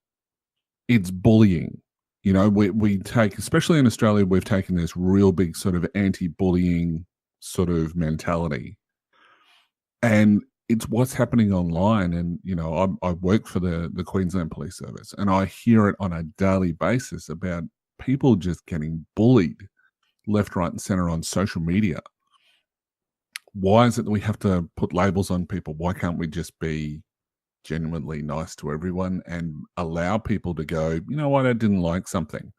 it's bullying. You know, we take, especially in Australia, we've taken this real big sort of anti-bullying sort of mentality. And it's what's happening online. And, you know, I work for the Queensland Police Service, and I hear it on a daily basis about people just getting bullied left, right, and center on social media. Why is it that we have to put labels on people? Why can't we just be genuinely nice to everyone and allow people to go, you know what, I didn't like something.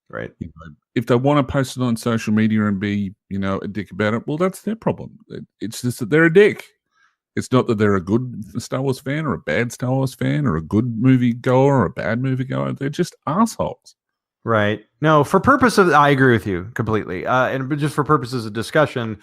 Right. You know, if they want to post it on social media and be, you know, a dick about it, well, that's their problem. It's just that they're a dick. It's not that they're a good Star Wars fan or a bad Star Wars fan or a good movie goer or a bad movie goer. They're just assholes. Right. No, for purpose of, I agree with you completely. And just for purposes of discussion,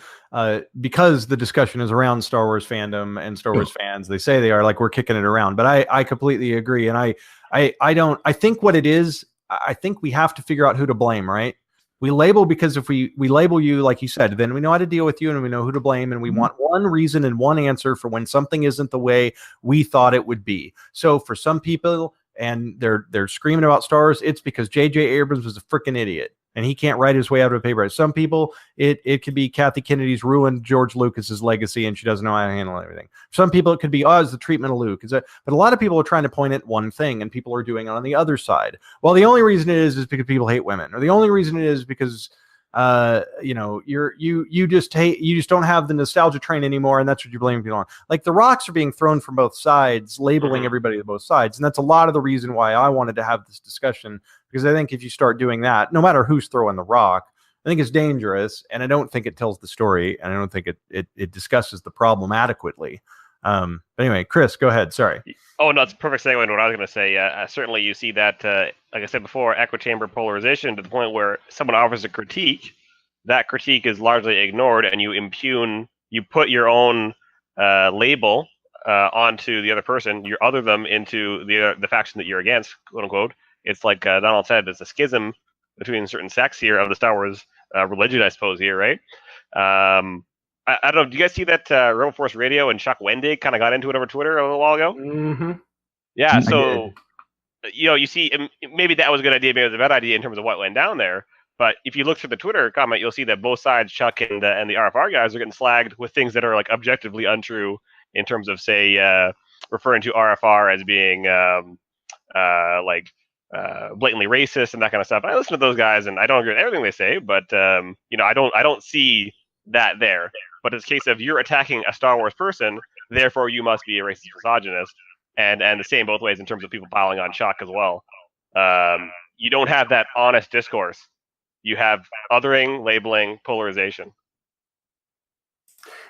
because the discussion is around Star Wars fandom and Star Wars fans, they say they are, like, we're kicking it around. But I completely agree. And I think what it is, I think we have to figure out who to blame, right? We label, because if we label you, like you said, then we know how to deal with you and we know who to blame. And we want one reason and one answer for when something isn't the way we thought it would be. So for some people, and they're screaming about Star Wars, it's because J.J. Abrams was a freaking idiot and he can't write his way out of a paper. Some people, it could be Kathy Kennedy's ruined George Lucas's legacy and she doesn't know how to handle everything. Some people, it could be, it's the treatment of Luke. But a lot of people are trying to point at one thing and people are doing it on the other side. Well, the only reason it is because people hate women, or the only reason it is because you know, you just don't have the nostalgia train anymore, and that's what you're blaming people on. Like, the rocks are being thrown from both sides, labeling everybody to both sides, and that's a lot of the reason why I wanted to have this discussion, because I think if you start doing that, no matter who's throwing the rock, I think it's dangerous, and I don't think it tells the story, and I don't think it discusses the problem adequately. But anyway, Chris, go ahead. Sorry. Oh, no, it's a perfect segue into what I was going to say. Certainly you see that, like I said before, echo chamber polarization to the point where someone offers a critique, that critique is largely ignored, and you put your own label onto the other person, you other them into the faction that you're against, quote unquote. It's like Donald said, there's a schism between certain sects here of the Star Wars religion, I suppose, here, right? I don't know. Do you guys see that Rebel Force Radio and Chuck Wendig kind of got into it over Twitter a little while ago? Mm-hmm. Yeah, so, you know, you see, maybe that was a good idea, maybe it was a bad idea in terms of what went down there. But if you look through the Twitter comment, you'll see that both sides, Chuck and the RFR guys, are getting slagged with things that are, like, objectively untrue in terms of, say, referring to RFR as being blatantly racist and that kind of stuff. I listen to those guys, and I don't agree with everything they say, but you know, I don't see that there. But it's a case of you're attacking a Star Wars person, therefore you must be a racist misogynist, and the same both ways in terms of people piling on Chuck as well. You don't have that honest discourse. You have othering, labeling, polarization.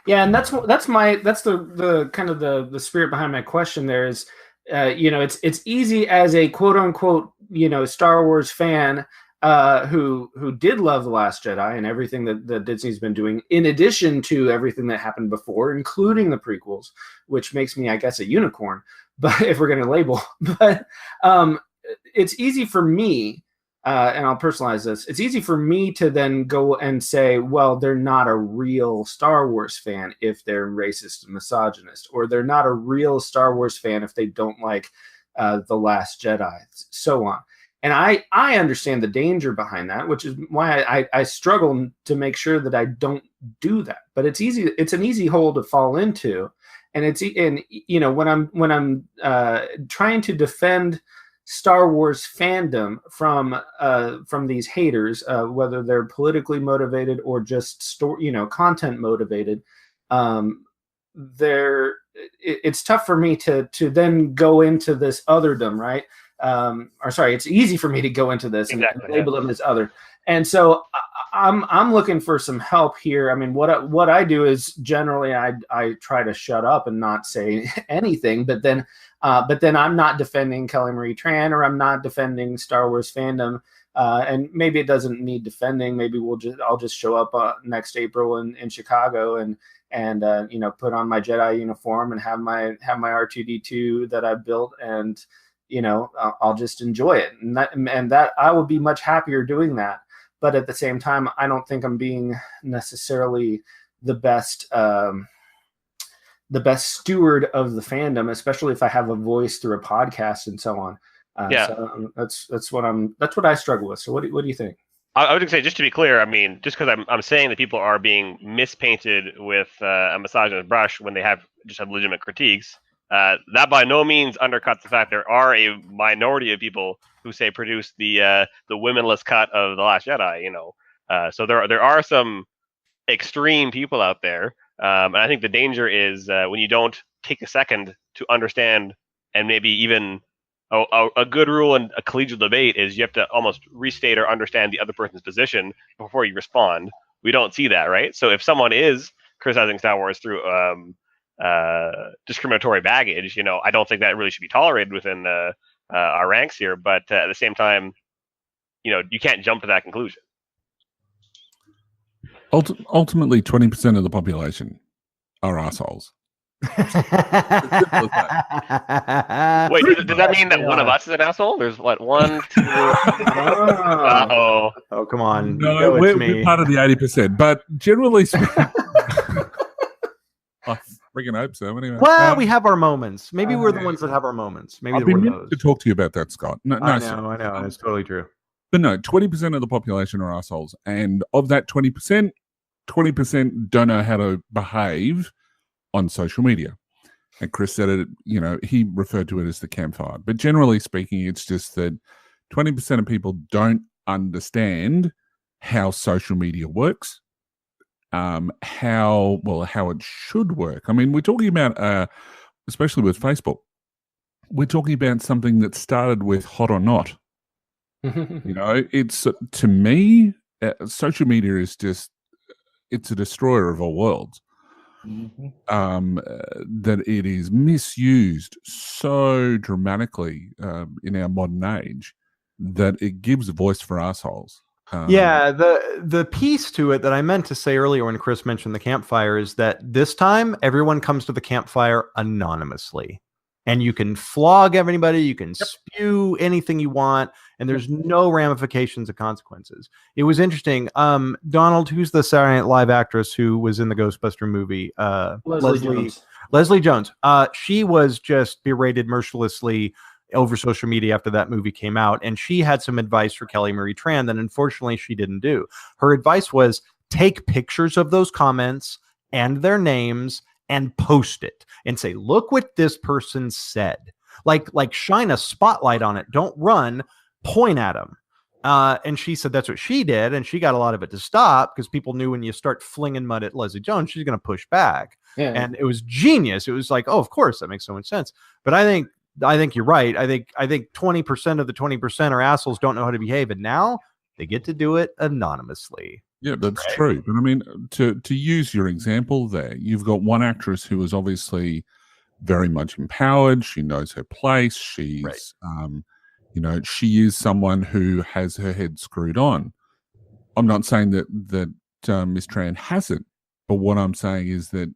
Yeah, and that's the kind of the spirit behind my question. There is, you know, it's easy as a quote unquote, you know, Star Wars fan who did love The Last Jedi and everything that Disney's been doing, in addition to everything that happened before, including the prequels, which makes me, I guess, a unicorn. But if we're going to label, but it's easy for me, and I'll personalize this. It's easy for me to then go and say, well, they're not a real Star Wars fan if they're racist and misogynist, or they're not a real Star Wars fan if they don't like The Last Jedi, so on. And I understand the danger behind that, which is why I struggle to make sure that I don't do that. But it's easy. It's an easy hole to fall into, and you know, when I'm trying to defend Star Wars fandom from these haters, whether they're politically motivated or just content motivated, it's tough for me to then go into this otherdom, right? It's easy for me to go into this and label them as other. And so I'm looking for some help here. I mean, what I do is generally I try to shut up and not say anything, but then I'm not defending Kelly Marie Tran, or I'm not defending Star Wars fandom. And maybe it doesn't need defending. Maybe I'll just show up next April in Chicago and you know, put on my Jedi uniform and have my R2D2 that I built, and you know, I'll just enjoy it, and that I will be much happier doing that. But at the same time, I don't think I'm being necessarily the best steward of the fandom, especially if I have a voice through a podcast and so on. Yeah. So that's what I struggle with. So what do you think? I would say, just to be clear, I mean, just because I'm saying that people are being mispainted with a misogynist brush when they have legitimate critiques, that by no means undercuts the fact there are a minority of people who say produce the womenless cut of The Last Jedi. So there are some extreme people out there, and I think the danger is when you don't take a second to understand, and maybe even a good rule in a collegial debate is you have to almost restate or understand the other person's position before you respond. We don't see that, right? So if someone is criticizing Star Wars through discriminatory baggage, I don't think that really should be tolerated within our ranks here. But at the same time, you can't jump to that conclusion. Ultimately, 20% of the population are assholes. Wait, does that mean that one of us is an asshole? There's what, 1, 2. Oh, come on. No, we're part of the 80%, but generally speaking, I freaking hope so. Anyway, well, we have our moments. Maybe we're the ones that have our moments. Maybe I've been we're meaning those. to talk to you about that, Scott. I know. It's totally true. But no, 20% of the population are assholes, and of that 20%, 20% don't know how to behave on social media. And Chris said it, he referred to it as the campfire. But generally speaking, it's just that 20% of people don't understand how social media works, how it should work. I mean, we're talking about, especially with Facebook, we're talking about something that started with hot or not. It's, to me, social media is just, it's a destroyer of all worlds. That it is misused so dramatically in our modern age that it gives a voice for assholes. The piece to it that I meant to say earlier when Chris mentioned the campfire is that this time everyone comes to the campfire anonymously. And you can flog everybody, you can spew anything you want, and there's no ramifications of consequences. It was interesting. Donald, who's the Saturday Night Live actress who was in the Ghostbuster movie? Leslie Jones. She was just berated mercilessly over social media after that movie came out, and she had some advice for Kelly Marie Tran that unfortunately she didn't do. Her advice was take pictures of those comments and their names and post it and say, look what this person said. Like shine a spotlight on it. Don't run, point at them. And she said that's what she did. And she got a lot of it to stop because people knew when you start flinging mud at Leslie Jones, she's going to push back. Yeah. And it was genius. It was like, oh, of course, that makes so much sense. But I think you're right. I think 20% of the 20% are assholes, don't know how to behave. And now they get to do it anonymously. Yeah, that's true. But I mean, to use your example there, you've got one actress who is obviously very much empowered. She knows her place. She's, she is someone who has her head screwed on. I'm not saying that Miss Tran hasn't, but what I'm saying is that,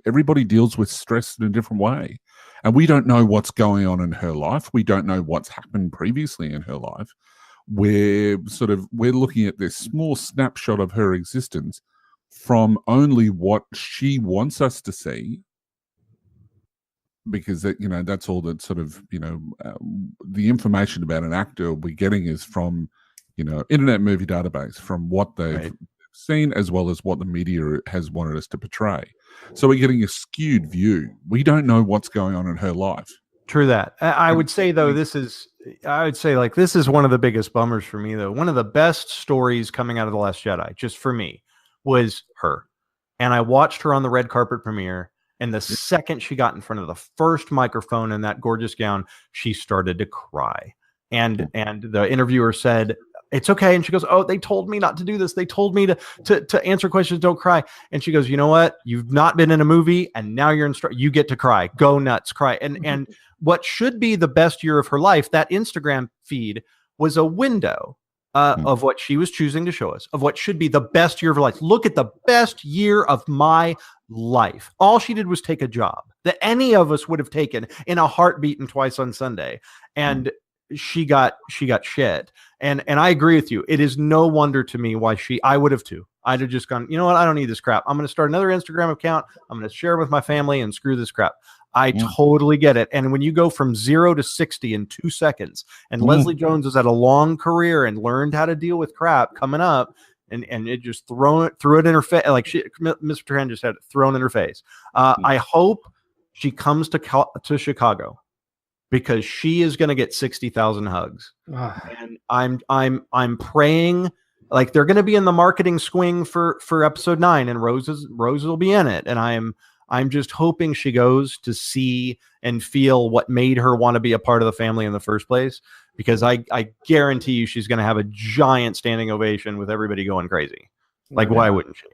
everybody deals with stress in a different way. And we don't know what's going on in her life. We don't know what's happened previously in her life. We're looking at this small snapshot of her existence from only what she wants us to see, because that's all that the information about an actor we're getting is from Internet Movie Database, from what they've seen as well as what the media has wanted us to portray. So we're getting a skewed view. We don't know what's going on in her life. True that. I would say though, this is one of the biggest bummers for me though. One of the best stories coming out of The Last Jedi, just for me, was her. And I watched her on the red carpet premiere. And the second she got in front of the first microphone in that gorgeous gown, she started to cry. And the interviewer said, it's okay. And she goes, oh, they told me not to do this. They told me to answer questions, don't cry. And she goes, you know what? You've not been in a movie and now you're you get to cry. Go nuts, cry. And what should be the best year of her life, that Instagram feed was a window of what she was choosing to show us, of what should be the best year of her life. Look at the best year of my life. All she did was take a job that any of us would have taken in a heartbeat and Twice on Sunday. And she got shit. And I agree with you. It is no wonder to me why I would have too. I'd have just gone, you know what? I don't need this crap. I'm going to start another Instagram account. I'm going to share it with my family and screw this crap. I totally get it. And when you go from 0 to 60 in 2 seconds, and Leslie Jones has had a long career and learned how to deal with crap coming up, and it just threw it in her face, like Mr. Tran just had it thrown in her face. I hope she comes to Chicago, because she is going to get 60,000 hugs. And I'm praying, like, they're going to be in the marketing swing for episode 9, and Rose will be in it. And I'm just hoping she goes to see and feel what made her want to be a part of the family in the first place, because I guarantee you she's going to have a giant standing ovation with everybody going crazy. Like, why wouldn't she?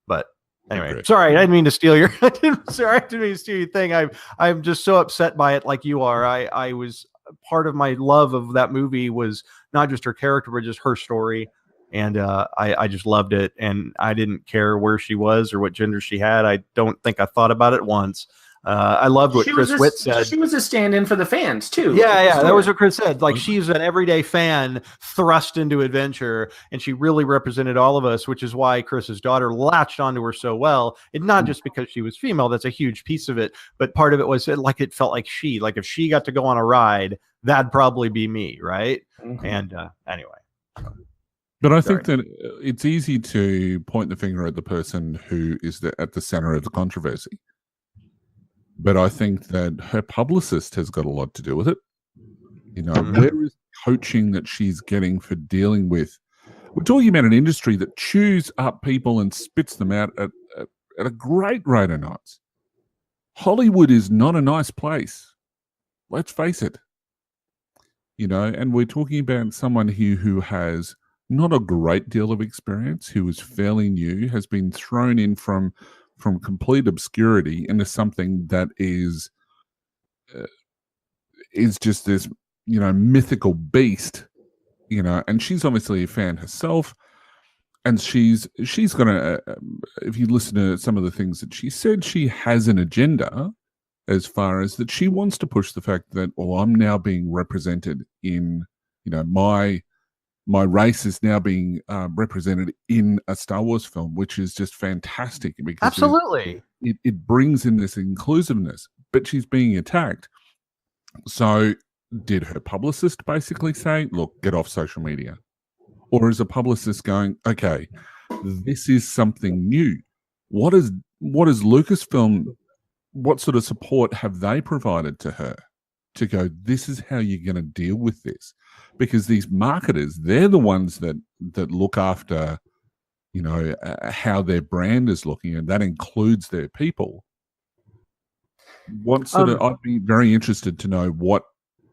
But anyway, sorry, I didn't mean to steal your. I didn't mean to steal your thing. I'm just so upset by it, like you are. I was part of my love of that movie was not just her character, but just her story, and I just loved it. And I didn't care where she was or what gender she had. I don't think I thought about it once. I loved what Chris Witt said. She was a stand-in for the fans too. Yeah, that was what Chris said. Like, she's an everyday fan thrust into adventure, and she really represented all of us, which is why Chris's daughter latched onto her so well. And not just because she was female, that's a huge piece of it, but part of it was like it felt like if she got to go on a ride, that'd probably be me, right? And anyway. But I think that it's easy to point the finger at the person who is at the center of the controversy. But I think that her publicist has got a lot to do with it. You know, where is coaching that she's getting for dealing with? We're talking about an industry that chews up people and spits them out at a great rate of knots. Hollywood is not a nice place. Let's face it. You know, and we're talking about someone here who has not a great deal of experience, who is fairly new, has been thrown in from complete obscurity into something that is just this, you know, mythical beast, you know, and she's obviously a fan herself, and she's gonna, if you listen to some of the things that she said, she has an agenda as far as that she wants to push the fact that, well, I'm now being represented in, you know, my race is now being represented in a Star Wars film, which is just fantastic. Because absolutely, it brings in this inclusiveness, but she's being attacked. So did her publicist basically say, look, get off social media? Or is a publicist going, okay, this is something new? What is Lucasfilm, what sort of support have they provided to her to go, this is how you're going to deal with this? Because these marketers, they're the ones that look after, you know, how their brand is looking, and that includes their people. What sort of? I'd be very interested to know what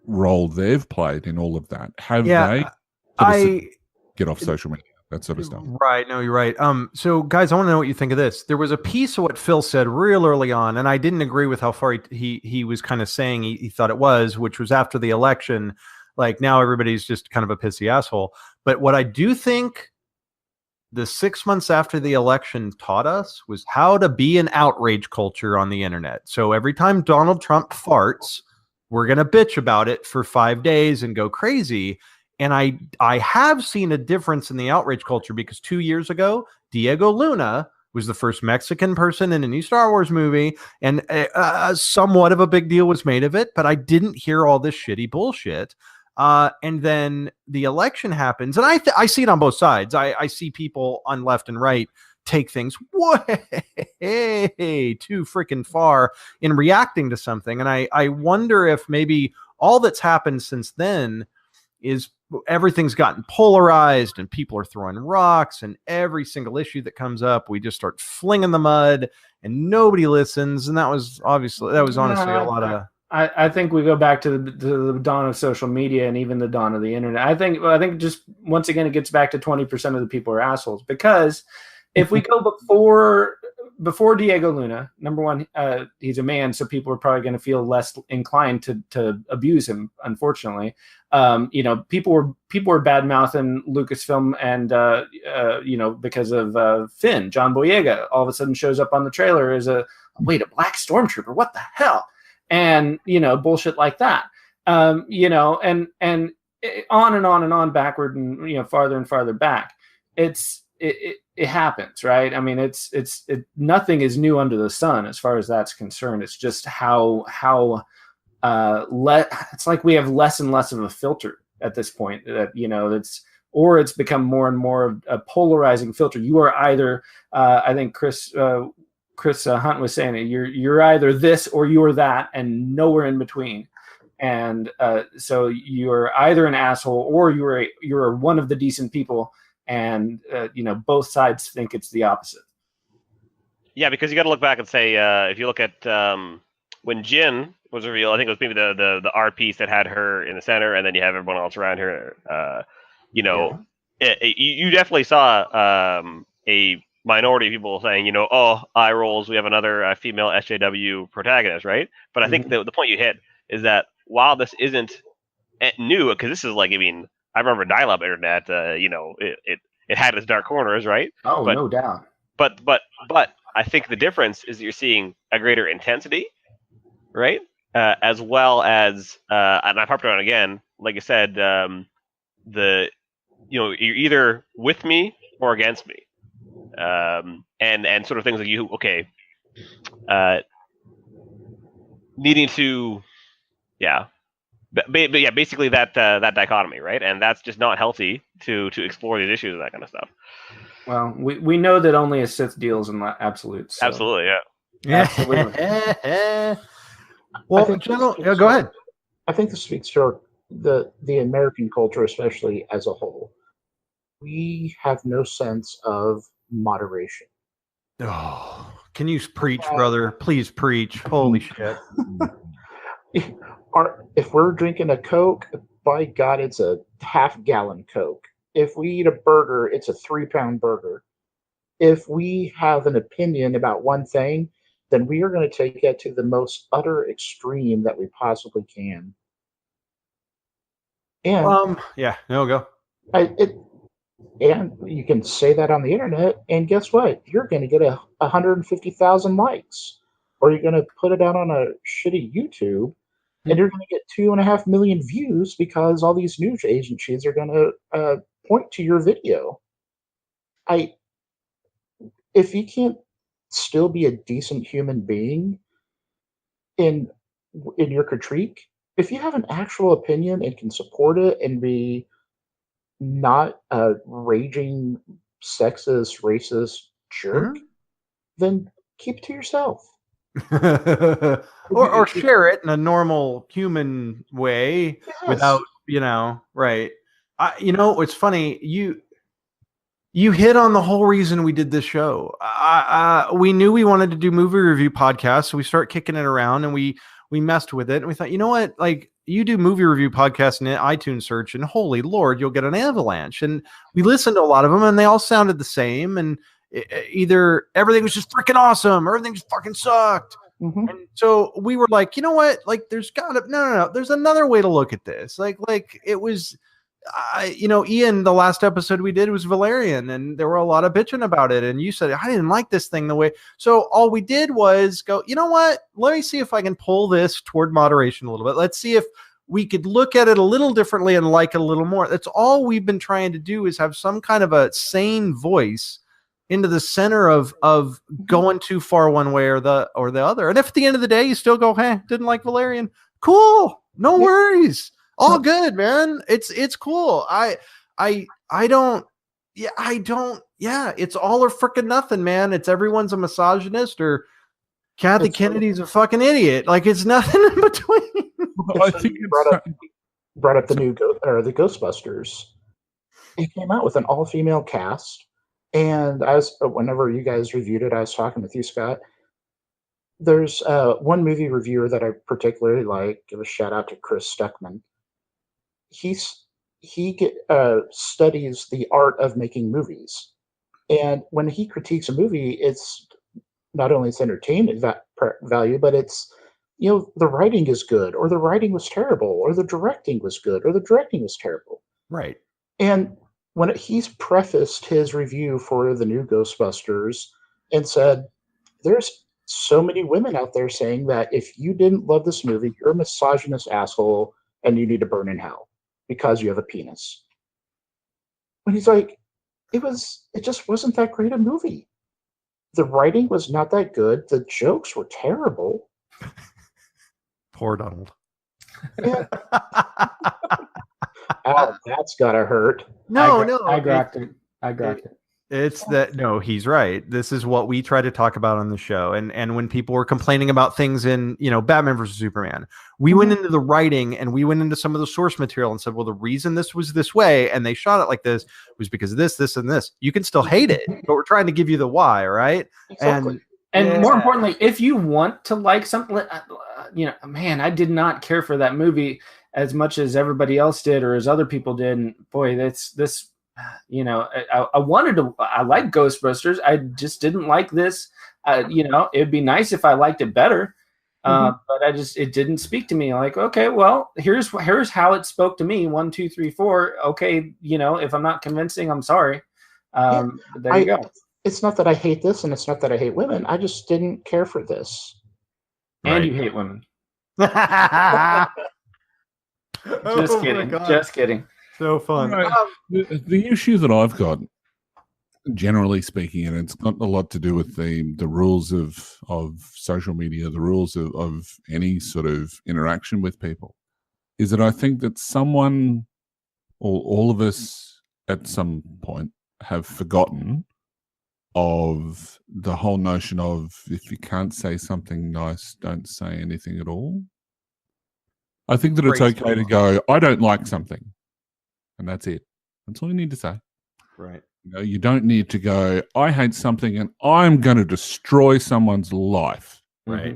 role they've played in all of that. Have they? Get off social media, that sort of stuff. Right. No, you're right. So guys, I want to know what you think of this. There was a piece of what Phil said real early on, and I didn't agree with how far he was kind of saying he thought it was, which was after the election. Like, now everybody's just kind of a pissy asshole. But what I do think the 6 months after the election taught us was how to be an outrage culture on the internet. So every time Donald Trump farts, we're going to bitch about it for 5 days and go crazy. And I have seen a difference in the outrage culture, because 2 years ago, Diego Luna was the first Mexican person in a new Star Wars movie, and somewhat of a big deal was made of it, but I didn't hear all this shitty bullshit. And then the election happens, and I see it on both sides. I see people on left and right take things way too freaking far in reacting to something. And I wonder if maybe all that's happened since then is everything's gotten polarized, and people are throwing rocks, and every single issue that comes up, we just start flinging the mud, and nobody listens. And that was honestly a lot of. I think we go back to the dawn of social media and even the dawn of the internet. I think just once again, it gets back to 20% of the people are assholes, because if we go before Diego Luna, number one, he's a man, so people are probably going to feel less inclined to abuse him. Unfortunately, you know, people were bad mouthing Lucasfilm, and you know, because of Finn, John Boyega, all of a sudden shows up on the trailer as a black stormtrooper. What the hell? And, you know, bullshit like that, you know, and on and on and on backward, and, you know, farther and farther back. It's it happens, right? I mean, it's nothing is new under the sun as far as that's concerned. It's just how it's like we have less and less of a filter at this point. That it's become more and more of a polarizing filter. You are either, I think Chris Hunt was saying it. You're either this or you're that, and nowhere in between. And so you're either an asshole or you're one of the decent people, and both sides think it's the opposite. Yeah, because you got to look back and say, if you look at when Jin was revealed, I think it was maybe the art piece that had her in the center, and then you have everyone else around her. You definitely saw a minority of people saying, oh, eye rolls, we have another female SJW protagonist, right? But I think the point you hit is that while this isn't new, because this is like, I remember dial-up internet, it had its dark corners, right? Oh, no doubt. But I think the difference is that you're seeing a greater intensity, right? As well as, and I've harped on it again, like I said, you're either with me or against me. And sort of things like needing to, basically that dichotomy, right? And that's just not healthy to explore these issues and that kind of stuff. Well, we know that only a Sith deals in absolutes. So. Absolutely, yeah. Absolutely. Well, go ahead. I think this speaks to the American culture, especially as a whole. We have no sense of moderation. Oh, can you preach, brother? Please preach. Holy shit. If we're drinking a Coke, by God, it's a half-gallon Coke. If we eat a burger, it's a 3-pound burger. If we have an opinion about one thing, then we are going to take it to the most utter extreme that we possibly can. And go. And you can say that on the internet, and guess what? You're going to get 150,000 likes, or you're going to put it out on a shitty YouTube, and you're going to get 2.5 million views because all these news agencies are going to point to your video. If you can't still be a decent human being in your critique, if you have an actual opinion and can support it and be not a raging sexist, racist jerk, then keep it to yourself. or share it in a normal human way without, right. It's funny. You hit on the whole reason we did this show. We knew we wanted to do movie review podcasts, so we start kicking it around and we messed with it and we thought, you know what, like, you do movie review podcasts in an iTunes search and holy Lord, you'll get an avalanche. And we listened to a lot of them and they all sounded the same. And either everything was just freaking awesome or everything just fucking sucked. Mm-hmm. And so we were like, you know what? Like, there's no. There's another way to look at this. Like it was, Ian, the last episode we did was Valerian, and there were a lot of bitching about it. And you said, I didn't like this thing the way. So all we did was go, you know what? Let me see if I can pull this toward moderation a little bit. Let's see if we could look at it a little differently and like it a little more. That's all we've been trying to do, is have some kind of a sane voice into the center of going too far one way or the other. And if at the end of the day you still go, hey, didn't like Valerian, cool, no worries, all good, man. It's cool. It's all or freaking nothing, man. It's everyone's a misogynist or Kathy Kennedy's a fucking idiot. Like, it's nothing in between. I think you brought up the new the Ghostbusters. It came out with an all-female cast. And whenever you guys reviewed it, I was talking with you, Scott. There's one movie reviewer that I particularly like. Give a shout out to Chris Stuckman. He studies the art of making movies, and when he critiques a movie, it's not only its entertainment value, but it's the writing is good, or the writing was terrible, or the directing was good, or the directing was terrible. Right. And when he's prefaced his review for the new Ghostbusters and said, there's so many women out there saying that if you didn't love this movie, you're a misogynist asshole and you need to burn in hell because you have a penis. And he's like, it just wasn't that great a movie. The writing was not that good. The jokes were terrible. Poor Donald. Yeah. Oh, that's gotta hurt. I got it. It's that no, he's right. This is what we try to talk about on the show. And when people were complaining about things in, Batman versus Superman, we went into the writing and we went into some of the source material and said, well, the reason this was this way and they shot it like this was because of this, this, and this. You can still hate it, but we're trying to give you the why, right? Exactly. And more importantly, if you want to like something, man, I did not care for that movie as much as everybody else did or as other people did. And boy, this. I wanted to. I like Ghostbusters. I just didn't like this. It'd be nice if I liked it better, but it didn't speak to me. Like, okay, well, here's how it spoke to me. 1, 2, 3, 4. Okay, if I'm not convincing, I'm sorry. There you go. It's not that I hate this, and it's not that I hate women. I just didn't care for this. And you hate women. Just kidding. Just kidding. So fun. The issue that I've got, generally speaking, and it's got a lot to do with the rules of social media, the rules of any sort of interaction with people, is that I think that someone, or all of us at some point, have forgotten of the whole notion of if you can't say something nice, don't say anything at all. I think that it's okay to go, I don't like something. And that's it. That's all you need to say. Right. You don't need to go, I hate something and I'm going to destroy someone's life. Right.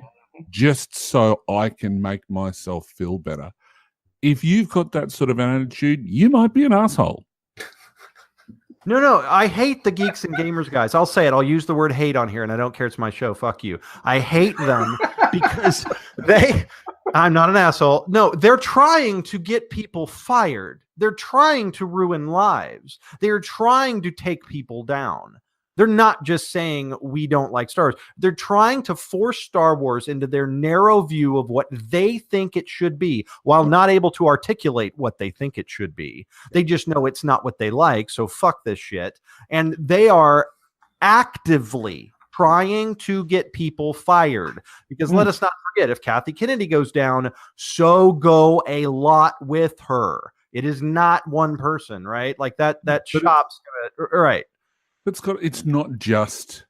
Just so I can make myself feel better. If you've got that sort of an attitude, you might be an asshole. No, I hate the Geeks and Gamers guys. I'll say it. I'll use the word hate on here, and I don't care. It's my show. Fuck you. I hate them because I'm not an asshole. No, they're trying to get people fired. They're trying to ruin lives. They're trying to take people down. They're not just saying we don't like Star Wars. They're trying to force Star Wars into their narrow view of what they think it should be while not able to articulate what they think it should be. They just know it's not what they like, so fuck this shit. And they are actively trying to get people fired because let us not forget, if Kathy Kennedy goes down, so go a lot with her. It is not one person, right? Like that shop's gonna, right. It's not just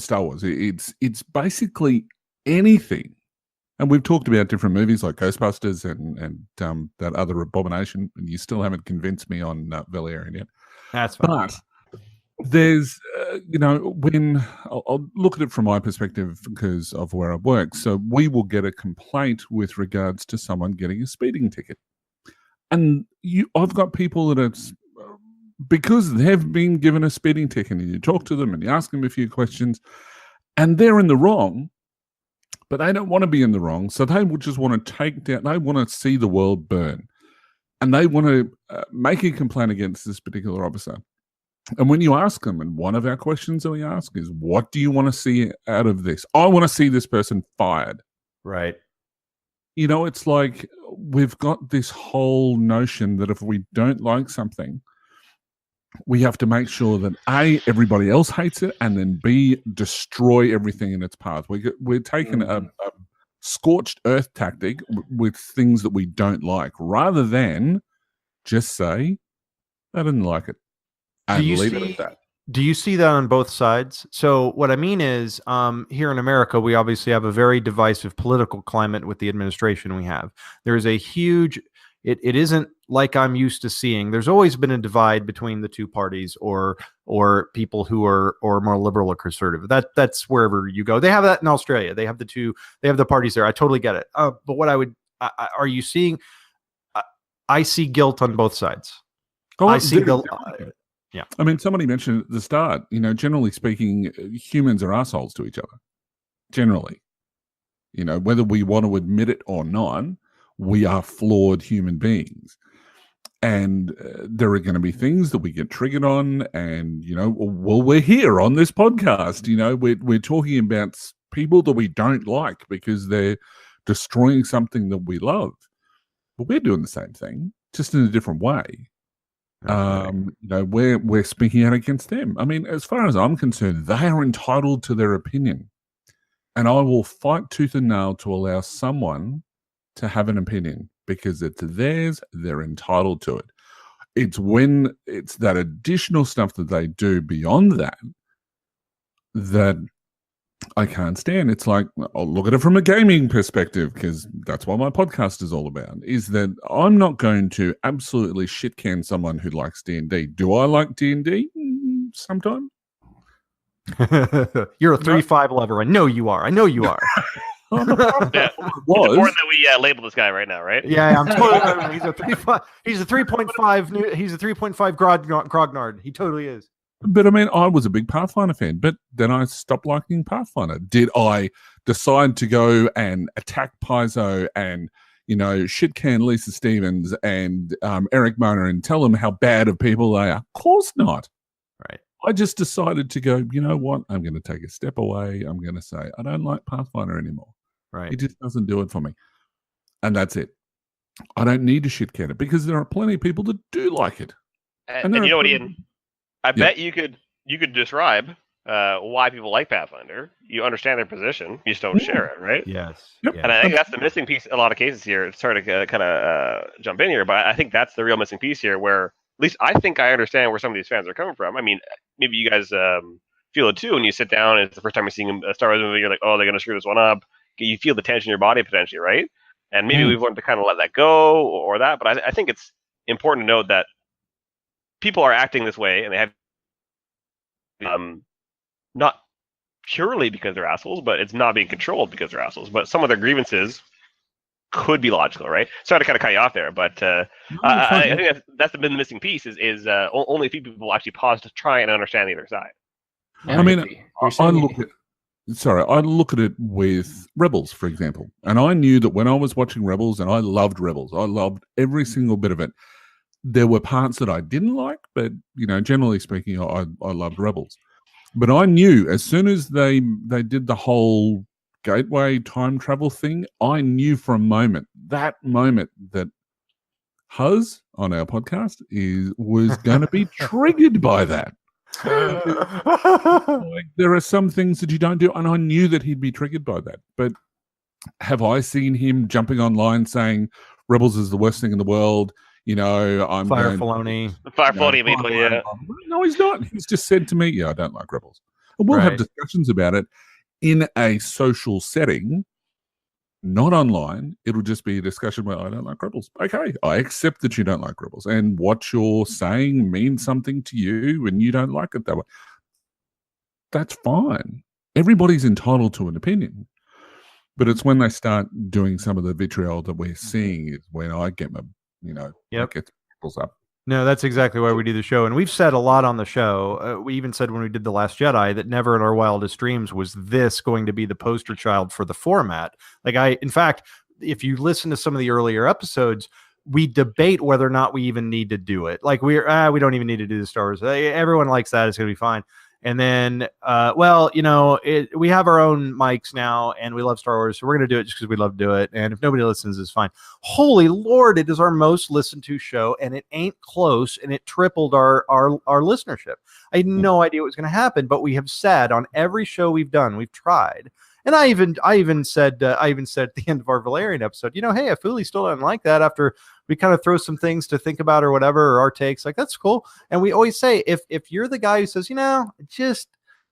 Star Wars. It's basically anything. And we've talked about different movies like Ghostbusters and that other abomination, and you still haven't convinced me on Valerian yet. That's fine. But there's, when I'll look at it from my perspective because of where I work. So we will get a complaint with regards to someone getting a speeding ticket. And I've got people that it's because they've been given a speeding ticket and you talk to them and you ask them a few questions and they're in the wrong, but they don't want to be in the wrong. So they will just want to take down, they want to see the world burn and they want to make a complaint against this particular officer. And when you ask them, and one of our questions that we ask is, what do you want to see out of this? I want to see this person fired. Right. It's like we've got this whole notion that if we don't like something, we have to make sure that A, everybody else hates it, and then B, destroy everything in its path. We're taking a scorched earth tactic with things that we don't like, rather than just say, I didn't like it, and leave it at that. Do you see that on both sides? So what I mean is, here in America, we obviously have a very divisive political climate with the administration we have. There is a huge... It isn't like I'm used to seeing. There's always been a divide between the two parties or people who are more liberal or conservative. That's wherever you go. They have that in Australia. They have the parties there. I totally get it. But what are you seeing? I see guilt on both sides. I see yeah. I mean, somebody mentioned at the start, generally speaking, humans are assholes to each other. Generally, whether we want to admit it or not, we are flawed human beings. And there are going to be things that we get triggered on. And, we're here on this podcast. We're talking about people that we don't like because they're destroying something that we love. But we're doing the same thing, just in a different way. We're speaking out against them. I mean, as far as I'm concerned, they are entitled to their opinion, and I will fight tooth and nail to allow someone to have an opinion because it's theirs. They're entitled to it. It's when it's that additional stuff that they do beyond that that I can't stand. It's like, I'll look at it from a gaming perspective, because that's what my podcast is all about, is that I'm not going to absolutely shit can someone who likes D&D. Do I like D&D? Sometimes. You're a 3-5 lover. I know you are. Yeah. It's important that we label this guy right now, right? Yeah, I'm totally. He's a 3.5. He's a 3.5. He's a 3.5 grognard. He totally is. But I mean, I was a big Pathfinder fan, but then I stopped liking Pathfinder. Did I decide to go and attack Paizo and, shit can Lisa Stevens and Eric Mona and tell them how bad of people they are? Of course not. Right. I just decided to go, you know what? I'm going to take a step away. I'm going to say, I don't like Pathfinder anymore. Right. It just doesn't do it for me. And that's it. I don't need to shit can it because there are plenty of people that do like it. And you know what, Ian? I bet you could describe why people like Pathfinder. You understand their position. You just don't share it, right? Yes. Yep. And I think that's the missing piece in a lot of cases here. Sorry to kind of jump in here, but I think that's the real missing piece here where, at least I think I understand where some of these fans are coming from. I mean, maybe you guys feel it too when you sit down and it's the first time you're seeing a Star Wars movie, you're like, oh, they're going to screw this one up. You feel the tension in your body potentially, right? And maybe we've learned to kind of let that go or that. But I think it's important to note that people are acting this way and they have not purely because they're assholes, but it's not being controlled because they're assholes. But some of their grievances could be logical, right? Sorry to kind of cut you off there, but I think that's been the missing piece is only a few people actually pause to try and understand the other side. I mean, I look at it with Rebels, for example, and I knew that when I was watching Rebels, and I loved Rebels, I loved every single bit of it. There were parts that I didn't like, but generally speaking, I loved Rebels. But I knew as soon as they did the whole gateway time travel thing, I knew for a moment that Huz on our podcast was going to be triggered by that. Like, there are some things that you don't do, and I knew that he'd be triggered by that. But have I seen him jumping online saying Rebels is the worst thing in the world? I'm Fire Filoni. Fire Filoni immediately, yeah. No, he's not. He's just said to me, yeah, I don't like Rebels. And we'll have discussions about it in a social setting, not online. It'll just be a discussion where I don't like Rebels. Okay, I accept that you don't like Rebels. And what you're saying means something to you and you don't like it that way. That's fine. Everybody's entitled to an opinion. But it's when they start doing some of the vitriol that we're seeing is when I get my get people's up. No, that's exactly why we do the show. And we've said a lot on the show. We even said when we did The Last Jedi that never in our wildest dreams was this going to be the poster child for the format. In fact, if you listen to some of the earlier episodes, we debate whether or not we even need to do it. Like we don't even need to do the Star Wars. Everyone likes that. It's going to be fine. And then, we have our own mics now and we love Star Wars. So we're going to do it just because we love to do it. And if nobody listens, it's fine. Holy Lord, it is our most listened to show and it ain't close. And it tripled our listenership. I had no idea what was going to happen, but we have said on every show we've done, we've tried. And I even said at the end of our Valerian episode, hey, if Uli still doesn't like that after we kind of throw some things to think about or whatever, or our takes, like, that's cool. And we always say, if you're the guy who says, just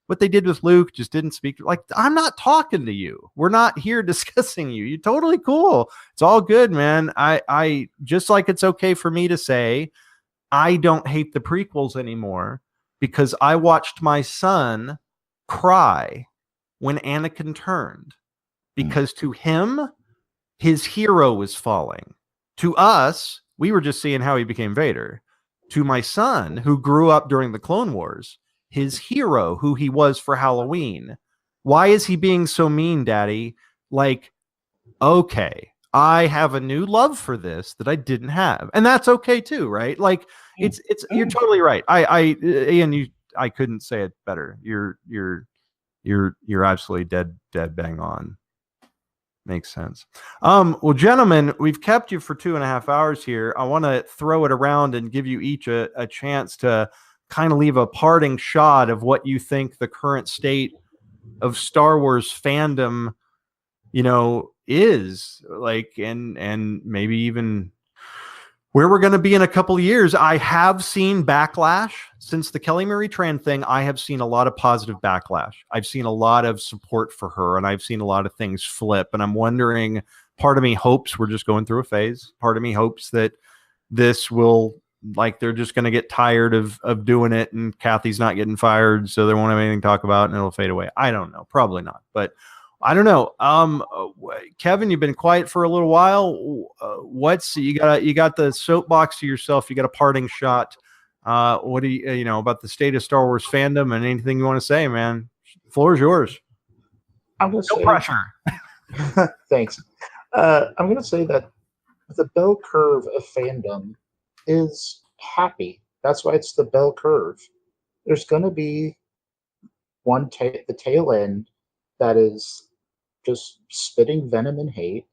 what they did with Luke just didn't speak, like, I'm not talking to you. We're not here discussing you. You're totally cool. It's all good, man. I just like it's okay for me to say, I don't hate the prequels anymore because I watched my son cry when Anakin turned, because to him, his hero was falling. To us, we were just seeing how he became Vader. To my son, who grew up during the Clone Wars, his hero, who he was for Halloween. Why is he being so mean, Daddy? Like, okay, I have a new love for this that I didn't have. And that's okay too, right? Like, it's you're totally right. Ian, I couldn't say it better. You're absolutely dead bang on. Makes sense. Well, gentlemen, we've kept you for 2.5 hours here. I want to throw it around and give you each a chance to kind of leave a parting shot of what you think the current state of Star Wars fandom, is like, and maybe even where we're going to be in a couple of years. I have seen backlash since the Kelly Marie Tran thing. I have seen a lot of positive backlash. I've seen a lot of support for her, and I've seen a lot of things flip. And I'm wondering, part of me hopes we're just going through a phase. Part of me hopes that this will, like, they're just going to get tired of doing it, and Kathy's not getting fired, so they won't have anything to talk about, and it'll fade away. I don't know. Probably not. But I don't know. Kevin, you've been quiet for a little while. What's you got the soapbox to yourself. You got a parting shot. What do you know about the state of Star Wars fandom and anything you want to say, man? Floor is yours. I'm gonna No say, pressure. Thanks. I'm going to say that the bell curve of fandom is happy. That's why it's the bell curve. There's going to be the tail end that is just spitting venom and hate,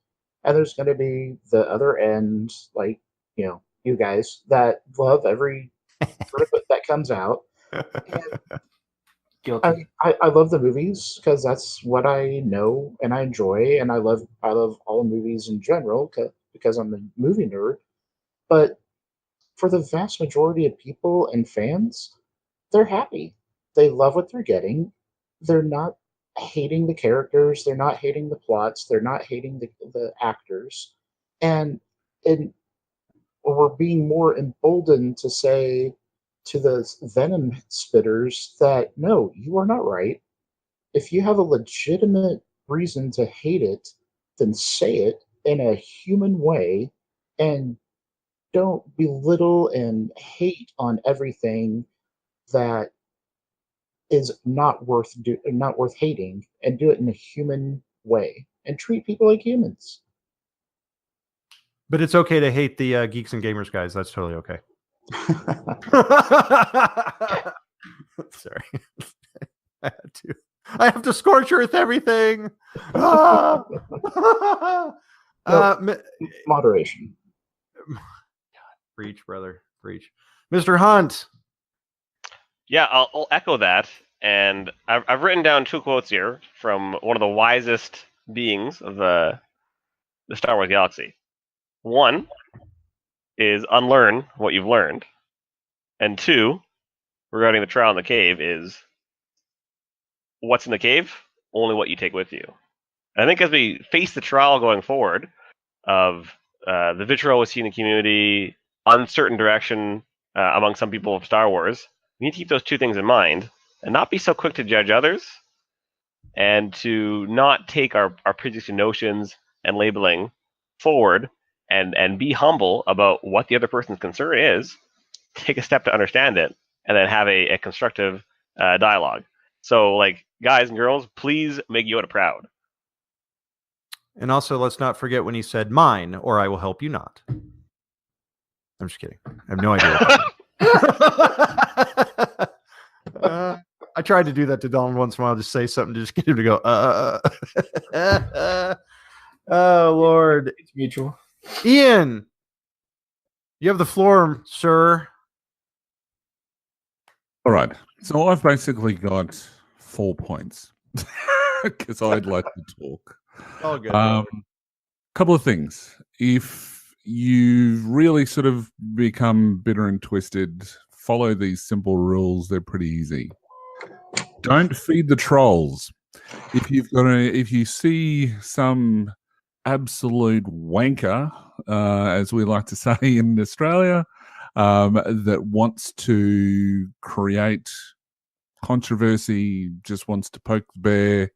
and there's going to be the other end, like, you guys that love every that comes out. Guilty. I love the movies because that's what I know and I enjoy, and I love all movies in general because I'm a movie nerd. But for the vast majority of people and fans, they're happy. They love what they're getting. They're not hating the characters. They're not hating the plots. They're not hating the actors. And we're being more emboldened to say to the venom spitters that, no, you are not right. If you have a legitimate reason to hate it, then say it in a human way, and don't belittle and hate on everything that is not worth hating, and do it in a human way and treat people like humans. But it's okay to hate the Geeks and Gamers guys. That's totally okay. Sorry. I have to scorch earth everything. Moderation. God, preach, brother. Preach. Mr. Hunt. Yeah, I'll echo that. And I've written down 2 quotes here from one of the wisest beings of the Star Wars galaxy. One is unlearn what you've learned. And 2, regarding the trial in the cave, is what's in the cave? Only what you take with you. And I think as we face the trial going forward of the vitriol we see in the community, uncertain direction among some people of Star Wars, we need to keep those 2 things in mind and not be so quick to judge others, and to not take our preexisting notions and labeling forward, and be humble about what the other person's concern is, take a step to understand it, and then have a constructive dialogue. So, like, guys and girls, please make Yoda proud. And also, let's not forget when he said mine, or I will help you not. I'm just kidding. I have no idea. I tried to do that to Donald once in a while, just say something to just get him to go, Oh, Lord. It's mutual. Ian, you have the floor, sir. All right. So I've basically got 4 points because I'd like to talk. Oh, good. Couple of things. If you really sort of become bitter and twisted, follow these simple rules. They're pretty easy. Don't feed the trolls. If you see some absolute wanker, as we like to say in Australia, that wants to create controversy, just wants to poke the bear,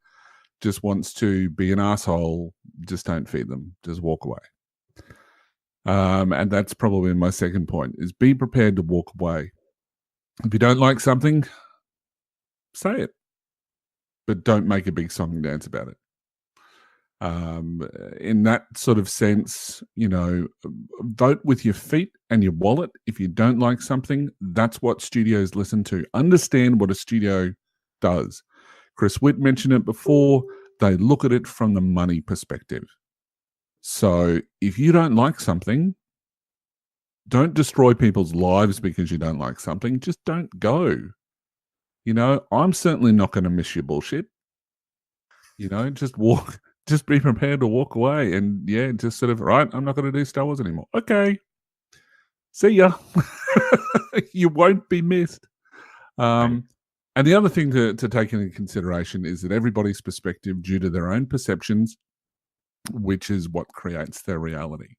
just wants to be an asshole, just don't feed them. Just walk away. And that's probably my second point, is be prepared to walk away. If you don't like something, say it, but don't make a big song and dance about it. In that sort of sense, vote with your feet and your wallet. If you don't like something, that's what studios listen to. Understand what a studio does. Chris Witt mentioned it before. They look at it from the money perspective. So if you don't like something, don't destroy people's lives because you don't like something. Just don't go. You know, I'm certainly not going to miss your bullshit. You know, just walk, just be prepared to walk away. And yeah, just sort of, right, I'm not going to do Star Wars anymore. Okay. See ya. You won't be missed. And the other thing to take into consideration is that everybody's perspective, due to their own perceptions, which is what creates their reality.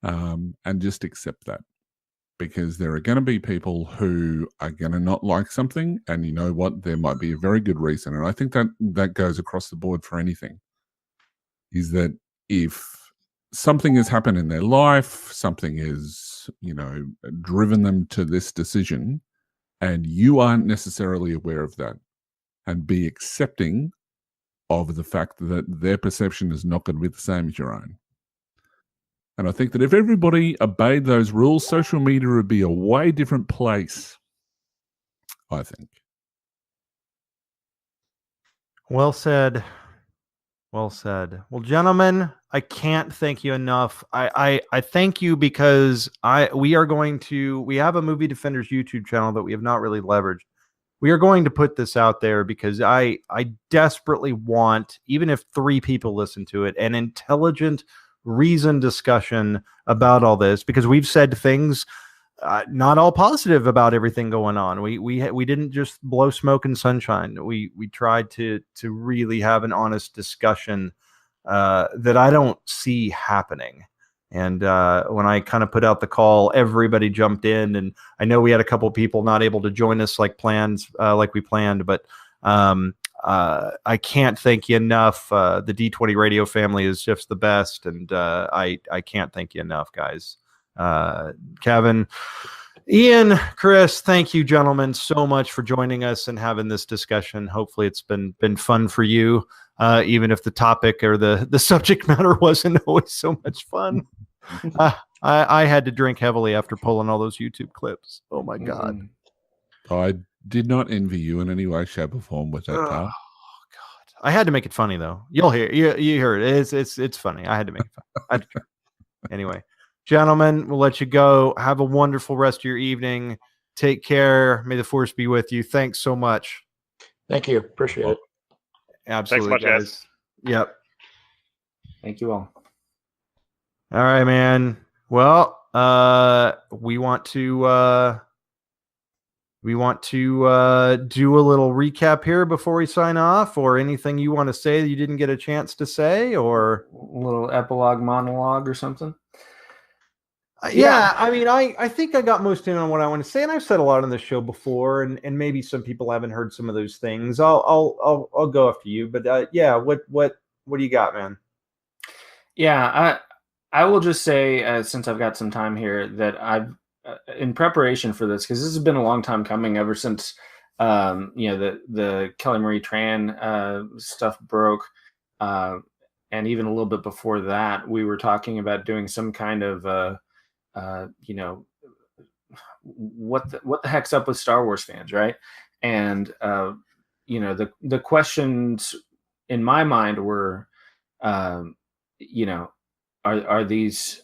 And just accept that. Because there are going to be people who are going to not like something, and you know what? There might be a very good reason. And I think that goes across the board for anything. Is that if something has happened in their life, something has, you know, driven them to this decision, and you aren't necessarily aware of that, and be accepting of the fact that their perception is not going to be the same as your own. And I think that if everybody obeyed those rules, social media would be a way different place, I think. Well said. Well said. Well, gentlemen, I can't thank you enough. I thank you because we have a Movie Defenders YouTube channel that we have not really leveraged. We are going to put this out there because I desperately want, even if 3 people listen to it, an intelligent, reasoned discussion about all this, because we've said things not all positive about everything going on. We didn't just blow smoke and sunshine. We tried to really have an honest discussion that I don't see happening. And when I kind of put out the call, everybody jumped in, and I know we had a couple of people not able to join us like we planned, but I can't thank you enough. The D20 Radio family is just the best, and I can't thank you enough, guys. Kevin, Ian, Chris, thank you, gentlemen, so much for joining us and having this discussion. Hopefully it's been fun for you, even if the topic or the subject matter wasn't always so much fun. I had to drink heavily after pulling all those YouTube clips. Oh my God. I did not envy you in any way, shape, or form with that part. I had to make it funny though. You'll hear you heard it. It's funny. I had to make it fun. Anyway, gentlemen, we'll let you go. Have a wonderful rest of your evening. Take care. May the force be with you. Thanks so much. Thank you. Appreciate it. Absolutely, Thanks so much, guys. Yep. Thank you all. All right, man. Well, we want to do a little recap here before we sign off, or anything you want to say that you didn't get a chance to say, or a little epilogue monologue or something. Yeah, I mean, I think I got most in on what I want to say, and I've said a lot on this show before, and maybe some people haven't heard some of those things. I'll go after you, but yeah, what do you got, man? Yeah, I will just say, since I've got some time here, that I've in preparation for this, because this has been a long time coming, ever since the Kelly Marie Tran stuff broke, and even a little bit before that, we were talking about doing some kind of what the heck's up with Star Wars fans, right? And the questions in my mind were, are these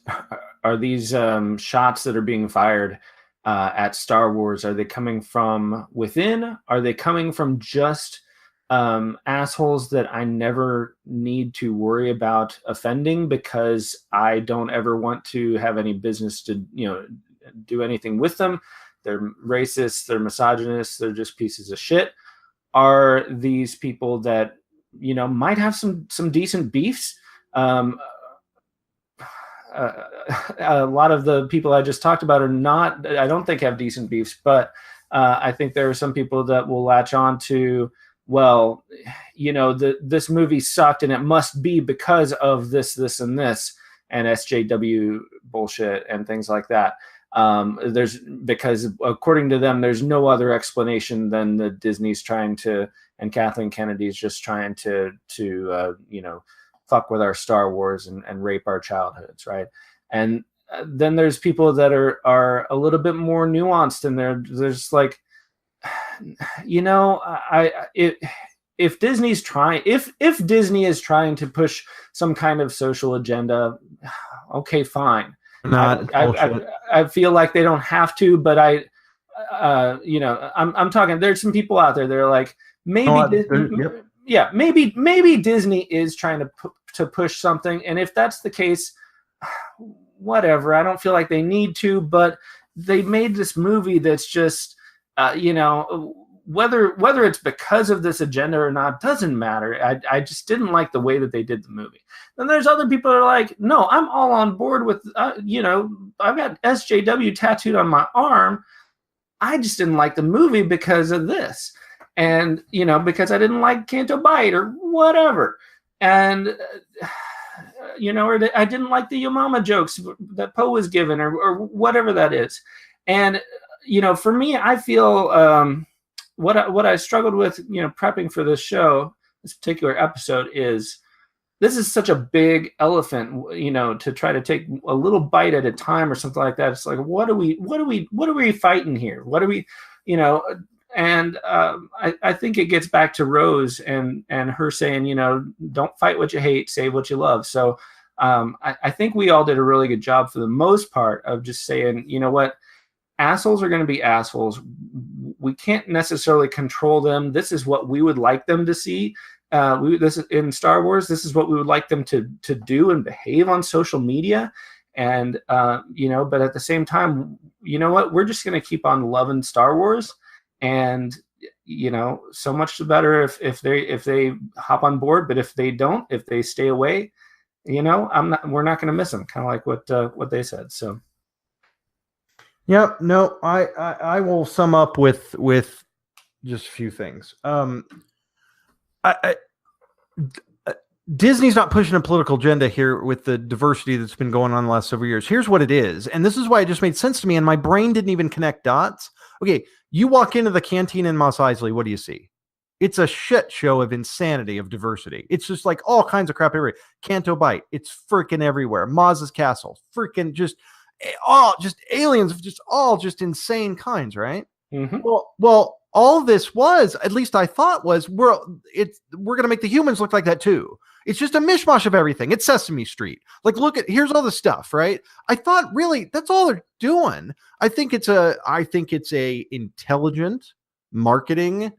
shots that are being fired at Star Wars, are they coming from within? Are they coming from just assholes that I never need to worry about offending, because I don't ever want to have any business to do anything with them? They're racist, they're misogynists, they're just pieces of shit. Are these people that might have some decent beefs? A lot of the people I just talked about I don't think have decent beefs, but I think there are some people that will latch on to, well, this movie sucked and it must be because of this, and this, and SJW bullshit and things like that. Because according to them, there's no other explanation than that Disney's trying to, and Kathleen Kennedy's just trying to fuck with our Star Wars and rape our childhoods, right? And then there's people that are a little bit more if Disney's trying, if Disney is trying to push some kind of social agenda, okay, fine. I feel like they don't have to, but I'm talking. There's some people out there that are like, maybe, maybe Disney is trying to push something, and if that's the case, whatever. I don't feel like they need to, but they made this movie that's just, whether it's because of this agenda or not doesn't matter. I just didn't like the way that they did the movie. Then there's other people that are like, no, I'm all on board with, I've got SJW tattooed on my arm. I just didn't like the movie because of this. And, because I didn't like Canto Bite or whatever. And, I didn't like the Yo Mama jokes that Poe was given or whatever that is. And, for me, I feel what I struggled with, prepping for this show, this particular episode is this is such a big elephant, to try to take a little bite at a time or something like that. It's like, what are we fighting here? What are we, and I think it gets back to Rose and her saying, don't fight what you hate, save what you love. So I think we all did a really good job for the most part of just saying, you know what, assholes are going to be assholes. We can't necessarily control them. This is what we would like them to see. This is in Star Wars. This is what we would like them to do and behave on social media. And, but at the same time, you know what, we're just going to keep on loving Star Wars. And, so much the better if they hop on board, but if they don't, if they stay away, we're not going to miss them. Kind of like what they said. So. Yep. No, I will sum up with just a few things. Disney's not pushing a political agenda here with the diversity that's been going on the last several years. Here's what it is. And this is why it just made sense to me. And my brain didn't even connect dots. Okay. You walk into the canteen in Mos Eisley. What do you see? It's a shit show of insanity, of diversity. It's just like all kinds of crap everywhere. Canto Bite. It's freaking everywhere. Maz's Castle. Freaking just aliens of just insane kinds. Right. Mm-hmm. Well, all this was, at least I thought was, we're going to make the humans look like that too. It's just a mishmash of everything. It's Sesame Street. Like, here's all the stuff, right? I thought really that's all they're doing. I think it's a intelligent marketing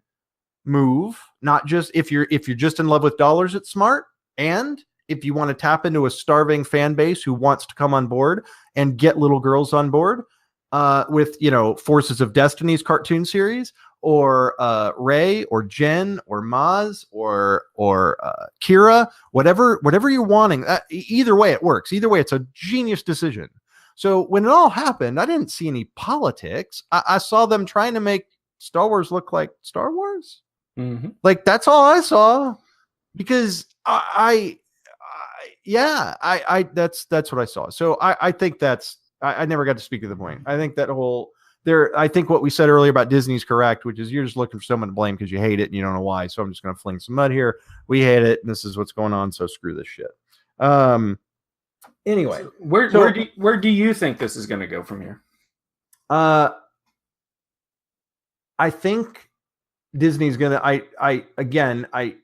move. Not just if you're just in love with dollars, it's smart. And if you want to tap into a starving fan base who wants to come on board and get little girls on board with, Forces of Destiny's cartoon series, or Rey or Jen or Maz or Kira, whatever you're wanting. Either way, it works. Either way, it's a genius decision. So when it all happened, I didn't see any politics. I saw them trying to make Star Wars look like Star Wars. Mm-hmm. Like, that's all I saw, because that's what I saw. So I think I never got to speak to the point. I think I think what we said earlier about Disney is correct, which is you're just looking for someone to blame because you hate it and you don't know why. So I'm just going to fling some mud here. We hate it, and this is what's going on. So screw this shit. Anyway, so where do you think this is going to go from here? I think Disney's going to.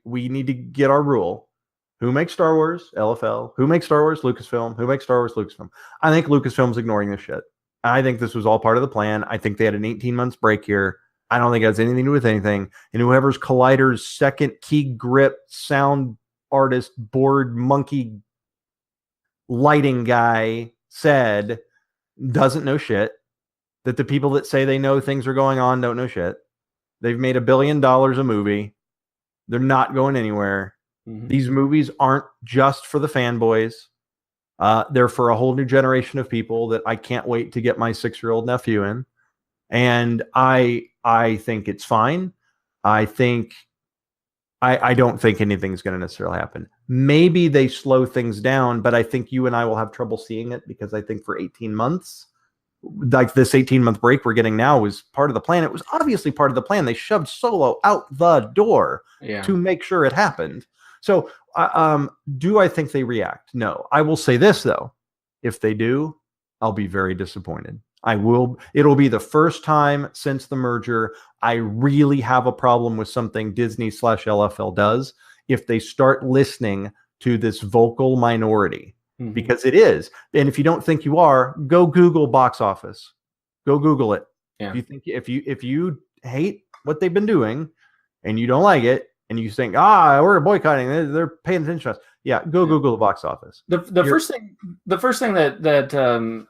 We need to get our rule. Who makes Star Wars? LFL. Who makes Star Wars? Lucasfilm. Who makes Star Wars? Lucasfilm. I think Lucasfilm's ignoring this shit. I think this was all part of the plan. I think they had an 18 months break here. I don't think it has anything to do with anything. And whoever's Collider's second key grip sound artist, board monkey lighting guy said doesn't know shit. That the people that say they know things are going on don't know shit. They've made $1 billion a movie. They're not going anywhere. Mm-hmm. These movies aren't just for the fanboys. They're for a whole new generation of people that I can't wait to get my 6-year-old nephew in. And I think it's fine. I don't think anything's going to necessarily happen. Maybe they slow things down, but I think you and I will have trouble seeing it, because I think for 18 months, like this 18-month break we're getting now, was part of the plan. It was obviously part of the plan. They shoved Solo out the door to make sure it happened. So do I think they react? No. I will say this, though. If they do, I'll be very disappointed. It'll be the first time since the merger I really have a problem with something Disney/LFL does if they start listening to this vocal minority, because it is. And if you don't think you are, go Google box office. Go Google it. Yeah. If you hate what they've been doing and you don't like it and you think, we're boycotting, they're paying attention to us. Yeah, go Google the box office. The first thing that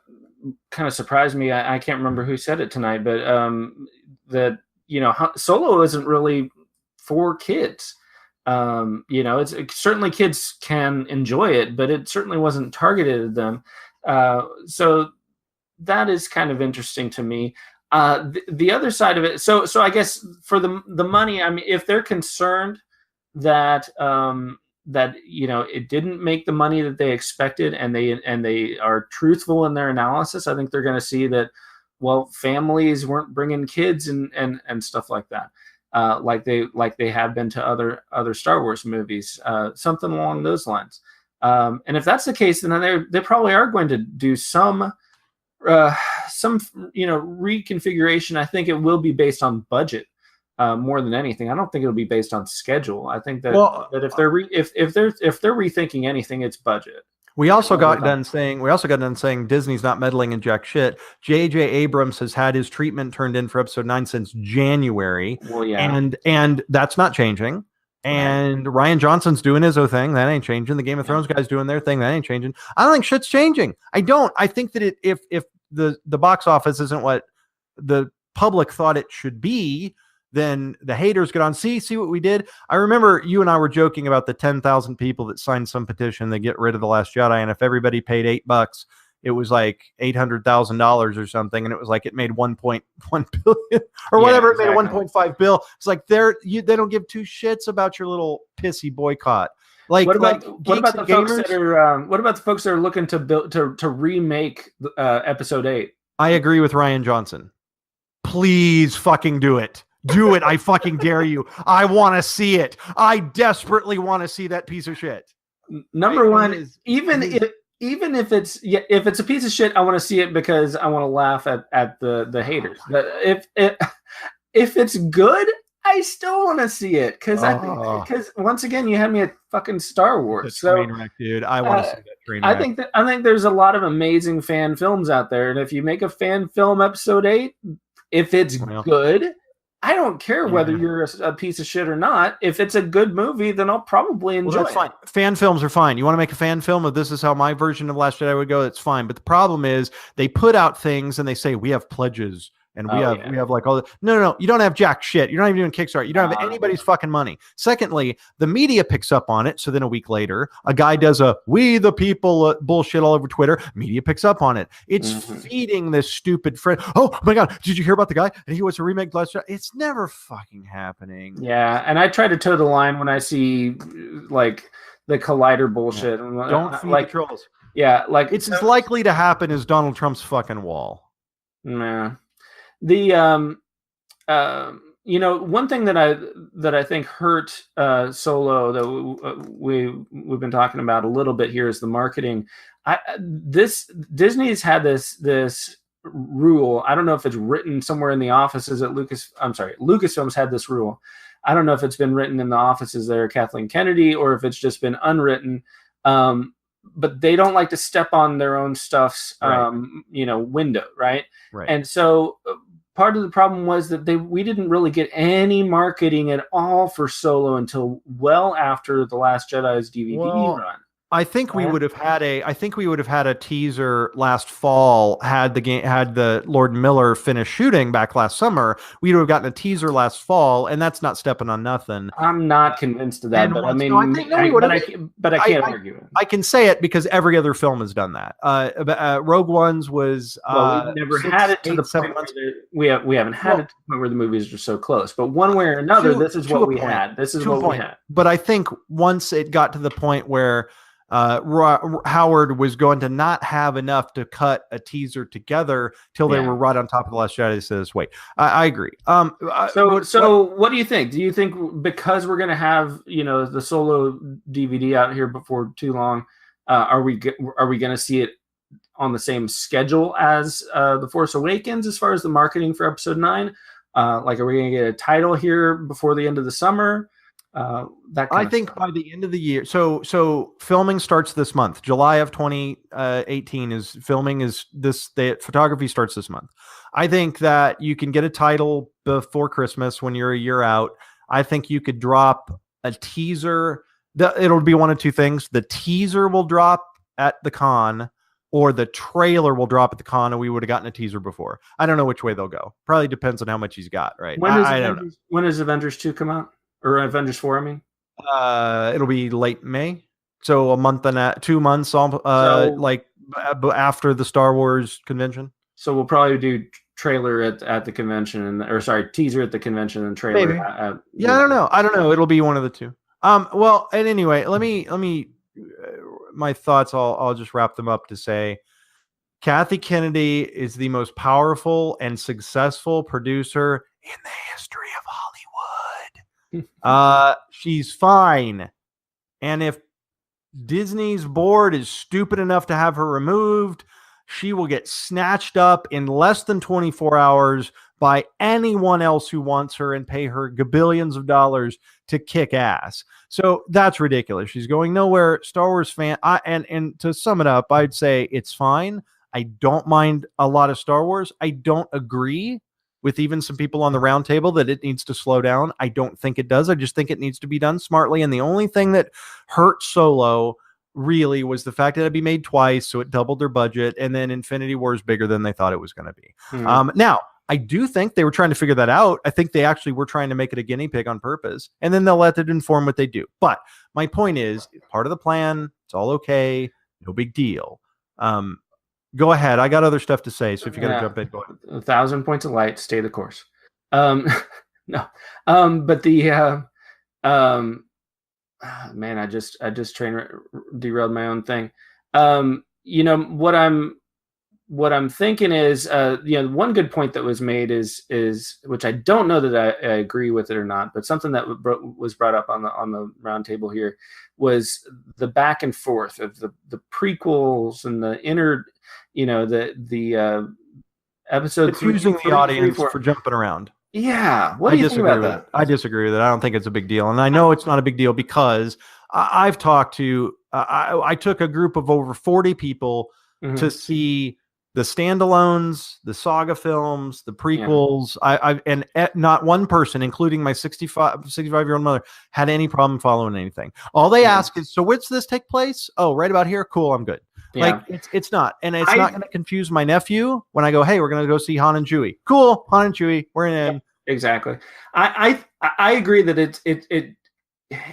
kind of surprised me, I can't remember who said it tonight, but that Solo isn't really for kids. It's certainly kids can enjoy it, but it certainly wasn't targeted at them. So that is kind of interesting to me. The other side of it, so I guess for the money, I mean, if they're concerned that it didn't make the money that they expected, and they are truthful in their analysis, I think they're going to see that, well, families weren't bringing kids and stuff like that, like they have been to other Star Wars movies, something along those lines. And if that's the case, then they probably are going to do some reconfiguration. I think it will be based on budget more than anything. I don't think it'll be based on schedule. I think that if they're rethinking anything, it's budget. We also got done saying Disney's not meddling in jack shit. J.J. Abrams has had his treatment turned in for episode 9 since January. Well, yeah. And that's not changing. And Ryan Johnson's doing his own thing. That ain't changing. The Game of Thrones guys doing their thing. That ain't changing. I don't think shit's changing. I don't. I think that if the box office isn't what the public thought it should be, then the haters get on. See what we did? I remember you and I were joking about the 10,000 people that signed some petition to get rid of The Last Jedi. And if everybody paid $8, it was like $800,000 or something. And it was like, it made 1.1 billion or whatever. Exactly. It made 1.5 bill. It's like they don't give two shits about your little pissy boycott. Like, what about the folks that are looking to remake episode 8? I agree with Ryan Johnson. Please fucking do it. Do it. I fucking dare you. I want to see it. I desperately want to see that piece of shit. Number one is even if it's a piece of shit, I want to see it because I want to laugh at the haters. But if it's good, I still want to see it because once again, you had me at fucking Star Wars. Train wreck, dude. I want to see that train wreck. I think there's a lot of amazing fan films out there, and if you make a fan film episode 8, if it's good, I don't care whether you're a piece of shit or not. If it's a good movie, then I'll probably enjoy it. Fine. Fan films are fine. You want to make a fan film of this is how my version of Last Jedi would go, it's fine. But the problem is they put out things and they say we have pledges and we have like all the no, you don't have jack shit. You're not even doing Kickstarter. You don't have anybody's fucking money. Secondly, the media picks up on it. So then a week later, a guy does a we the people bullshit all over Twitter. Media picks up on it. It's feeding this stupid friend. Oh my God, did you hear about the guy? And he wants to remake Last Jedi. It's never fucking happening. Yeah, and I try to toe the line when I see like the Collider bullshit. Yeah. Don't feed the trolls. Yeah, like it's as likely to happen as Donald Trump's fucking wall. Nah. The one thing that I think hurt Solo that we've been talking about a little bit here is the marketing. Disney's had this rule. I don't know if it's written somewhere in the offices at Lucasfilm's had this rule. I don't know if it's been written in the offices there at Kathleen Kennedy or if it's just been unwritten. But they don't like to step on their own stuff's window, right? And so part of the problem was that we didn't really get any marketing at all for Solo until well after The Last Jedi's DVD run. I think we would have had a teaser last fall had the Lord Miller finished shooting back last summer. We would have gotten a teaser last fall, and that's not stepping on nothing. I'm not convinced of that, but I mean, I can't argue it. I can say it because every other film has done that. Rogue One's was we've never had it to the point where we haven't had it to the point where the movies are so close. But one way or another, this is what we had. This is what we had. But I think once it got to the point where Howard was going to not have enough to cut a teaser together till they were right on top of The Last Jedi. He says, wait, I agree. So what do you think? Do you think because we're going to have, the Solo DVD out here before too long, are we going to see it on the same schedule as The Force Awakens as far as the marketing for Episode 9? Like, are we going to get a title here before the end of the summer? I think by the end of the year. So filming starts this month. July of 2018 is filming. The photography starts this month. I think that you can get a title before Christmas when you're a year out. I think you could drop a teaser. It'll be one of two things. The teaser will drop at the con, or the trailer will drop at the con, and we would have gotten a teaser before. I don't know which way they'll go. Probably depends on how much he's got, right? When does Avengers 2 come out? Or Avengers 4, I mean? It'll be late May. So a month and 2 months after the Star Wars convention. So we'll probably do trailer at the convention, teaser at the convention and trailer. Maybe. I don't know. It'll be one of the two. Well, and anyway, let me my thoughts. I'll just wrap them up to say, Kathy Kennedy is the most powerful and successful producer in the history of Hollywood. She's fine. And if Disney's board is stupid enough to have her removed, she will get snatched up in less than 24 hours by anyone else who wants her and pay her gabillions of dollars to kick ass. So that's ridiculous. She's going nowhere. Star Wars fan. And to sum it up, I'd say it's fine. I don't mind a lot of Star Wars. I don't agree with even some people on the round table that it needs to slow down. I don't think it does. I just think it needs to be done smartly. And the only thing that hurt Solo really was the fact that it'd be made twice, so it doubled their budget, and then Infinity War is bigger than they thought it was going to be. Now, I do think they were trying to figure that out. I think they actually were trying to make it a guinea pig on purpose, and then they'll let it inform what they do. But my point is, it's part of the plan. It's all okay. No big deal. Go ahead. I got other stuff to say, so if you're going to jump in, go ahead. 1,000 points of light, stay the course. No. But the man, I just derailed my own thing. What I'm thinking is, one good point that was made is which I don't know that I agree with it or not, but something that was brought up on the round table here was the back and forth of the prequels and the inner, the episode. It's using the audience for jumping around. Yeah. What do you think about that? I disagree with it. I don't think it's a big deal. And I know it's not a big deal because I've talked to, I took a group of over 40 people to see the standalones, the saga films, the prequels. And not one person, including my 65-year-old mother, had any problem following anything. All they ask is, so where's this take place? Oh, right about here. Cool. I'm good. Yeah. Like it's not, and it's not going to confuse my nephew when I go, hey, we're going to go see Han and Chewie. Cool. Han and Chewie. We're in. Yeah, exactly. I agree that it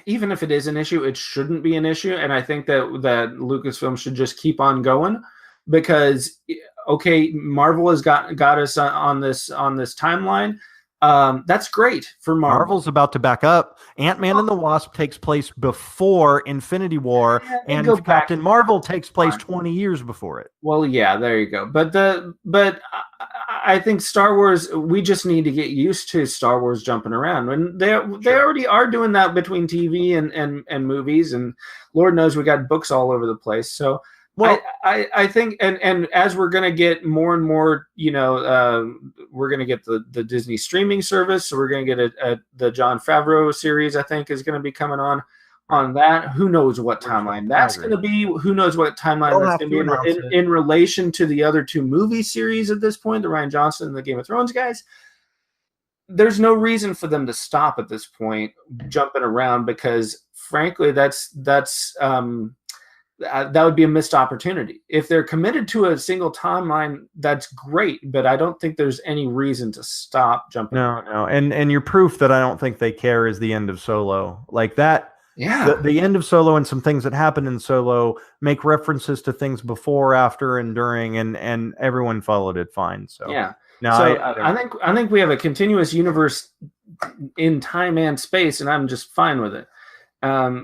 even if it is an issue, it shouldn't be an issue. And I think that Lucasfilm should just keep on going because, okay, Marvel has got us on this timeline. That's great for Marvel. Marvel's about to back up. Ant-Man and the Wasp takes place before Infinity War, and Captain Marvel takes place 20 years before it. Well, yeah, there you go. But I think Star Wars, we just need to get used to Star Wars jumping around. And they already are doing that between TV and movies, and Lord knows we got books all over the place. So well, I think, and as we're going to get more and more, we're going to get the Disney streaming service. So we're going to get the Jon Favreau series, I think, is going to be coming on that. Who knows what timeline that's going to be? Who knows what timeline that's going to be in relation to the other two movie series at this point, the Rian Johnson and the Game of Thrones guys. There's no reason for them to stop at this point, jumping around, because frankly, that would be a missed opportunity. If they're committed to a single timeline, that's great, but I don't think there's any reason to stop jumping. No. And your proof that I don't think they care is the end of Solo. Like that. Yeah. The end of Solo and some things that happen in Solo make references to things before, after, and during, and everyone followed it fine. So yeah. Now so I think we have a continuous universe in time and space, and I'm just fine with it. I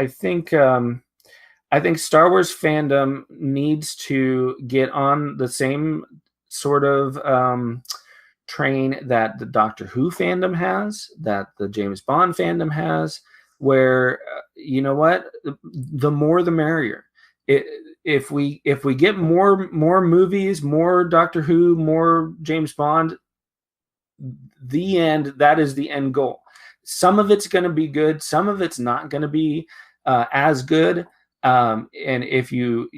think Star Wars fandom needs to get on the same sort of train that the Doctor Who fandom has, that the James Bond fandom has, where, the more the merrier. if we get more movies, more Doctor Who, more James Bond, that is the end goal. Some of it's going to be good, some of it's not going to be as good. And if you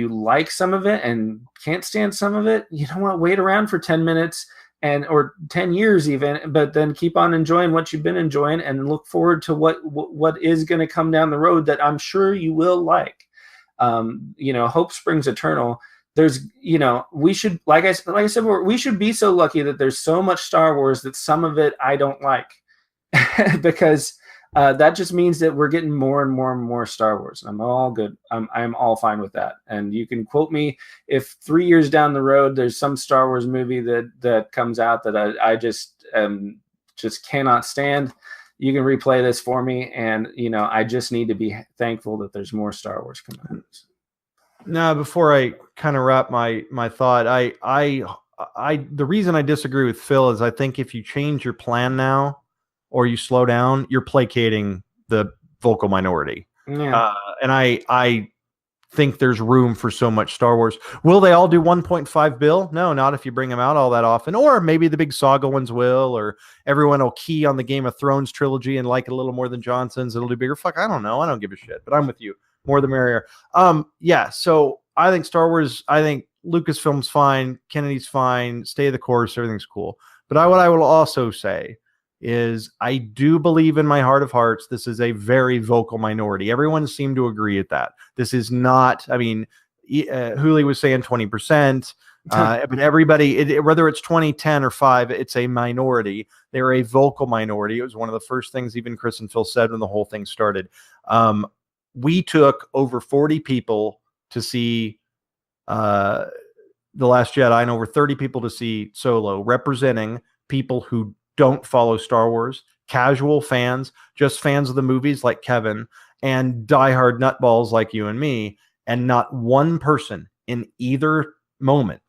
like some of it and can't stand some of it, you don't want to wait around for 10 minutes or 10 years even, but then keep on enjoying what you've been enjoying and look forward to what is going to come down the road that I'm sure you will like. Hope springs eternal. There's, we should, like I said, we should be so lucky that there's so much Star Wars that some of it I don't like, because that just means that we're getting more and more and more Star Wars. I'm all good. I'm all fine with that. And you can quote me if 3 years down the road there's some Star Wars movie that comes out that I just cannot stand. You can replay this for me, and I just need to be thankful that there's more Star Wars coming out. Now, before I kind of wrap my thought, the reason I disagree with Phil is I think if you change your plan now or you slow down, you're placating the vocal minority. Yeah. And I think there's room for so much Star Wars. Will they all do 1.5 bill? No, not if you bring them out all that often. Or maybe the big saga ones will, or everyone will key on the Game of Thrones trilogy and like it a little more than Johnson's. It'll do bigger. Fuck, I don't know. I don't give a shit. But I'm with you. More the merrier. Yeah, so I think Star Wars, I think Lucasfilm's fine, Kennedy's fine, stay the course, everything's cool. But what I will also say is I do believe in my heart of hearts this is a very vocal minority. Everyone seemed to agree at that. This is not, Hooley was saying 20%, but everybody, whether it's 20, 10, or 5, it's a minority. They're a vocal minority. It was one of the first things even Chris and Phil said when the whole thing started. We took over 40 people to see The Last Jedi and over 30 people to see Solo, representing people who don't follow Star Wars, casual fans, just fans of the movies like Kevin, and diehard nutballs like you and me. And not one person in either moment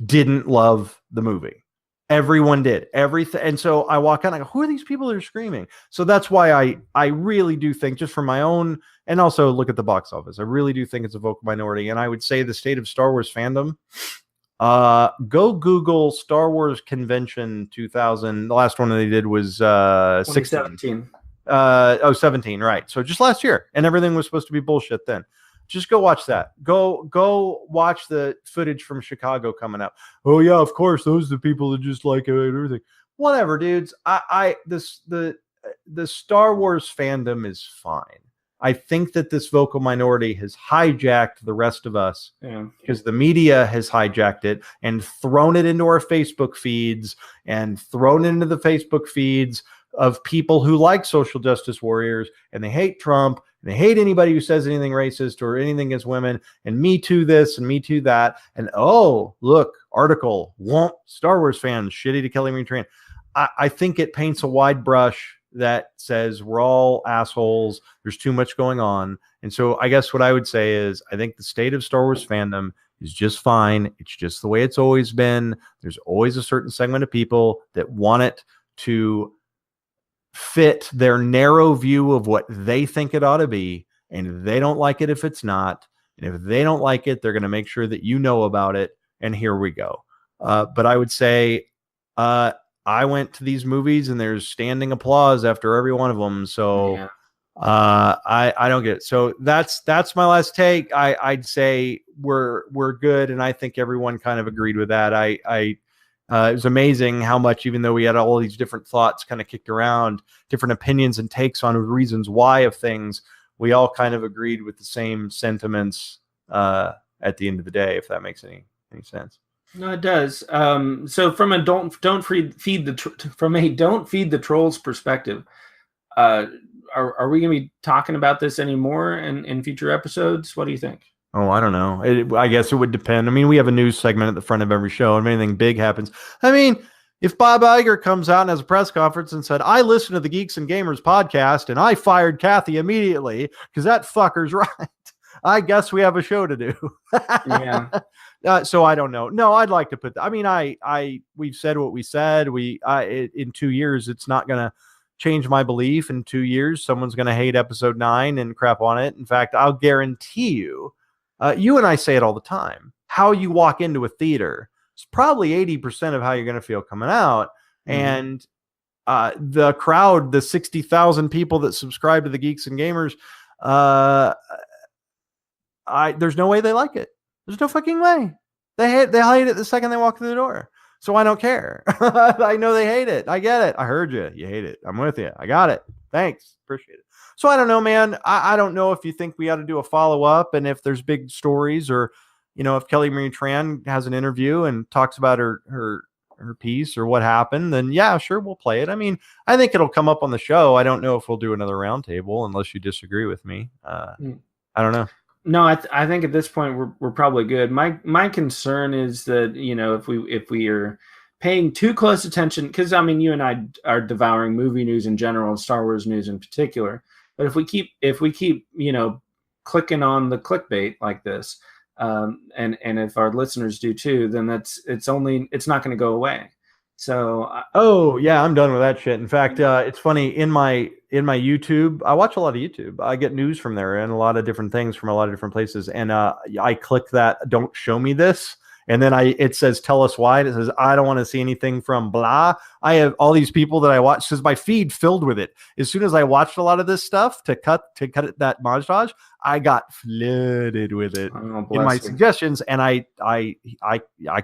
didn't love the movie. Everyone did. Everything. And so I walk out and I go, who are these people that are screaming? So that's why I really do think, just for my own, and also look at the box office, I really do think it's a vocal minority. And I would say the state of Star Wars fandom, go Google Star Wars Convention 2000. The last one they did was 2017. 17, right. So just last year. And everything was supposed to be bullshit then. Just go watch that. Go watch the footage from Chicago coming up. Oh yeah, of course, those are the people that just like it and everything. Whatever, dudes. The Star Wars fandom is fine. I think that this vocal minority has hijacked the rest of us because the media has hijacked it and thrown it into our Facebook feeds and thrown it into the Facebook feeds of people who like social justice warriors, and they hate Trump. And they hate anybody who says anything racist or anything against women, and Me Too this and Me Too that. And oh, look, article, won't Star Wars fans shitty to Kelly Marie Tran. I think it paints a wide brush that says we're all assholes. There's too much going on. And so I guess what I would say is I think the state of Star Wars fandom is just fine. It's just the way it's always been. There's always a certain segment of people that want it to fit their narrow view of what they think it ought to be, and they don't like it if it's not. And if they don't like it, they're going to make sure that you know about it. And here we go. But I would say I went to these movies and there's standing applause after every one of them. So I don't get it. So that's my last take. I'd say we're good, and I think everyone kind of agreed with that. It was amazing how much, even though we had all these different thoughts kind of kicked around, different opinions and takes on reasons why of things, we all kind of agreed with the same sentiments at the end of the day, if that makes any sense. No, it does. So from a don't feed the trolls perspective, are we going to be talking about this anymore in future episodes? What do you think? Oh, I don't know. I guess it would depend. I mean, we have a news segment at the front of every show, and if anything big happens, I mean, if Bob Iger comes out and has a press conference and said, I listened to the Geeks and Gamers podcast and I fired Kathy immediately because that fucker's right, I guess we have a show to do. Yeah. So I don't know. No, I'd like to put, we've said what we said. In 2 years, it's not going to change my belief. In 2 years, someone's going to hate episode 9 and crap on it. In fact, I'll guarantee you You and I say it all the time. How you walk into a theater is probably 80% of how you're going to feel coming out. And the crowd, the 60,000 people that subscribe to the Geeks and Gamers, there's no way they like it. There's no fucking way. They hate it the second they walk through the door. So I don't care. I know they hate it. I get it. I heard you. You hate it. I'm with you. I got it. Thanks. Appreciate it. So I don't know, man. I don't know if you think we ought to do a follow-up, and if there's big stories, or, if Kelly Marie Tran has an interview and talks about her piece or what happened, then yeah, sure, we'll play it. I mean, I think it'll come up on the show. I don't know if we'll do another roundtable unless you disagree with me. I don't know. No, I think at this point we're probably good. My concern is that, if we are paying too close attention, because I mean, you and I are devouring movie news in general and Star Wars news in particular. But if we keep clicking on the clickbait like this, and if our listeners do too, then it's not going to go away. So yeah, I'm done with that shit. In fact, it's funny, in my YouTube, I watch a lot of YouTube. I get news from there and a lot of different things from a lot of different places. And I click that "Don't show me this," and then it says "Tell us why." And it says, "I don't want to see anything from blah." I have all these people that I watch, because my feed filled with it. As soon as I watched a lot of this stuff to cut it, that montage, I got flooded with it in my suggestions. And I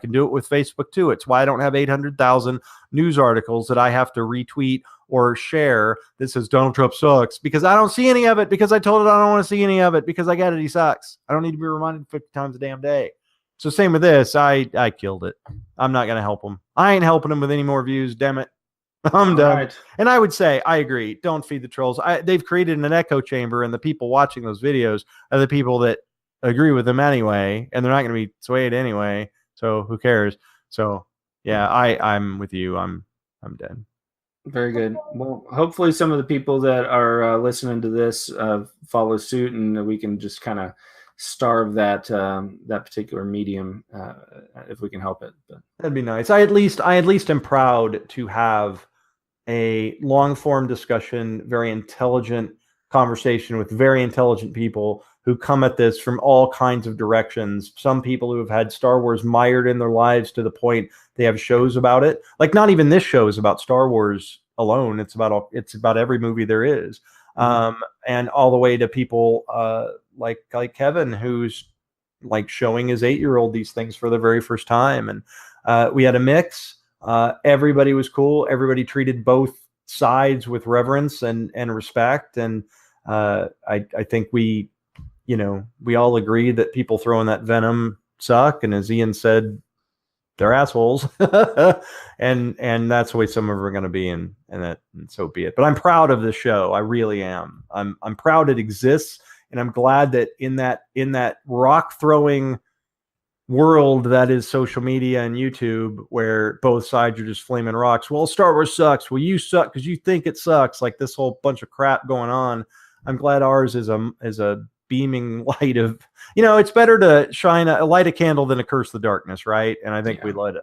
can do it with Facebook too. It's why I don't have 800,000 news articles that I have to retweet or share that says Donald Trump sucks, because I don't see any of it, because I told it I don't want to see any of it, because I get it, he sucks. I don't need to be reminded 50 times a damn day. So same with this. I killed it. I'm not going to help them. I ain't helping them with any more views. Damn it. I'm done. Right. And I would say, I agree. Don't feed the trolls. They've created an echo chamber, and the people watching those videos are the people that agree with them anyway, and they're not going to be swayed anyway. So who cares? So yeah, I'm with you. I'm dead. Very good. Well, hopefully some of the people that are listening to this follow suit, and we can just kind of starve that particular medium if we can help it. But that'd be nice. I at least am proud to have a long form discussion, very intelligent conversation with very intelligent people who come at this from all kinds of directions. Some people who have had Star Wars mired in their lives to the point they have shows about it. Like, not even this show is about Star Wars alone. It's about every movie there is. And all the way to people like Kevin, who's like showing his 8-year-old these things for the very first time. And we had a mix. Everybody was cool. Everybody treated both sides with reverence and respect. And I think we all agree that people throwing that venom suck. And as Ian said, they're assholes. and that's the way some of them are going to be. And so be it. But I'm proud of this show. I really am. I'm proud it exists. And I'm glad that in that rock throwing world that is social media and YouTube, where both sides are just flaming rocks. Well, Star Wars sucks. Well, you suck because you think it sucks. Like this whole bunch of crap going on. I'm glad ours is a beaming light of, it's better to light a candle than to curse the darkness, right? And I think we lit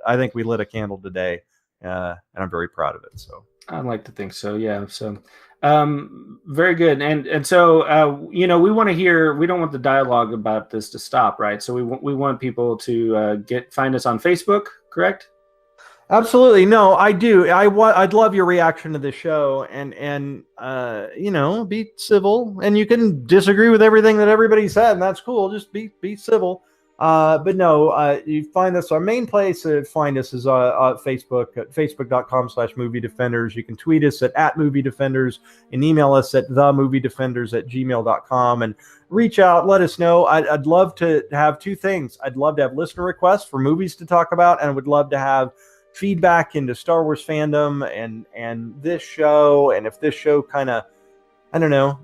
a candle today, and I'm very proud of it. So I'd like to think so. Yeah. So very good. And so we want to hear. We don't want the dialogue about this to stop, right? So we want people to find us on Facebook, correct? Absolutely. No, I do. I'd love your reaction to the show, and be civil, and you can disagree with everything that everybody said, and that's cool. Just be civil. But no, you find us, our main place to find us is Facebook at facebook.com/movie defenders. You can tweet us at movie defenders and email us at themoviedefenders@gmail.com and reach out, let us know. I'd love to have two things. I'd love to have listener requests for movies to talk about, and I would love to have feedback into Star Wars fandom and this show, and if this show kind of, I don't know,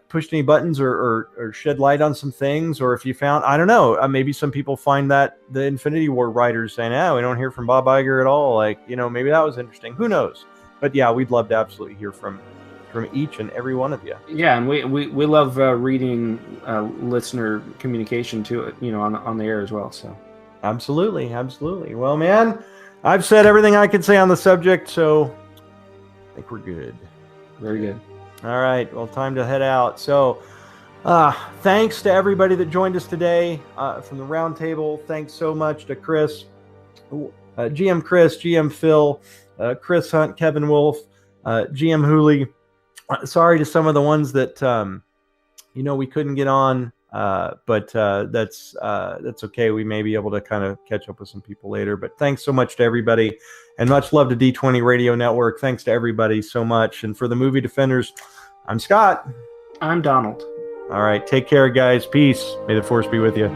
pushed any buttons or shed light on some things, or if you found, I don't know, maybe some people find that the Infinity War writers saying, we don't hear from Bob Iger at all, like, maybe that was interesting. Who knows? But yeah, we'd love to absolutely hear from each and every one of you. Yeah, and we love reading listener communication to it, on the air as well. So absolutely. Well, man, I've said everything I could say on the subject, so I think we're good. Very good. All right, well, time to head out. So Thanks to everybody that joined us today from the roundtable. Thanks so much to Chris, GM Chris, GM Phil, Chris Hunt, Kevin Wolfe, GM Hooley. Sorry to some of the ones that we couldn't get on, but that's okay. We may be able to kind of catch up with some people later. But thanks so much to everybody, and much love to D20 Radio Network. Thanks to everybody so much. And for the Movie Defenders, I'm Scott. I'm Donald. All right, take care, guys. Peace. May the Force be with you.